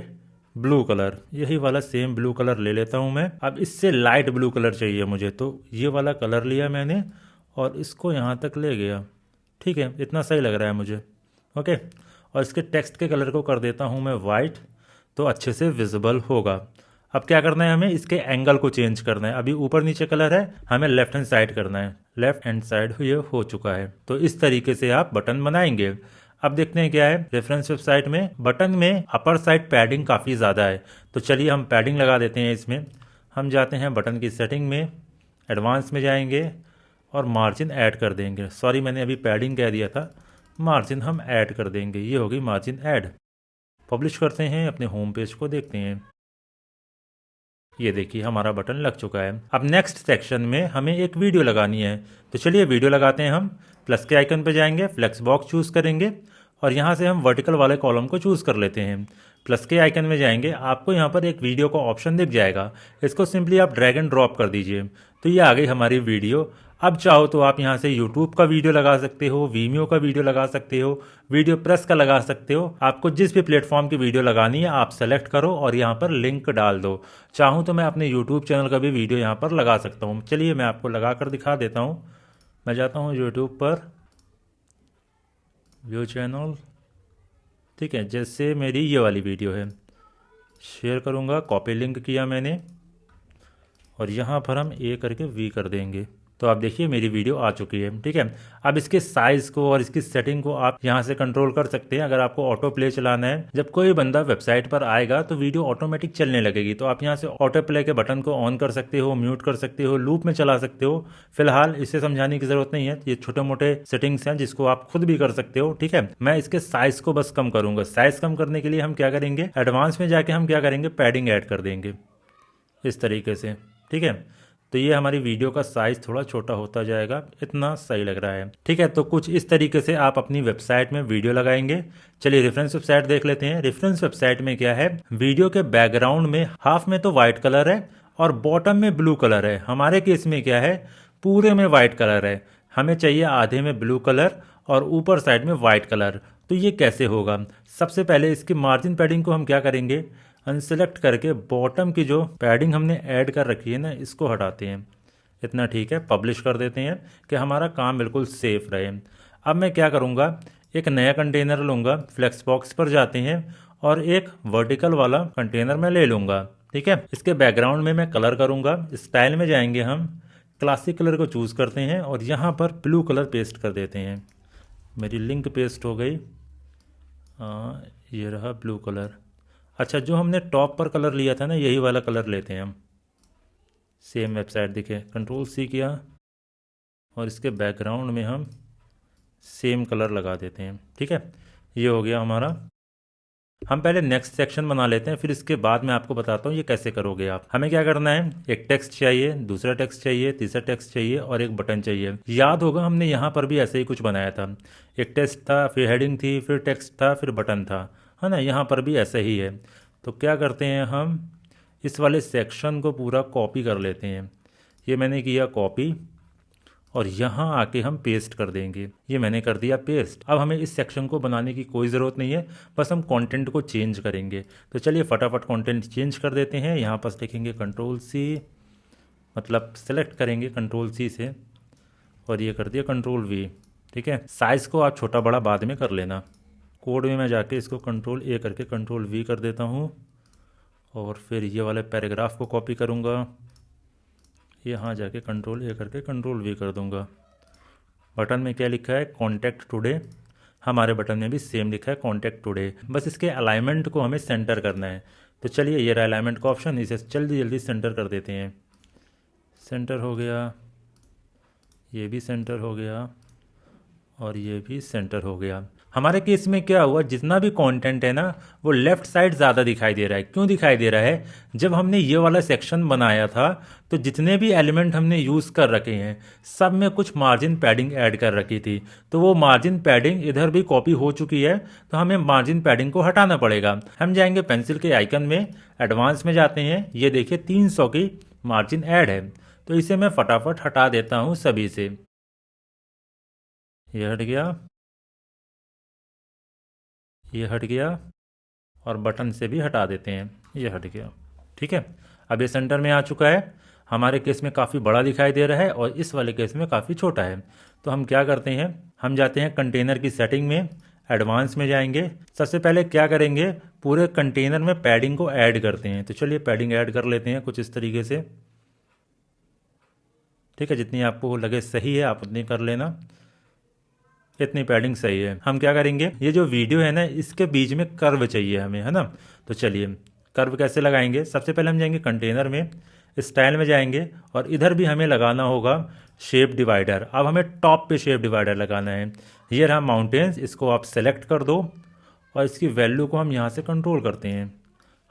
ब्लू कलर, यही वाला सेम ब्लू कलर ले लेता हूँ मैं। अब इससे लाइट ब्लू कलर चाहिए मुझे, तो ये वाला कलर लिया मैंने और इसको यहाँ तक ले गया। ठीक है, इतना सही लग रहा है मुझे। ओके, और इसके टेक्स्ट के कलर को कर देता हूँ मैं वाइट, तो अच्छे से विजिबल होगा। अब क्या करना है, हमें इसके एंगल को चेंज करना है। अभी ऊपर नीचे कलर है, हमें लेफ्ट हैंड साइड करना है। लेफ्ट हैंड साइड ये हो चुका है। तो इस तरीके से आप बटन बनाएंगे। अब देखते हैं क्या है रेफरेंस वेबसाइट में। बटन में अपर साइड पैडिंग काफ़ी ज़्यादा है, तो चलिए हम पैडिंग लगा देते हैं इसमें। हम जाते हैं बटन की सेटिंग में, एडवांस में जाएंगे और मार्जिन ऐड कर देंगे। सॉरी, मैंने अभी पैडिंग कह दिया था, मार्जिन हम ऐड कर देंगे। ये होगी मार्जिन ऐड। पब्लिश करते हैं, अपने होम पेज को देखते हैं। ये देखिए हमारा बटन लग चुका है। अब नेक्स्ट सेक्शन में हमें एक वीडियो लगानी है, तो चलिए वीडियो लगाते हैं। हम प्लस के आइकन पर जाएंगे, फ्लेक्स बॉक्स चूज़ करेंगे और यहाँ से हम वर्टिकल वाले कॉलम को चूज़ कर लेते हैं। प्लस के आइकन में जाएंगे, आपको यहाँ पर एक वीडियो का ऑप्शन दिख जाएगा। इसको सिंपली आप ड्रैग एंड ड्रॉप कर दीजिए, तो ये आ गई हमारी वीडियो। अब चाहो तो आप यहाँ से यूट्यूब का वीडियो लगा सकते हो, वीमियो का वीडियो लगा सकते हो, वीडियो प्रेस का लगा सकते हो। आपको जिस भी प्लेटफॉर्म की वीडियो लगानी है आप सेलेक्ट करो और यहाँ पर लिंक डाल दो। चाहूँ तो मैं अपने यूट्यूब चैनल का भी वीडियो यहाँ पर लगा सकता हूँ। चलिए मैं आपको लगा कर दिखा देता हूँ। मैं जाता हूँ यूट्यूब पर, व्यू चैनल। ठीक है, जैसे मेरी ये वाली वीडियो है, शेयर करूँगा, कॉपी लिंक किया मैंने और यहाँ पर हम ए करके वी कर देंगे। तो आप देखिए मेरी वीडियो आ चुकी है। ठीक है, अब इसके साइज़ को और इसकी सेटिंग को आप यहाँ से कंट्रोल कर सकते हैं। अगर आपको ऑटो प्ले चलाना है, जब कोई बंदा वेबसाइट पर आएगा तो वीडियो ऑटोमेटिक चलने लगेगी, तो आप यहाँ से ऑटो प्ले के बटन को ऑन कर सकते हो, म्यूट कर सकते हो, लूप में चला सकते हो। फिलहाल इसे समझाने की जरूरत नहीं है, ये छोटे मोटे सेटिंग्स हैं जिसको आप खुद भी कर सकते हो। ठीक है, मैं इसके साइज़ को बस कम करूँगा। साइज़ कम करने के लिए हम क्या करेंगे, एडवांस में जाके हम क्या करेंगे, पैडिंग ऐड कर देंगे इस तरीके से। ठीक है, तो ये हमारी वीडियो का साइज़ थोड़ा छोटा होता जाएगा, इतना सही लग रहा है। ठीक है, तो कुछ इस तरीके से आप अपनी वेबसाइट में वीडियो लगाएंगे। चलिए रेफरेंस वेबसाइट देख लेते हैं। रेफरेंस वेबसाइट में क्या है, वीडियो के बैकग्राउंड में हाफ में तो वाइट कलर है और बॉटम में ब्लू कलर है। हमारे केस में क्या है, पूरे में वाइट कलर है। हमें चाहिए आधे में ब्लू कलर और ऊपर साइड में वाइट कलर। तो ये कैसे होगा, सबसे पहले इसकी मार्जिन पैडिंग को हम क्या करेंगे, अनसेलेक्ट करके बॉटम की जो पैडिंग हमने ऐड कर रखी है ना, इसको हटाते हैं। इतना ठीक है, पब्लिश कर देते हैं कि हमारा काम बिल्कुल सेफ रहे। अब मैं क्या करूँगा, एक नया कंटेनर लूँगा, फ्लेक्स बॉक्स पर जाते हैं और एक वर्टिकल वाला कंटेनर मैं ले लूँगा। ठीक है, इसके बैकग्राउंड में मैं कलर करूँगा। स्टाइल में जाएंगे, हम क्लासिक कलर को चूज़ करते हैं और यहाँ पर ब्लू कलर पेस्ट कर देते हैं। मेरी लिंक पेस्ट हो गई। ये रहा ब्लू कलर। अच्छा, जो हमने टॉप पर कलर लिया था ना, यही वाला कलर लेते हैं हम। सेम वेबसाइट दिखे, कंट्रोल सी किया और इसके बैकग्राउंड में हम सेम कलर लगा देते हैं। ठीक है, ये हो गया हमारा। हम पहले नेक्स्ट सेक्शन बना लेते हैं, फिर इसके बाद मैं आपको बताता हूँ ये कैसे करोगे आप। हमें क्या करना है, एक टेक्स्ट चाहिए, दूसरा टेक्स्ट चाहिए, तीसरा टेक्स्ट चाहिए और एक बटन चाहिए। याद होगा हमने यहाँ पर भी ऐसे ही कुछ बनाया था। एक टेक्स्ट था, फिर हेडिंग थी, फिर टेक्स्ट था, फिर बटन था, है ना। यहाँ पर भी ऐसे ही है। तो क्या करते हैं, हम इस वाले सेक्शन को पूरा कॉपी कर लेते हैं। ये मैंने किया कॉपी और यहाँ आके हम पेस्ट कर देंगे। ये मैंने कर दिया पेस्ट। अब हमें इस सेक्शन को बनाने की कोई ज़रूरत नहीं है, बस हम कंटेंट को चेंज करेंगे। तो चलिए फटाफट कंटेंट चेंज कर देते हैं। यहाँ पास लिखेंगे कंट्रोल सी, मतलब सेलेक्ट करेंगे कंट्रोल सी से और ये कर दिया कंट्रोल वी। ठीक है, साइज़ को आप छोटा बड़ा बाद में कर लेना। कोड में मैं जाके इसको कंट्रोल ए करके कंट्रोल वी कर देता हूँ और फिर ये वाले पैराग्राफ को कॉपी करूँगा, यहाँ जाके कंट्रोल ए करके कंट्रोल वी कर दूँगा। बटन में क्या लिखा है, कॉन्टैक्ट टुडे। हमारे बटन में भी सेम लिखा है कॉन्टैक्ट टुडे। बस इसके अलाइनमेंट को हमें सेंटर करना है। तो चलिए ये रहा अलाइनमेंट का ऑप्शन, इसे जल्दी जल्दी सेंटर कर देते हैं। सेंटर हो गया, ये भी सेंटर हो गया और ये भी सेंटर हो गया। हमारे केस में क्या हुआ, जितना भी कंटेंट है ना वो लेफ़्ट साइड ज़्यादा दिखाई दे रहा है। क्यों दिखाई दे रहा है, जब हमने ये वाला सेक्शन बनाया था तो जितने भी एलिमेंट हमने यूज़ कर रखे हैं सब में कुछ मार्जिन पैडिंग ऐड कर रखी थी। तो वो मार्जिन पैडिंग इधर भी कॉपी हो चुकी है, तो हमें मार्जिन पैडिंग को हटाना पड़ेगा। हम जाएंगे पेंसिल के आइकन में, एडवांस में जाते हैं। ये देखिए 300 की मार्जिन ऐड है, तो इसे मैं फटाफट हटा देता हूँ सभी से। ये हट गया, ये हट गया और बटन से भी हटा देते हैं, ये हट गया। ठीक है, अब ये सेंटर में आ चुका है। हमारे केस में काफ़ी बड़ा दिखाई दे रहा है और इस वाले केस में काफ़ी छोटा है। तो हम क्या करते हैं, हम जाते हैं कंटेनर की सेटिंग में, एडवांस में जाएंगे। सबसे पहले क्या करेंगे, पूरे कंटेनर में पैडिंग को ऐड करते हैं। तो चलिए पैडिंग ऐड कर लेते हैं कुछ इस तरीके से। ठीक है, जितनी आपको लगे सही है आप उतनी कर लेना, इतनी पैडिंग सही है। हम क्या करेंगे, ये जो वीडियो है ना इसके बीच में कर्व चाहिए हमें, है ना। तो चलिए कर्व कैसे लगाएंगे, सबसे पहले हम जाएंगे कंटेनर में, स्टाइल में जाएंगे और इधर भी हमें लगाना होगा शेप डिवाइडर। अब हमें टॉप पे शेप डिवाइडर लगाना है। ये रहा माउंटेन्स, इसको आप सेलेक्ट कर दो और इसकी वैल्यू को हम यहाँ से कंट्रोल करते हैं।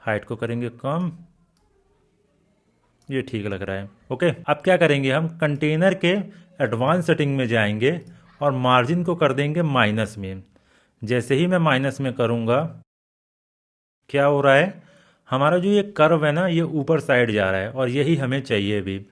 हाइट को करेंगे कम, ये ठीक लग रहा है। ओके, अब क्या करेंगे, हम कंटेनर के एडवांस सेटिंग में जाएंगे और मार्जिन को कर देंगे माइनस में। जैसे ही मैं माइनस में करूँगा, क्या हो रहा है, हमारा जो ये कर्व है ना ये ऊपर साइड जा रहा है और यही हमें चाहिए भी।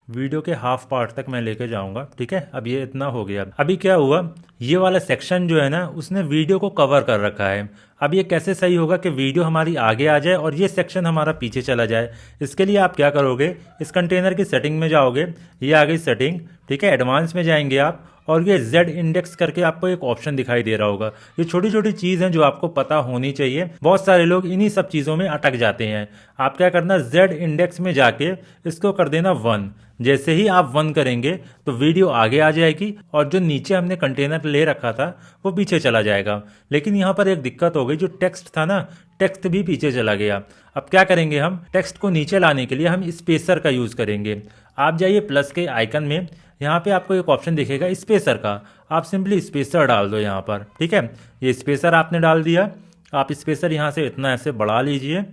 वीडियो के हाफ पार्ट तक मैं लेके जाऊंगा। ठीक है, अब ये इतना हो गया। अभी क्या हुआ, ये वाला सेक्शन जो है ना उसने वीडियो को कवर कर रखा है। अब ये कैसे सही होगा कि वीडियो हमारी आगे आ जाए और ये सेक्शन हमारा पीछे चला जाए। इसके लिए आप क्या करोगे, इस कंटेनर की सेटिंग में जाओगे, ये आ गई सेटिंग। ठीक है, एडवांस में जाएंगे आप और ये Z इंडेक्स करके आपको एक ऑप्शन दिखाई दे रहा होगा। ये छोटी छोटी चीज़ हैं जो आपको पता होनी चाहिए। बहुत सारे लोग इन्हीं सब चीज़ों में अटक जाते हैं। आप क्या करना, Z इंडेक्स में जाके इसको कर देना 1। जैसे ही आप 1 करेंगे तो वीडियो आगे आ जाएगी और जो नीचे हमने कंटेनर ले रखा था वो पीछे चला जाएगा। लेकिन यहाँ पर एक दिक्कत हो गई, जो टेक्स्ट था ना टेक्स्ट भी पीछे चला गया। अब क्या करेंगे, हम टेक्स्ट को नीचे लाने के लिए हम स्पेसर का यूज़ करेंगे। आप जाइए प्लस के आइकन में, यहाँ पे आपको एक ऑप्शन दिखेगा स्पेसर का, आप सिंपली स्पेसर डाल दो यहाँ पर। ठीक है, ये स्पेसर आपने डाल दिया। आप स्पेसर यहाँ से इतना ऐसे बढ़ा लीजिए।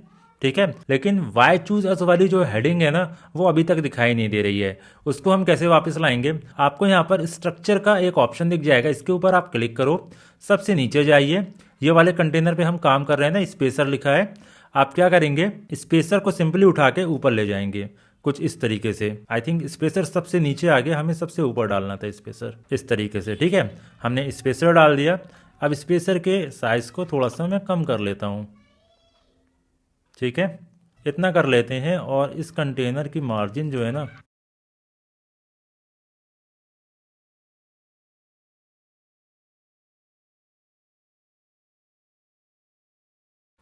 ठीक है, लेकिन वाई चूज अस वाली जो हेडिंग है ना वो अभी तक दिखाई नहीं दे रही है। उसको हम कैसे वापस लाएंगे, आपको यहाँ पर स्ट्रक्चर का एक ऑप्शन दिख जाएगा, इसके ऊपर आप क्लिक करो, सबसे नीचे जाइए। ये वाले कंटेनर पे हम काम कर रहे हैं ना, स्पेसर लिखा है। आप क्या करेंगे, स्पेसर को सिंपली उठा के ऊपर ले जाएंगे कुछ इस तरीके से। आई थिंक स्पेसर सबसे नीचे आ गया, हमें सबसे ऊपर डालना था स्पेसर, इस तरीके से। ठीक है, हमने स्पेसर डाल दिया। अब स्पेसर के साइज को थोड़ा सा मैं कम कर लेता हूँ। ठीक है, इतना कर लेते हैं और इस कंटेनर की मार्जिन जो है ना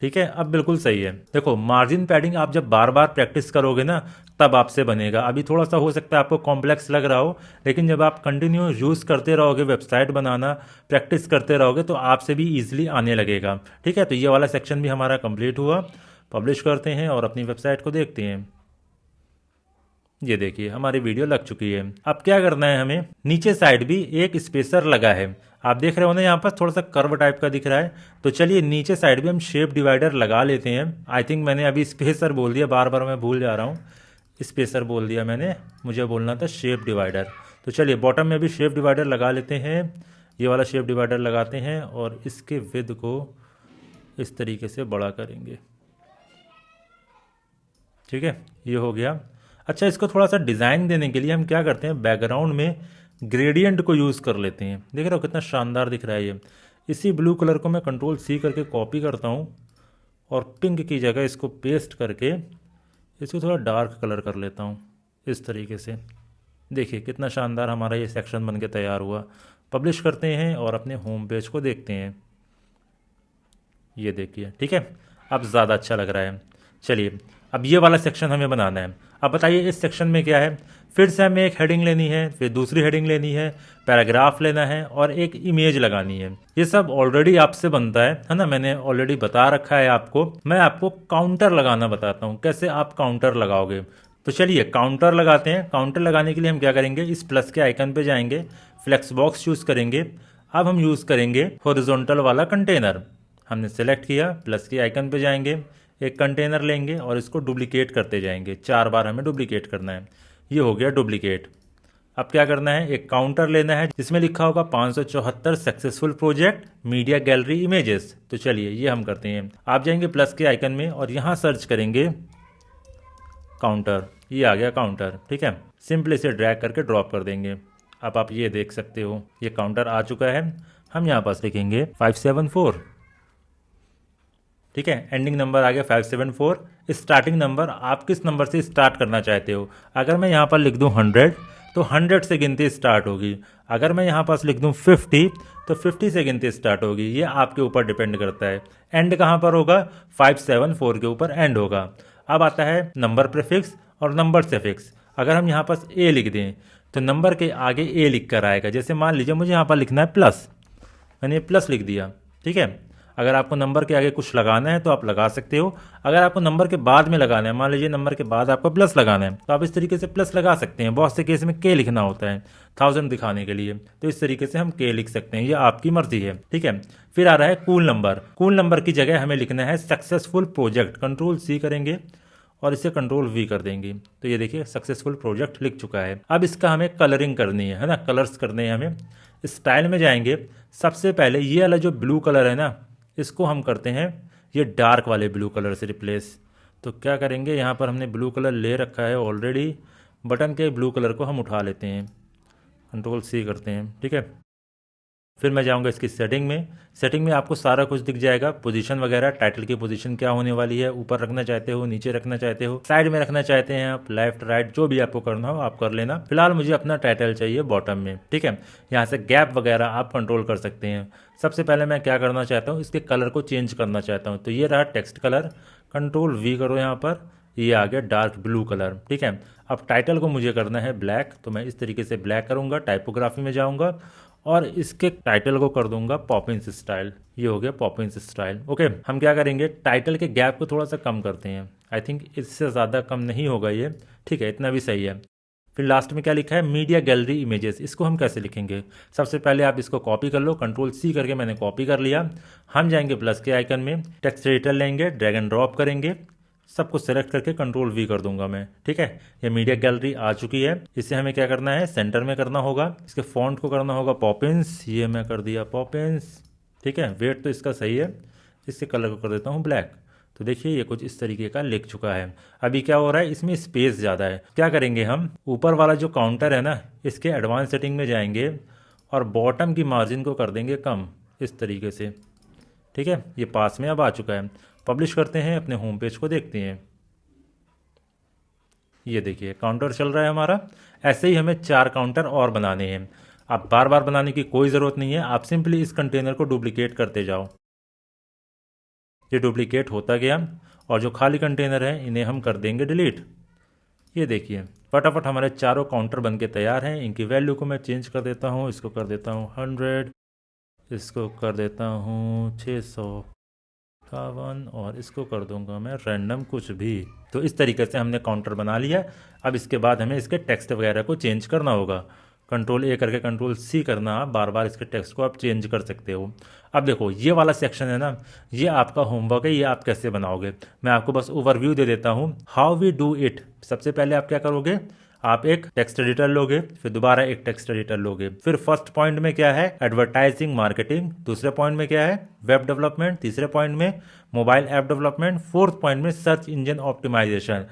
ठीक है, अब बिल्कुल सही है। देखो मार्जिन पैडिंग आप जब बार बार प्रैक्टिस करोगे ना तब आपसे बनेगा। अभी थोड़ा सा हो सकता है आपको कॉम्प्लेक्स लग रहा हो, लेकिन जब आप कंटिन्यू यूज़ करते रहोगे, वेबसाइट बनाना प्रैक्टिस करते रहोगे तो आपसे भी ईजिली आने लगेगा। ठीक है, तो ये वाला सेक्शन भी हमारा कंप्लीट हुआ। पब्लिश करते हैं और अपनी वेबसाइट को देखते हैं। ये देखिए हमारी वीडियो लग चुकी है। अब क्या करना है, हमें नीचे साइड भी एक स्पेसर लगा है, आप देख रहे हो ना यहाँ पर थोड़ा सा कर्व टाइप का दिख रहा है। तो चलिए नीचे साइड भी हम शेप डिवाइडर लगा लेते हैं। आई थिंक मैंने अभी स्पेसर बोल दिया, बार बार मैं भूल जा रहा हूँ, स्पेसर बोल दिया मैंने, मुझे बोलना था शेप डिवाइडर। तो चलिए बॉटम में भी शेप डिवाइडर लगा लेते हैं। ये वाला शेप डिवाइडर लगाते हैं और इसके विड्थ को इस तरीके से बड़ा करेंगे। ठीक है, ये हो गया। अच्छा, इसको थोड़ा सा डिज़ाइन देने के लिए हम क्या करते हैं, बैकग्राउंड में ग्रेडियंट को यूज़ कर लेते हैं। देख रहे हो कितना शानदार दिख रहा है ये। इसी ब्लू कलर को मैं Ctrl+C करके कॉपी करता हूँ और पिंक की जगह इसको पेस्ट करके इसको थोड़ा डार्क कलर कर लेता हूँ इस तरीके से। देखिए कितना शानदार हमारा ये सेक्शन बन के तैयार हुआ। पब्लिश करते हैं और अपने होम पेज को देखते हैं। ये देखिए, ठीक है, अब ज़्यादा अच्छा लग रहा है। चलिए अब ये वाला सेक्शन हमें बनाना है। अब बताइए इस सेक्शन में क्या है, फिर से हमें एक हेडिंग लेनी है, फिर दूसरी हेडिंग लेनी है, पैराग्राफ लेना है और एक इमेज लगानी है। ये सब ऑलरेडी आपसे बनता है ना, मैंने ऑलरेडी बता रखा है आपको। मैं आपको काउंटर लगाना बताता हूँ, कैसे आप काउंटर लगाओगे। तो चलिए काउंटर लगाते हैं। काउंटर लगाने के लिए हम क्या करेंगे, इस प्लस के आइकन पे जाएंगे, फ्लेक्स बॉक्स चूज़ करेंगे। अब हम यूज़ करेंगे हॉरिजॉन्टल वाला कंटेनर। हमने सेलेक्ट किया, प्लस के आइकन पे जाएंगे, एक कंटेनर लेंगे और इसको डुप्लीकेट करते जाएंगे। 4 बार हमें डुप्लीकेट करना है। ये हो गया डुप्लीकेट। अब क्या करना है, एक काउंटर लेना है जिसमें लिखा होगा 574 successful project media gallery images. तो चलिए ये हम करते हैं। आप जाएंगे प्लस के आइकन में और यहाँ सर्च करेंगे काउंटर। ये आ गया काउंटर। ठीक है, सिंपली इसे ड्रैग करके ड्रॉप कर देंगे। अब आप ये देख सकते हो ये काउंटर आ चुका है। हम यहाँ पास लिखेंगे 574। ठीक है, एंडिंग नंबर आ गया 574। स्टार्टिंग नंबर आप किस नंबर से स्टार्ट करना चाहते हो। अगर मैं यहाँ पर लिख दूँ 100 तो 100 से गिनती स्टार्ट होगी। अगर मैं यहाँ पास लिख दूँ 50 तो 50 से गिनती स्टार्ट होगी। ये आपके ऊपर डिपेंड करता है। एंड कहाँ पर होगा, 574 के ऊपर एंड होगा। अब आता है नंबर प्रीफिक्स और नंबर सफिक्स। अगर हम यहाँ पास ए लिख दें तो नंबर के आगे ए लिख कर आएगा। जैसे मान लीजिए मुझे यहाँ पर लिखना है प्लस, मैंने प्लस लिख दिया। ठीक है, अगर आपको नंबर के आगे कुछ लगाना है तो आप लगा सकते हो। अगर आपको नंबर के बाद में लगाना है, मान लीजिए नंबर के बाद आपको प्लस लगाना है, तो आप इस तरीके से प्लस लगा सकते हैं। बहुत से केस में के लिखना होता है 1000 दिखाने के लिए, तो इस तरीके से हम के लिख सकते हैं। ये आपकी मर्जी है। ठीक है, फिर आ रहा है कूल नंबर। कूल नंबर की जगह हमें लिखना है सक्सेसफुल प्रोजेक्ट। कंट्रोल सी करेंगे और इसे कंट्रोल वी कर देंगे, तो ये देखिए सक्सेसफुल प्रोजेक्ट लिख चुका है। अब इसका हमें कलरिंग करनी है ना, कलर्स करने हैं हमें। स्टाइल में जाएंगे, सबसे पहले ये वाला जो ब्लू कलर है ना, इसको हम करते हैं ये डार्क वाले ब्लू कलर से रिप्लेस। तो क्या करेंगे, यहाँ पर हमने ब्लू कलर ले रखा है ऑलरेडी, बटन के ब्लू कलर को हम उठा लेते हैं, कंट्रोल सी करते हैं। ठीक है, फिर मैं जाऊंगा इसकी सेटिंग में। सेटिंग में आपको सारा कुछ दिख जाएगा, पोजीशन वगैरह, टाइटल की पोजीशन क्या होने वाली है, ऊपर रखना चाहते हो, नीचे रखना चाहते हो, साइड में रखना चाहते हैं आप, लेफ्ट राइट, जो भी आपको करना हो आप कर लेना। फिलहाल मुझे अपना टाइटल चाहिए बॉटम में। ठीक है, यहाँ से गैप वगैरह आप कंट्रोल कर सकते हैं। सबसे पहले मैं क्या करना चाहता हूँ, इसके कलर को चेंज करना चाहता हूँ। तो ये रहा टेक्स्ट कलर, कंट्रोल वी करो यहाँ पर, ये आ गया डार्क ब्लू कलर। ठीक है, अब टाइटल को मुझे करना है ब्लैक, तो मैं इस तरीके से ब्लैक करूँगा। टाइपोग्राफी में जाऊँगा और इसके टाइटल को कर दूंगा पॉपिंस स्टाइल। ये हो गया पॉपिंस स्टाइल। ओके, हम क्या करेंगे, टाइटल के गैप को थोड़ा सा कम करते हैं। आई थिंक इससे ज़्यादा कम नहीं होगा ये। ठीक है, इतना भी सही है। फिर लास्ट में क्या लिखा है, मीडिया गैलरी इमेजेस। इसको हम कैसे लिखेंगे, सबसे पहले आप इसको कॉपी कर लो, कंट्रोल सी करके मैंने कॉपी कर लिया। हम जाएंगे प्लस के आइकन में, टेक्स्ट एडिटर लेंगे, ड्रैग एंड ड्रॉप करेंगे, सबको सेलेक्ट करके कंट्रोल वी कर दूंगा मैं। ठीक है, ये मीडिया गैलरी आ चुकी है। इसे हमें क्या करना है, सेंटर में करना होगा। इसके फॉन्ट को करना होगा पॉपिंस, ये मैं कर दिया पॉपिंस। ठीक है, वेट तो इसका सही है। इसके कलर को कर देता हूँ ब्लैक। तो देखिए ये कुछ इस तरीके का लिख चुका है। अभी क्या हो रहा है, इसमें स्पेस ज़्यादा है। क्या करेंगे, हम ऊपर वाला जो काउंटर है ना, इसके एडवांस सेटिंग में जाएंगे और बॉटम की मार्जिन को कर देंगे कम, इस तरीके से। ठीक है, ये पास में अब आ चुका है। पब्लिश करते हैं, अपने होम पेज को देखते हैं। ये देखिए काउंटर चल रहा है हमारा। ऐसे ही हमें 4 काउंटर और बनाने हैं। अब बार बार बनाने की कोई ज़रूरत नहीं है, आप सिंपली इस कंटेनर को डुप्लीकेट करते जाओ। ये डुप्लीकेट होता गया और जो खाली कंटेनर है इन्हें हम कर देंगे डिलीट। ये देखिए फटाफट हमारे चारों काउंटर बन के तैयार हैं। इनकी वैल्यू को मैं चेंज कर देता हूँ, इसको कर देता हूँ 100, इसको कर देता हूँ 651 और इसको कर दूंगा मैं रैंडम कुछ भी। तो इस तरीके से हमने काउंटर बना लिया। अब इसके बाद हमें इसके टेक्स्ट वगैरह को चेंज करना होगा। कंट्रोल ए करके कंट्रोल सी करना, आप बार बार इसके टेक्स्ट को आप चेंज कर सकते हो। अब देखो ये वाला सेक्शन है ना, ये आपका होमवर्क है, ये आप कैसे बनाओगे। मैं आपको बस ओवरव्यू दे देता हूँ, हाउ वी डू इट। सबसे पहले आप क्या करोगे, आप एक टेक्स्ट एडिटर लोगे, फिर दोबारा एक टेक्स्ट एडिटर लोगे। फिर फर्स्ट पॉइंट में क्या है, एडवर्टाइजिंग मार्केटिंग। दूसरे पॉइंट में क्या है, वेब डेवलपमेंट। तीसरे पॉइंट में mobile app development. Fourth point में सर्च इंजन ऑप्टिमाइजेशन।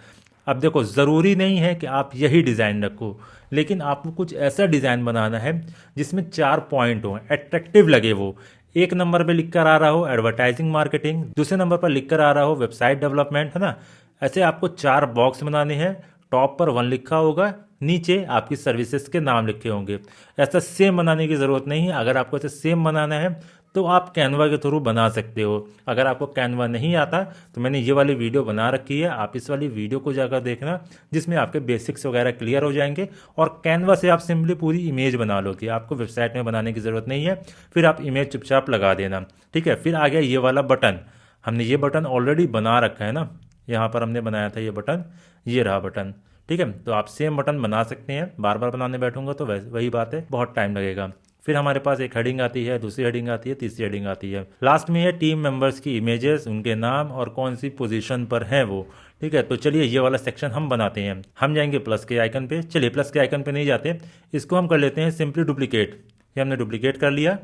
अब देखो ज़रूरी नहीं है कि आप यही डिज़ाइन रखो, लेकिन आपको कुछ ऐसा डिज़ाइन बनाना है जिसमें 4 पॉइंट हो, अट्रैक्टिव लगे। वो एक नंबर पे लिख कर आ रहा हो एडवर्टाइजिंग मार्केटिंग, दूसरे नंबर पर लिख कर आ रहा हो वेबसाइट डेवलपमेंट, है ना। ऐसे आपको 4 बॉक्स बनाने हैं। टॉप पर 1 लिखा होगा, नीचे आपकी सर्विसेज के नाम लिखे होंगे। ऐसा सेम बनाने की ज़रूरत नहीं है। अगर आपको ऐसे सेम बनाना है तो आप कैनवा के थ्रू बना सकते हो। अगर आपको कैनवा नहीं आता तो मैंने ये वाली वीडियो बना रखी है, आप इस वाली वीडियो को जाकर देखना, जिसमें आपके बेसिक्स वगैरह क्लियर हो जाएंगे। और कैनवा से आप सिंपली पूरी इमेज बना लोगे, आपको वेबसाइट में बनाने की ज़रूरत नहीं है। फिर आप इमेज चुपचाप लगा देना। ठीक है, फिर आ गया ये वाला बटन। हमने ये बटन ऑलरेडी बना रखा है ना, यहाँ पर हमने बनाया था ये बटन, ये रहा बटन। ठीक है, तो आप सेम बटन बना सकते हैं। बार बार बनाने बैठूंगा तो वही बात है, बहुत टाइम लगेगा। फिर हमारे पास एक हेडिंग आती है, दूसरी हेडिंग आती है, तीसरी हेडिंग आती है। लास्ट में है टीम मेंबर्स की इमेजेस, उनके नाम और कौन सी पोजीशन पर हैं वो। ठीक है, तो चलिए ये वाला सेक्शन हम बनाते हैं। हम जाएंगे प्लस के आइकन पे। चलिए प्लस के आइकन पे नहीं जाते, इसको हम कर लेते हैं सिंपली डुप्लीकेट। ये हमने डुप्लीकेट कर लिया,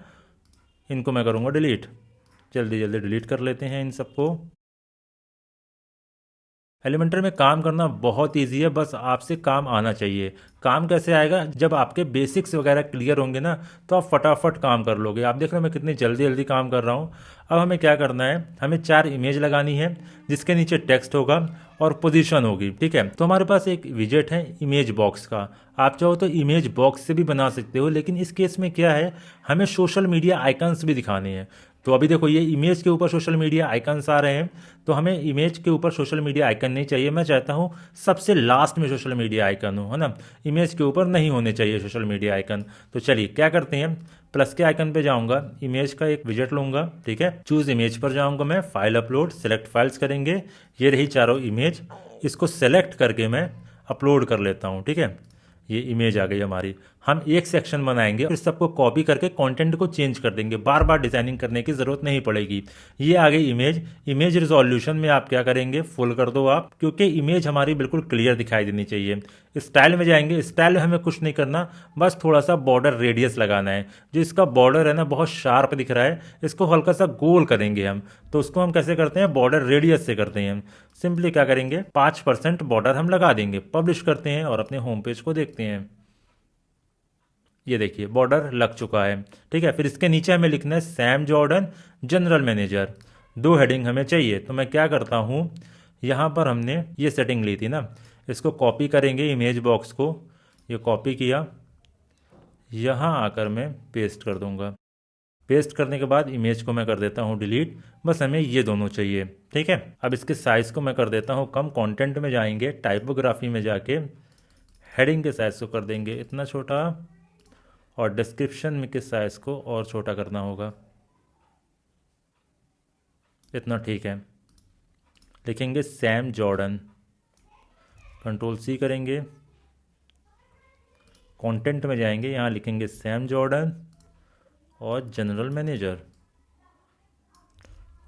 इनको मैं करूँगा डिलीट। जल्दी जल्दी डिलीट कर लेते हैं इन सबको। एलिमेंटर में काम करना बहुत ईजी है, बस आपसे काम आना चाहिए। काम कैसे आएगा? जब आपके बेसिक्स वगैरह क्लियर होंगे ना, तो आप फटाफट काम कर लोगे। आप देख रहे हो मैं कितनी जल्दी जल्दी काम कर रहा हूँ। अब हमें क्या करना है, हमें 4 इमेज लगानी है जिसके नीचे टेक्स्ट होगा और पोजीशन होगी। ठीक है, तो हमारे पास एक विजेट है इमेज बॉक्स का। आप चाहो तो इमेज बॉक्स से भी बना सकते हो, लेकिन इस केस में क्या है, हमें सोशल मीडिया आइकन्स भी दिखाने हैं। तो अभी देखो ये इमेज के ऊपर सोशल मीडिया आइकन्स आ रहे हैं, तो हमें इमेज के ऊपर सोशल मीडिया आइकन नहीं चाहिए। मैं चाहता हूँ सबसे लास्ट में सोशल मीडिया आइकन हो, है ना। इमेज के ऊपर नहीं होने चाहिए सोशल मीडिया आइकन। तो चलिए क्या करते हैं, प्लस के आइकन पे जाऊंगा, इमेज का एक विजेट लूंगा। ठीक है, चूज इमेज पर जाऊंगा मैं, फाइल अपलोड, सेलेक्ट फाइल्स करेंगे। ये रही चारों इमेज, इसको सेलेक्ट करके मैं अपलोड कर लेता हूँ। ठीक है, ये इमेज आ गई हमारी। हम एक सेक्शन बनाएंगे, फिर सबको कॉपी करके कंटेंट को चेंज कर देंगे, बार बार डिजाइनिंग करने की जरूरत नहीं पड़ेगी। ये आ गई इमेज। इमेज रिजोल्यूशन में आप क्या करेंगे, फुल कर दो आप, क्योंकि इमेज हमारी बिल्कुल क्लियर दिखाई देनी चाहिए। स्टाइल में जाएंगे, स्टाइल में हमें कुछ नहीं करना, बस थोड़ा सा बॉर्डर रेडियस लगाना है। जो इसका बॉर्डर है ना बहुत शार्प दिख रहा है, इसको हल्का सा गोल करेंगे हम। तो उसको हम कैसे करते हैं, बॉर्डर रेडियस से करते हैं। सिंपली क्या करेंगे, 5% बॉर्डर हम लगा देंगे। पब्लिश करते हैं और अपने होम पेज को देखते हैं। ये देखिए बॉर्डर लग चुका है। ठीक है, फिर इसके नीचे हमें लिखना है Sam Jordan general manager. 2 heading हमें चाहिए, तो मैं क्या करता हूँ, यहाँ पर हमने ये सेटिंग ली थी ना, इसको कॉपी करेंगे इमेज बॉक्स को। ये कॉपी किया, यहाँ आकर मैं पेस्ट कर दूंगा। पेस्ट करने के बाद इमेज को मैं कर देता हूँ डिलीट। बस हमें ये दोनों चाहिए। ठीक है, अब इसके साइज़ को मैं कर देता हूँ कम। कंटेंट में जाएंगे, टाइपोग्राफी में जाके हेडिंग के साइज़ को कर देंगे इतना छोटा, और डिस्क्रिप्शन में के साइज़ को और छोटा करना होगा, इतना ठीक है। लिखेंगे सैम जॉर्डन, कंट्रोल सी करेंगे, कंटेंट में जाएंगे, यहाँ लिखेंगे सैम जॉर्डन और जनरल मैनेजर।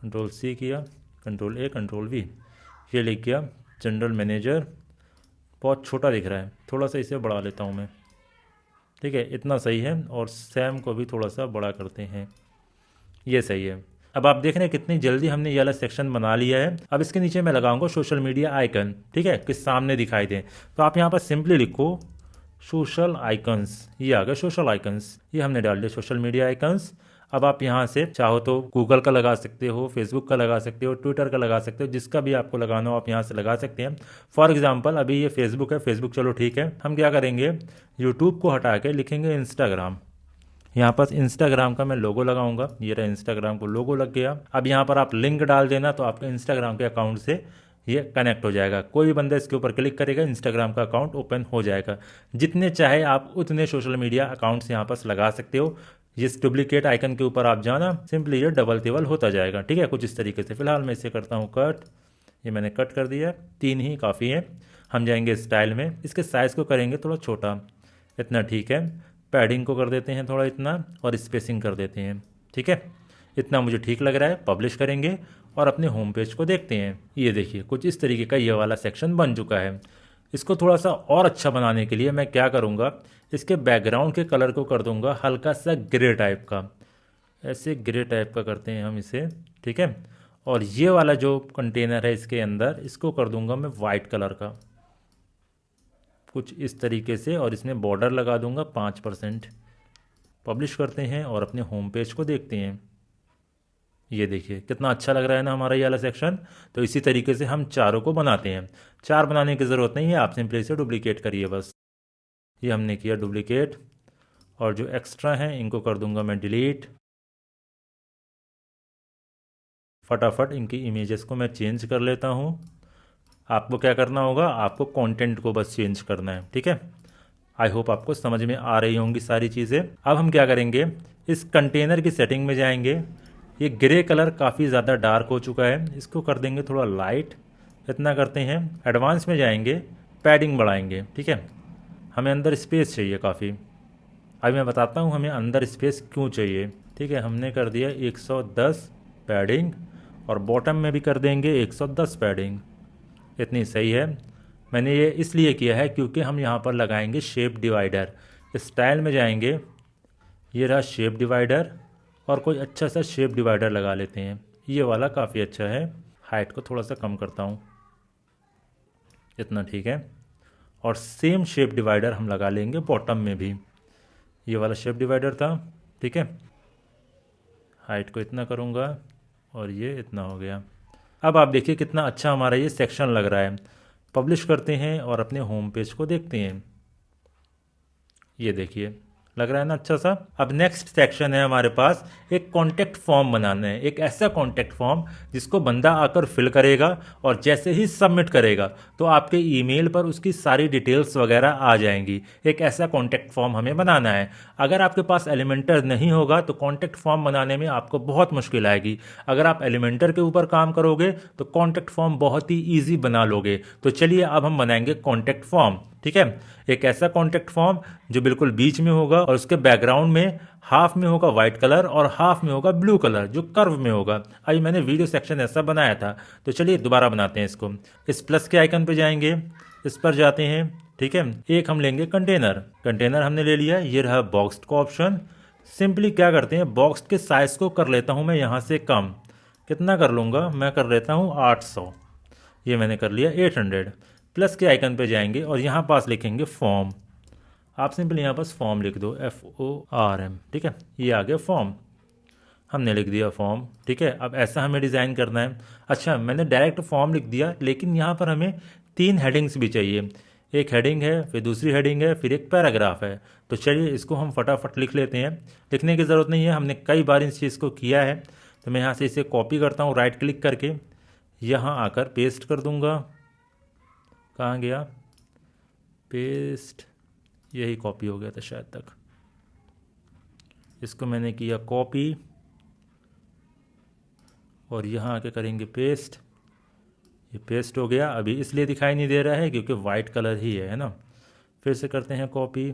कंट्रोल सी किया, कंट्रोल ए, कंट्रोल वी, ये लिख गया जनरल मैनेजर। बहुत छोटा दिख रहा है, थोड़ा सा इसे बढ़ा लेता हूँ मैं। ठीक है, इतना सही है, और सैम को भी थोड़ा सा बड़ा करते हैं, ये सही है। अब आप देख रहे हैं कितनी जल्दी हमने ये वाला सेक्शन बना लिया है। अब इसके नीचे मैं लगाऊंगा सोशल मीडिया आइकन। ठीक है, कि सामने दिखाई दे। तो आप यहाँ पर सिंपली लिखो सोशल आइकन्स। ये आ गए सोशल आइकन्स, ये हमने डाल दिया सोशल मीडिया आइकन्स। अब आप यहाँ से चाहो तो गूगल का लगा सकते हो, फेसबुक का लगा सकते हो, ट्विटर का लगा सकते हो, जिसका भी आपको लगाना हो आप यहाँ से लगा सकते हैं। फॉर एग्जांपल अभी ये फेसबुक है, फेसबुक चलो ठीक है। हम क्या करेंगे, यूट्यूब को हटा के लिखेंगे इंस्टाग्राम। यहाँ पर इंस्टाग्राम का मैं लोगो लगाऊंगा, ये रहा इंस्टाग्राम को लोगो लग गया। अब यहाँ पर आप लिंक डाल देना, तो आपके इंस्टाग्राम के अकाउंट से ये कनेक्ट हो जाएगा। कोई भी बंदा इसके ऊपर क्लिक करेगा, इंस्टाग्राम का अकाउंट ओपन हो जाएगा। जितने चाहे आप उतने सोशल मीडिया अकाउंट्स यहाँ पर लगा सकते हो। जिस डुप्लीकेट आइकन के ऊपर आप जाना, सिंपली ये डबल टेबल होता जाएगा। ठीक है, कुछ इस तरीके से। फिलहाल मैं इसे करता हूँ कट, ये मैंने कट कर दिया, 3 ही काफ़ी है। हम जाएंगे स्टाइल में, इसके साइज़ को करेंगे थोड़ा छोटा, इतना ठीक है। पैडिंग को कर देते हैं थोड़ा इतना, और स्पेसिंग कर देते हैं। ठीक है, इतना मुझे ठीक लग रहा है। पब्लिश करेंगे और अपने होम पेज को देखते हैं। ये देखिए कुछ इस तरीके का ये वाला सेक्शन बन चुका है। इसको थोड़ा सा और अच्छा बनाने के लिए मैं क्या करूँगा, इसके बैकग्राउंड के कलर को कर दूंगा हल्का सा ग्रे टाइप का, ऐसे ग्रे टाइप का करते हैं हम इसे। ठीक है, और ये वाला जो कंटेनर है इसके अंदर, इसको कर दूंगा मैं वाइट कलर का, कुछ इस तरीके से, और इसमें बॉर्डर लगा दूंगा 5%। पब्लिश करते हैं और अपने होम पेज को देखते हैं। ये देखिए कितना अच्छा लग रहा है ना हमारा ये वाला सेक्शन। तो इसी तरीके से हम चारों को बनाते हैं। 4 बनाने की ज़रूरत नहीं है, आप सिंपली इसे डुप्लीकेट करिए बस। ये हमने किया डुप्लीकेट, और जो एक्स्ट्रा हैं इनको कर दूंगा मैं डिलीट। फटाफट इनकी इमेजेस को मैं चेंज कर लेता हूँ। आपको क्या करना होगा, आपको कंटेंट को बस चेंज करना है। ठीक है, आई होप आपको समझ में आ रही होंगी सारी चीज़ें। अब हम क्या करेंगे, इस कंटेनर की सेटिंग में जाएंगे। ये ग्रे कलर काफ़ी ज़्यादा डार्क हो चुका है, इसको कर देंगे थोड़ा लाइट, इतना करते हैं। एडवांस में जाएंगे, पैडिंग बढ़ाएंगे। ठीक है, हमें अंदर स्पेस चाहिए काफ़ी। अभी मैं बताता हूँ हमें अंदर स्पेस क्यों चाहिए। ठीक है, हमने कर दिया 110 पैडिंग, और बॉटम में भी कर देंगे 110 पैडिंग, इतनी सही है। मैंने ये इसलिए किया है क्योंकि हम यहाँ पर लगाएंगे शेप डिवाइडर। स्टाइल में जाएंगे, ये रहा शेप डिवाइडर, और कोई अच्छा सा शेप डिवाइडर लगा लेते हैं। ये वाला काफ़ी अच्छा है। हाइट को थोड़ा सा कम करता हूँ, इतना ठीक है। और सेम शेप डिवाइडर हम लगा लेंगे बॉटम में भी, ये वाला शेप डिवाइडर था, ठीक है। हाइट को इतना करूँगा और ये इतना हो गया। अब आप देखिए कितना अच्छा हमारा ये सेक्शन लग रहा है। पब्लिश करते हैं और अपने होम पेज को देखते हैं। ये देखिए लग रहा है ना अच्छा सा। अब नेक्स्ट सेक्शन है हमारे पास, एक कॉन्टैक्ट फॉर्म बनाना है। एक ऐसा कॉन्टैक्ट फॉर्म जिसको बंदा आकर फिल करेगा और जैसे ही सबमिट करेगा तो आपके ईमेल पर उसकी सारी डिटेल्स वगैरह आ जाएंगी। एक ऐसा कॉन्टैक्ट फॉर्म हमें बनाना है। अगर आपके पास एलिमेंटर नहीं होगा तो कॉन्टैक्ट फॉर्म बनाने में आपको बहुत मुश्किल आएगी। अगर आप एलिमेंटर के ऊपर काम करोगे तो कॉन्टैक्ट फॉर्म बहुत ही ईजी बना लोगे। तो चलिए अब हम बनाएंगे कॉन्टैक्ट फॉर्म, ठीक है। एक ऐसा कॉन्टैक्ट फॉर्म जो बिल्कुल बीच में होगा और उसके बैकग्राउंड में हाफ में होगा व्हाइट कलर और हाफ में होगा ब्लू कलर, जो कर्व में होगा। अभी मैंने वीडियो सेक्शन ऐसा बनाया था, तो चलिए दोबारा बनाते हैं इसको। इस प्लस के आइकन पे जाएंगे, इस पर जाते हैं, ठीक है। एक हम लेंगे कंटेनर, कंटेनर हमने ले लिया। ये रहा बॉक्स का ऑप्शन। सिंपली क्या करते हैं, बॉक्स के साइज को कर लेता हूँ मैं यहाँ से कम। कितना कर लूँगा, मैं कर लेता हूँ 800। ये मैंने कर लिया 800। प्लस के आइकन पे जाएंगे और यहाँ पास लिखेंगे फॉर्म। आप सिंपल यहाँ पास फॉर्म लिख दो, FORM, ठीक है। ये आ गया फॉर्म, हमने लिख दिया फॉर्म, ठीक है। अब ऐसा हमें डिज़ाइन करना है। अच्छा, मैंने डायरेक्ट फॉर्म लिख दिया, लेकिन यहाँ पर हमें 3 हेडिंग्स भी चाहिए। एक हेडिंग है, फिर दूसरी हेडिंग है, फिर एक पैराग्राफ है। तो चलिए इसको हम फटाफट लिख लेते हैं। लिखने की ज़रूरत नहीं है, हमने कई बार इस चीज़ को किया है। तो मैं यहाँ से इसे कॉपी करता हूँ, राइट क्लिक करके यहाँ आकर पेस्ट कर दूँगा। कहाँ गया, पेस्ट, यही कॉपी हो गया था शायद तक। इसको मैंने किया कॉपी और यहाँ आके करेंगे पेस्ट। ये पेस्ट हो गया। अभी इसलिए दिखाई नहीं दे रहा है क्योंकि वाइट कलर ही है ना। फिर से करते हैं कॉपी,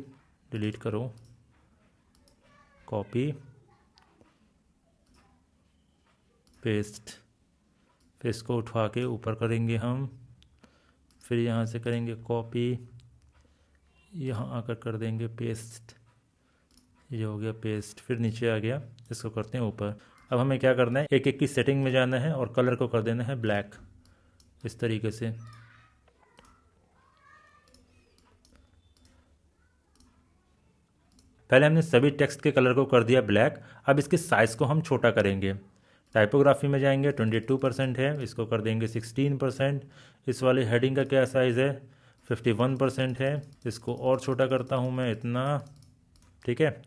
डिलीट करो, कॉपी, पेस्ट। फिर इसको उठा के ऊपर करेंगे हम, फिर यहाँ से करेंगे कॉपी, यहाँ आकर कर देंगे पेस्ट। ये हो गया पेस्ट, फिर नीचे आ गया, इसको करते हैं ऊपर। अब हमें क्या करना है, एक एक की सेटिंग में जाना है और कलर को कर देना है ब्लैक, इस तरीके से। पहले हमने सभी टेक्स्ट के कलर को कर दिया ब्लैक। अब इसके साइज़ को हम छोटा करेंगे। टाइपोग्राफी में जाएंगे, 22% है, इसको कर देंगे 16%। इस वाले हेडिंग का क्या साइज़ है, 51% है, इसको और छोटा करता हूँ मैं इतना, ठीक है।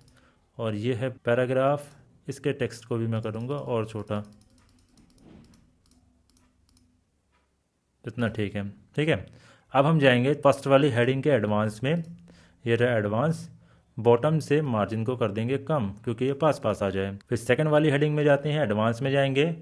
और ये है पैराग्राफ, इसके टेक्स्ट को भी मैं करूँगा और छोटा, इतना, ठीक है, ठीक है। अब हम जाएंगे फर्स्ट वाली हेडिंग के एडवांस में। ये रहा एडवांस, बॉटम से मार्जिन को कर देंगे कम क्योंकि ये पास पास आ जाए। फिर सेकंड वाली हेडिंग में जाते हैं, एडवांस में जाएंगे,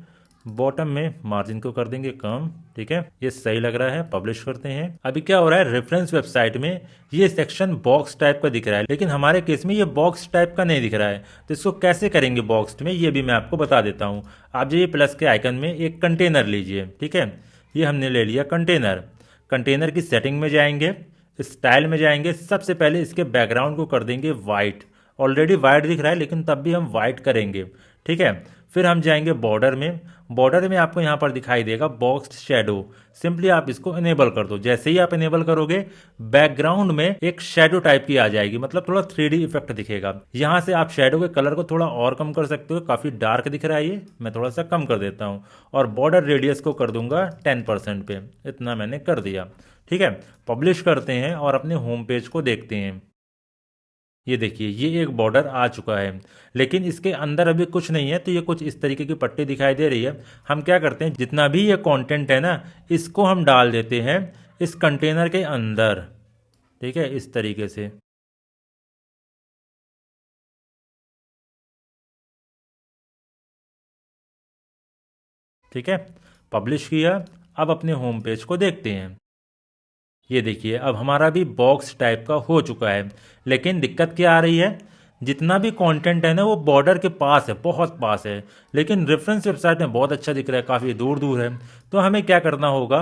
बॉटम में मार्जिन को कर देंगे कम, ठीक है। ये सही लग रहा है, पब्लिश करते हैं। अभी क्या हो रहा है, रेफरेंस वेबसाइट में ये सेक्शन बॉक्स टाइप का दिख रहा है, लेकिन हमारे केस में ये बॉक्स टाइप का नहीं दिख रहा है। तो इसको कैसे करेंगे बॉक्स में, ये भी मैं आपको बता देता हूँ। आप जाइए प्लस के आइकन में, एक कंटेनर लीजिए, ठीक है। ये हमने ले लिया कंटेनर। कंटेनर की सेटिंग में जाएंगे, स्टाइल में जाएंगे, सबसे पहले इसके बैकग्राउंड को कर देंगे वाइट। ऑलरेडी वाइट दिख रहा है लेकिन तब भी हम वाइट करेंगे, ठीक है। फिर हम जाएंगे बॉर्डर में। बॉर्डर में आपको यहाँ पर दिखाई देगा बॉक्स शेडो, सिंपली आप इसको इनेबल कर दो। जैसे ही आप इनेबल करोगे बैकग्राउंड में एक शेडो टाइप की आ जाएगी, मतलब थोड़ा 3D इफेक्ट दिखेगा। यहाँ से आप शेडो के कलर को थोड़ा और कम कर सकते हो, काफ़ी डार्क दिख रहा है ये, मैं थोड़ा सा कम कर देता हूँ। और बॉर्डर रेडियस को कर दूंगा 10% पे, इतना मैंने कर दिया, ठीक है। पब्लिश करते हैं और अपने होम पेज को देखते हैं। ये देखिए ये एक बॉर्डर आ चुका है, लेकिन इसके अंदर अभी कुछ नहीं है। तो ये कुछ इस तरीके की पट्टी दिखाई दे रही है। हम क्या करते हैं, जितना भी ये कंटेंट है ना, इसको हम डाल देते हैं इस कंटेनर के अंदर, ठीक है, इस तरीके से। ठीक है, पब्लिश किया। अब अपने होम पेज को देखते हैं। ये देखिए अब हमारा भी बॉक्स टाइप का हो चुका है, लेकिन दिक्कत क्या आ रही है, जितना भी कंटेंट है ना वो बॉर्डर के पास है, बहुत पास है, लेकिन रेफरेंस वेबसाइट में बहुत अच्छा दिख रहा है, काफ़ी दूर दूर है। तो हमें क्या करना होगा,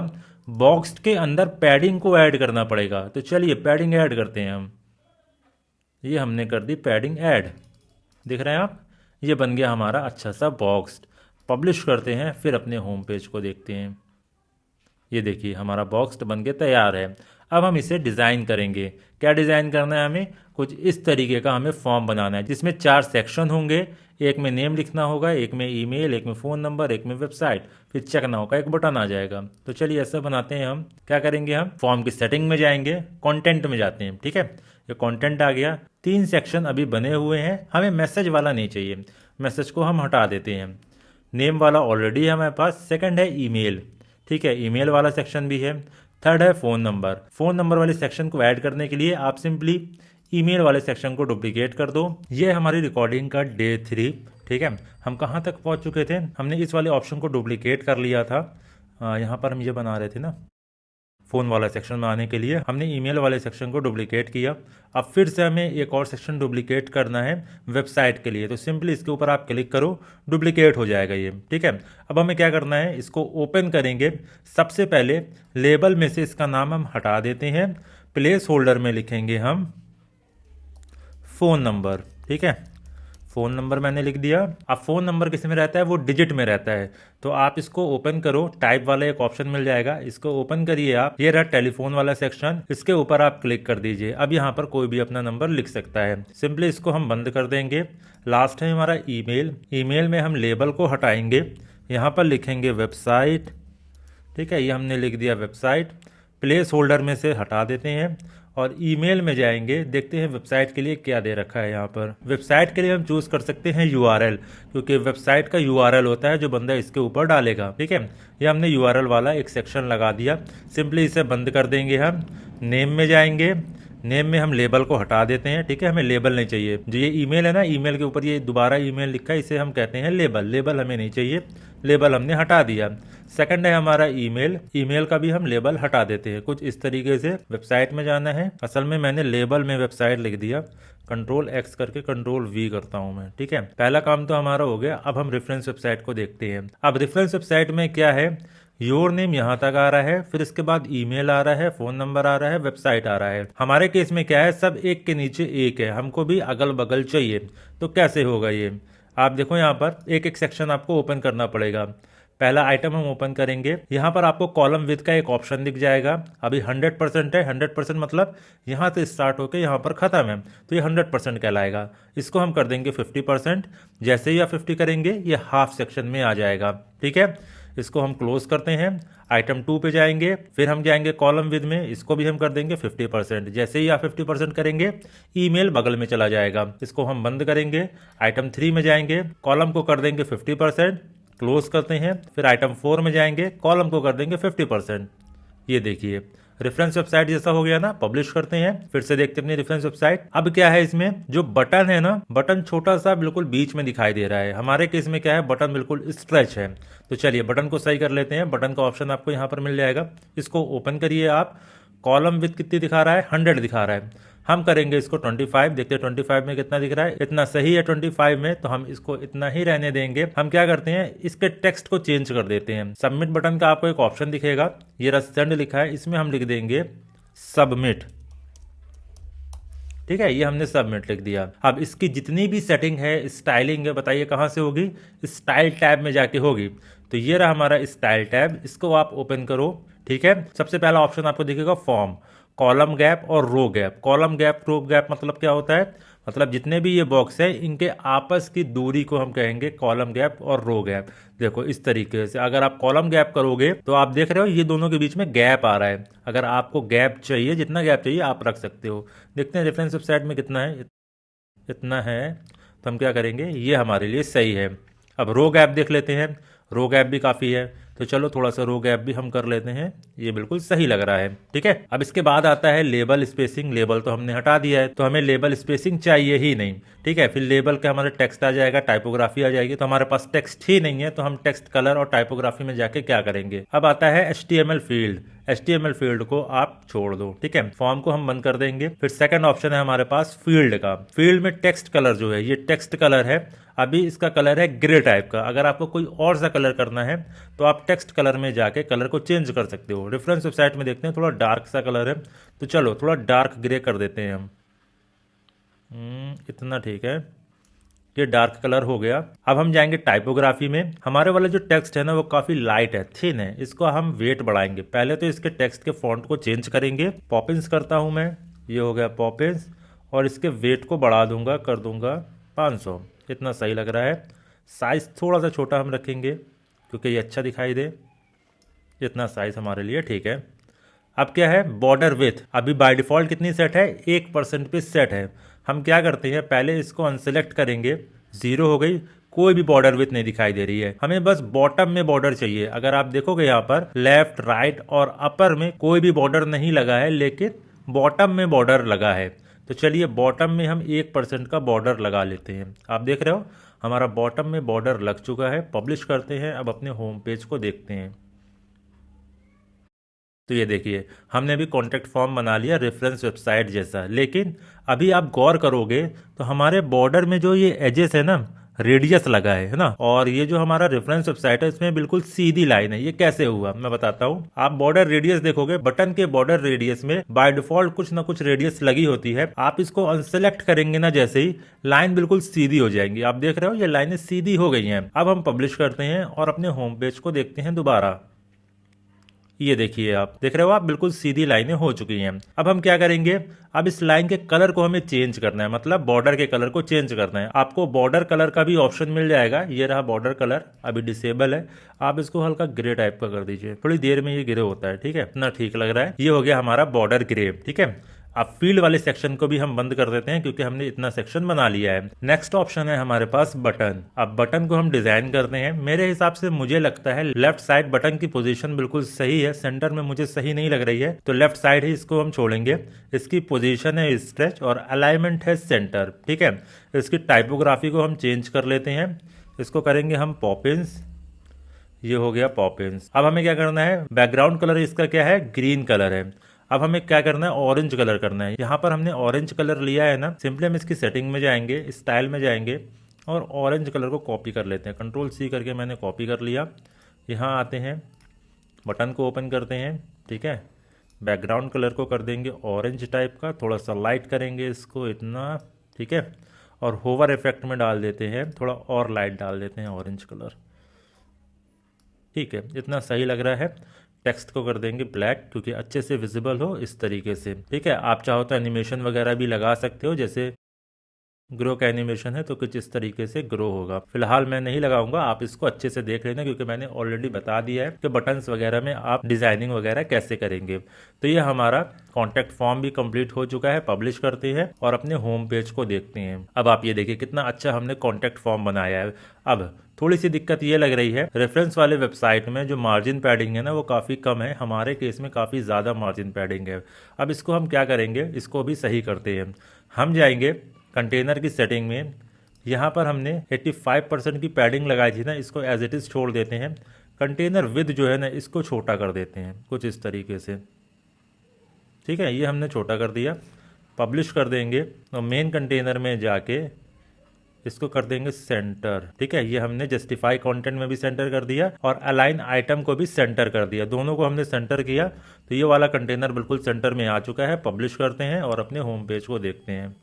बॉक्स के अंदर पैडिंग को ऐड करना पड़ेगा। तो चलिए पैडिंग ऐड करते हैं हम। ये हमने कर दी पैडिंग ऐड, दिख रहे हैं आप, ये बन गया हमारा अच्छा सा बॉक्स। पब्लिश करते हैं, फिर अपने होम पेज को देखते हैं। ये देखिए हमारा बॉक्स बन के तैयार है। अब हम इसे डिज़ाइन करेंगे। क्या डिज़ाइन करना है हमें? कुछ इस तरीके का हमें फॉर्म बनाना है जिसमें 4 सेक्शन होंगे। एक में नेम लिखना होगा, एक में ईमेल, एक में फ़ोन नंबर, एक में वेबसाइट, फिर चेकना होगा, एक बटन आ जाएगा। तो चलिए ऐसा बनाते हैं। हम क्या करेंगे, हम फॉर्म की सेटिंग में जाएंगे, कंटेंट में जाते हैं। ठीक है, ये कंटेंट आ गया। 3 सेक्शन अभी बने हुए हैं। हमें मैसेज वाला नहीं चाहिए, मैसेज को हम हटा देते हैं। नेम वाला ऑलरेडी है हमारे पास। सेकंड है ईमेल, ठीक है, ईमेल वाला सेक्शन भी है। थर्ड है फ़ोन नंबर। फ़ोन नंबर वाले सेक्शन को ऐड करने के लिए आप सिंपली ईमेल वाले सेक्शन को डुप्लीकेट कर दो। ये हमारी रिकॉर्डिंग का डे 3। ठीक है, हम कहाँ तक पहुँच चुके थे? हमने इस वाले ऑप्शन को डुप्लीकेट कर लिया था। यहाँ पर हम ये बना रहे थे ना, फ़ोन वाला सेक्शन में आने के लिए हमने ईमेल वाले सेक्शन को डुप्लीकेट किया। अब फिर से हमें एक और सेक्शन डुप्लीकेट करना है वेबसाइट के लिए। तो सिंपली इसके ऊपर आप क्लिक करो, डुप्लीकेट हो जाएगा ये। ठीक है, अब हमें क्या करना है, इसको ओपन करेंगे। सबसे पहले लेबल में से इसका नाम हम हटा देते हैं। प्लेस होल्डर में लिखेंगे हम फ़ोन नंबर। ठीक है, फ़ोन नंबर मैंने लिख दिया। अब फ़ोन नंबर किस में रहता है? वो डिजिट में रहता है। तो आप इसको ओपन करो, टाइप वाला एक ऑप्शन मिल जाएगा, इसको ओपन करिए आप। ये रहा टेलीफोन वाला सेक्शन, इसके ऊपर आप क्लिक कर दीजिए। अब यहाँ पर कोई भी अपना नंबर लिख सकता है। सिंपली इसको हम बंद कर देंगे। लास्ट है हमारा ईमेल। ईमेल में हम लेबल को हटाएंगे, यहाँ पर लिखेंगे वेबसाइट। ठीक है, ये हमने लिख दिया वेबसाइट। प्लेस होल्डर में से हटा देते हैं और ईमेल में जाएंगे, देखते हैं वेबसाइट के लिए क्या दे रखा है। यहाँ पर वेबसाइट के लिए हम चूज़ कर सकते हैं यूआरएल, क्योंकि वेबसाइट का यूआरएल होता है जो बंदा इसके ऊपर डालेगा। ठीक है, ये हमने यूआरएल वाला एक सेक्शन लगा दिया। सिंपली इसे बंद कर देंगे। हम नेम में जाएंगे, नेम में हम लेबल को हटा देते हैं। ठीक है, हमें लेबल नहीं चाहिए। जो ये ईमेल है ना, ईमेल के ऊपर ये दोबारा ईमेल लिखा है, इसे हम कहते हैं लेबल। लेबल हमें नहीं चाहिए, लेबल हमने हटा दिया। सेकंड है हमारा ईमेल, ईमेल का भी हम लेबल हटा देते हैं। कुछ इस तरीके से वेबसाइट में जाना है। असल में मैंने लेबल में वेबसाइट लिख दिया। कंट्रोल एक्स करके कंट्रोल वी करता हूं मैं। ठीक है, पहला काम तो हमारा हो गया। अब हम रेफरेंस वेबसाइट को देखते हैं। अब रेफरेंस वेबसाइट में क्या है, योर नेम यहाँ तक आ रहा है, फिर इसके बाद ईमेल आ रहा है, फ़ोन नंबर आ रहा है, वेबसाइट आ रहा है। हमारे केस में क्या है, सब एक के नीचे एक है, हमको भी अगल बगल चाहिए। तो कैसे होगा ये? आप देखो यहाँ पर एक एक सेक्शन आपको ओपन करना पड़ेगा। पहला आइटम हम ओपन करेंगे, यहाँ पर आपको कॉलम विद का एक ऑप्शन दिख जाएगा। अभी 100% है। 100% मतलब यहाँ से स्टार्ट होकर यहाँ पर ख़त्म है, तो ये 100% कहलाएगा। इसको हम कर देंगे 50%। जैसे ही आप 50 करेंगे ये हाफ सेक्शन में आ जाएगा। ठीक है, इसको हम क्लोज करते हैं। आइटम 2 पे जाएंगे, फिर हम जाएंगे कॉलम विद में, इसको भी हम कर देंगे 50%। जैसे ही आप 50% करेंगे ईमेल बगल में चला जाएगा, इसको हम बंद करेंगे। आइटम 3 में जाएंगे, कॉलम को कर देंगे 50%, क्लोज करते हैं। फिर आइटम 4 में जाएंगे, कॉलम को कर देंगे 50%। ये देखिए रेफरेंस वेबसाइट जैसा हो गया ना। पब्लिश करते हैं, फिर से देखते हैं अपनी रेफरेंस वेबसाइट। अब क्या है, इसमें जो बटन है ना, बटन छोटा सा बिल्कुल बीच में दिखाई दे रहा है। हमारे केस में क्या है, बटन बिल्कुल स्ट्रेच है। तो चलिए बटन को सही कर लेते हैं। बटन का ऑप्शन आपको यहाँ पर मिल जाएगा, इसको ओपन करिए आप। कॉलम विद कितनी दिखा रहा है, 100 दिखा रहा है। हम करेंगे इसको 25, देखते हैं 25 में कितना दिख रहा है। इतना सही है 25 में, तो हम इसको इतना ही रहने देंगे। हम क्या करते हैं, इसके टेक्स्ट को चेंज कर देते हैं। सबमिट बटन का आपको एक ऑप्शन दिखेगा, ये रहा सेंड लिखा है, इसमें हम लिख देंगे सबमिट। ठीक है, ये हमने सबमिट लिख दिया। अब इसकी जितनी भी सेटिंग है, स्टाइलिंग है, बताइए कहाँ से होगी? स्टाइल टैब में जाके होगी। तो ये रहा हमारा स्टाइल टैब, इसको आप ओपन करो। ठीक है, सबसे पहला ऑप्शन आपको दिखेगा फॉर्म, कॉलम गैप और रो गैप। कॉलम गैप रो गैप मतलब क्या होता है, मतलब जितने भी ये बॉक्स है इनके आपस की दूरी को हम कहेंगे कॉलम गैप और रो गैप। देखो इस तरीके से अगर आप कॉलम गैप करोगे तो आप देख रहे हो ये दोनों के बीच में गैप आ रहा है। अगर आपको गैप चाहिए, जितना गैप चाहिए आप रख सकते हो। देखते हैं रेफरेंस वेबसाइट में कितना है, इतना है। तो हम क्या करेंगे, ये हमारे लिए सही है। अब रो गैप देख लेते हैं, रो गैप भी काफ़ी है। तो चलो थोड़ा सा रो गैप भी हम कर लेते हैं, ये बिल्कुल सही लग रहा है। ठीक है, अब इसके बाद आता है लेबल स्पेसिंग। लेबल तो हमने हटा दिया है, तो हमें लेबल स्पेसिंग चाहिए ही नहीं। ठीक है, फिर लेबल का हमारा टेक्स्ट आ जाएगा, टाइपोग्राफी आ जाएगी। तो हमारे पास टेक्स्ट ही नहीं है, तो हम टेक्स्ट कलर और टाइपोग्राफी में जाके क्या करेंगे। अब आता है HTML फील्ड। HTML फील्ड को आप छोड़ दो। ठीक है, फॉर्म को हम बंद कर देंगे। फिर सेकंड ऑप्शन है हमारे पास फील्ड का। फील्ड में टेक्स्ट कलर जो है, ये टेक्स्ट कलर है। अभी इसका कलर है ग्रे टाइप का। अगर आपको कोई और सा कलर करना है तो आप टेक्स्ट कलर में जाके कलर को चेंज कर सकते हो। रेफरेंस वेबसाइट में देखते हैं थोड़ा डार्क सा कलर है, तो चलो थोड़ा डार्क ग्रे कर देते हैं हम। इतना ठीक है। ये डार्क कलर हो गया। अब हम जाएंगे टाइपोग्राफी में। हमारे वाला जो टेक्स्ट है ना वो काफी लाइट है, थिन है, इसको हम वेट बढ़ाएंगे। पहले तो इसके टेक्स्ट के फॉन्ट को चेंज करेंगे। पॉपिंस करता हूं मैं, ये हो गया पॉपिंस, और इसके वेट को बढ़ा दूंगा, कर दूंगा 500। इतना सही लग रहा है। साइज थोड़ा सा छोटा हम रखेंगे क्योंकि ये अच्छा दिखाई दे। इतना साइज हमारे लिए ठीक है। अब क्या है, बॉर्डर विथ अभी बाय डिफॉल्ट कितनी सेट है, 1% पे सेट है। हम क्या करते हैं, पहले इसको अनसेलेक्ट करेंगे, 0 हो गई, कोई भी बॉर्डर विथ नहीं दिखाई दे रही है। हमें बस बॉटम में बॉर्डर चाहिए। अगर आप देखोगे यहाँ पर लेफ्ट, राइट और अपर में कोई भी बॉर्डर नहीं लगा है, लेकिन बॉटम में बॉर्डर लगा है। तो चलिए बॉटम में हम 1% का बॉर्डर लगा लेते हैं। आप देख रहे हो हमारा बॉटम में बॉर्डर लग चुका है। पब्लिश करते हैं। अब अपने होम पेज को देखते हैं। तो ये देखिए हमने अभी कॉन्टैक्ट फॉर्म बना लिया रेफरेंस वेबसाइट जैसा। लेकिन अभी आप गौर करोगे तो हमारे बॉर्डर में जो ये एजेस है ना, रेडियस लगा है ना, और ये जो हमारा रेफरेंस वेबसाइट है इसमें बिल्कुल सीधी लाइन है। ये कैसे हुआ मैं बताता हूँ। आप बॉर्डर रेडियस देखोगे, बटन के बॉर्डर रेडियस में बाय डिफॉल्ट कुछ ना कुछ रेडियस लगी होती है। आप इसको अनसेलेक्ट करेंगे ना, जैसे ही लाइन बिल्कुल सीधी हो जाएंगी। आप देख रहे हो ये लाइनें सीधी हो गई हैं। अब हम पब्लिश करते हैं और अपने होम पेज को देखते हैं दोबारा। ये देखिए आप देख रहे हो, आप बिल्कुल सीधी लाइनें हो चुकी हैं। अब हम क्या करेंगे, अब इस लाइन के कलर को हमें चेंज करना है, मतलब बॉर्डर के कलर को चेंज करना है। आपको बॉर्डर कलर का भी ऑप्शन मिल जाएगा। ये रहा बॉर्डर कलर, अभी डिसेबल है। आप इसको हल्का ग्रे टाइप का कर दीजिए, थोड़ी देर में ये ग्रे होता है, ठीक है, इतना ठीक लग रहा है। ये हो गया हमारा बॉर्डर ग्रे, ठीक है। अब फील्ड वाले सेक्शन को भी हम बंद कर देते हैं क्योंकि हमने इतना सेक्शन बना लिया है। नेक्स्ट ऑप्शन है हमारे पास बटन। अब बटन को हम डिजाइन करते हैं। मेरे हिसाब से मुझे लगता है लेफ्ट साइड बटन की पोजीशन बिल्कुल सही है, सेंटर में मुझे सही नहीं लग रही है, तो लेफ्ट साइड ही इसको हम छोड़ेंगे। इसकी पोजीशन है स्ट्रेच और अलाइनमेंट है सेंटर, ठीक है। इसकी टाइपोग्राफी को हम चेंज कर लेते हैं। इसको करेंगे हम पॉपिंस, ये हो गया पॉपिंस। अब हमें क्या करना है, बैकग्राउंड कलर इसका क्या है, ग्रीन कलर है। अब हमें क्या करना है, ऑरेंज कलर करना है। यहाँ पर हमने ऑरेंज कलर लिया है ना, सिंपली हम इसकी सेटिंग में जाएंगे, स्टाइल में जाएंगे और ऑरेंज कलर को कॉपी कर लेते हैं। Ctrl+C करके मैंने कॉपी कर लिया। यहाँ आते हैं, बटन को ओपन करते हैं, ठीक है। बैकग्राउंड कलर को कर देंगे ऑरेंज टाइप का, थोड़ा सा लाइट करेंगे इसको इतना, ठीक है। और होवर इफेक्ट में डाल देते हैं, थोड़ा और लाइट डाल देते हैं ऑरेंज कलर, ठीक है। इतना सही लग रहा है। टेक्स्ट को कर देंगे ब्लैक क्योंकि अच्छे से विजिबल हो इस तरीके से, ठीक है। आप चाहो तो एनिमेशन वगैरह भी लगा सकते हो, जैसे ग्रो का एनिमेशन है तो कुछ इस तरीके से ग्रो होगा। फिलहाल मैं नहीं लगाऊंगा, आप इसको अच्छे से देख लेना क्योंकि मैंने ऑलरेडी बता दिया है कि बटन्स वगैरह में आप डिजाइनिंग वगैरह कैसे करेंगे। तो ये हमारा कॉन्टैक्ट फॉर्म भी कंप्लीट हो चुका है। पब्लिश करते हैं और अपने होम पेज को देखते हैं। अब आप ये देखिए कितना अच्छा हमने कॉन्टैक्ट फॉर्म बनाया है। अब थोड़ी सी दिक्कत ये लग रही है, रेफरेंस वाले वेबसाइट में जो मार्जिन पैडिंग है ना वो काफ़ी कम है, हमारे केस में काफ़ी ज़्यादा मार्जिन पैडिंग है। अब इसको हम क्या करेंगे, इसको भी सही करते हैं। हम जाएंगे कंटेनर की सेटिंग में, यहाँ पर हमने 85% की पैडिंग लगाई थी ना, इसको एज इट इज़ छोड़ देते हैं। कंटेनर विद जो है ना इसको छोटा कर देते हैं कुछ इस तरीके से, ठीक है। ये हमने छोटा कर दिया। पब्लिश कर देंगे और मेन कंटेनर में जाके इसको कर देंगे सेंटर, ठीक है। ये हमने जस्टिफाई कंटेंट में भी सेंटर कर दिया और अलाइन आइटम को भी सेंटर कर दिया, दोनों को हमने सेंटर किया। तो ये वाला कंटेनर बिल्कुल सेंटर में आ चुका है। पब्लिश करते हैं और अपने होम पेज को देखते हैं।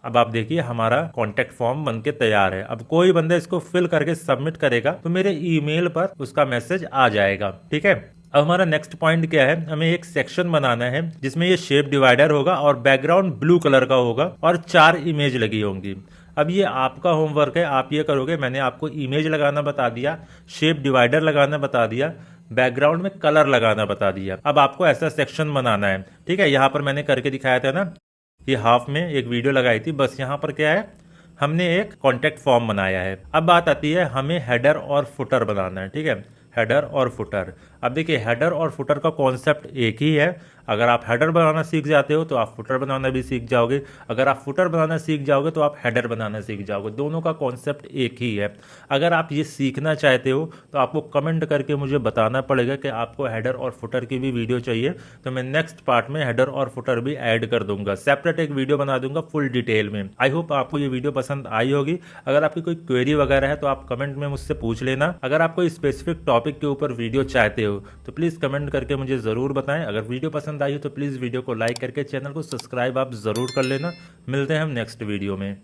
अब आप देखिए हमारा कॉन्टैक्ट फॉर्म बनके तैयार है। अब कोई बंदा इसको फिल करके सबमिट करेगा तो मेरे ईमेल पर उसका मैसेज आ जाएगा, ठीक है। अब हमारा नेक्स्ट पॉइंट क्या है, हमें एक सेक्शन बनाना है जिसमें ये शेप डिवाइडर होगा और बैकग्राउंड ब्लू कलर का होगा और 4 इमेज लगी होंगी। अब ये आपका होमवर्क है, आप ये करोगे। मैंने आपको इमेज लगाना बता दिया, शेप डिवाइडर लगाना बता दिया, बैकग्राउंड में कलर लगाना बता दिया। अब आपको ऐसा सेक्शन बनाना है, ठीक है। यहाँ पर मैंने करके दिखाया था ना, ये हाफ में एक वीडियो लगाई थी। बस यहाँ पर क्या है, हमने एक कॉन्टैक्ट फॉर्म बनाया है। अब बात आती है हमें हेडर और फुटर बनाना है, ठीक है। हेडर और फुटर, अब देखिए हेडर और फुटर का कॉन्सेप्ट एक ही है। अगर आप हेडर बनाना सीख जाते हो तो आप फुटर बनाना भी सीख जाओगे, अगर आप फुटर बनाना सीख जाओगे तो आप हेडर बनाना सीख जाओगे। दोनों का कॉन्सेप्ट एक ही है। अगर आप ये सीखना चाहते हो तो आपको कमेंट करके मुझे बताना पड़ेगा कि आपको हेडर और फुटर की भी वीडियो चाहिए, तो मैं नेक्स्ट पार्ट में हेडर और फुटर भी ऐड कर दूंगा, सेपरेट एक वीडियो बना दूंगा फुल डिटेल में। आई होप आपको ये वीडियो पसंद आई होगी। अगर आपकी कोई क्वेरी वगैरह है तो आप कमेंट में मुझसे पूछ लेना। अगर आप कोई स्पेसिफिक टॉपिक के ऊपर वीडियो चाहते हो तो प्लीज़ कमेंट करके मुझे ज़रूर बताएं। अगर वीडियो पसंद आई हो तो प्लीज़ वीडियो को लाइक करके चैनल को सब्सक्राइब आप ज़रूर कर लेना। मिलते हैं हम नेक्स्ट वीडियो में।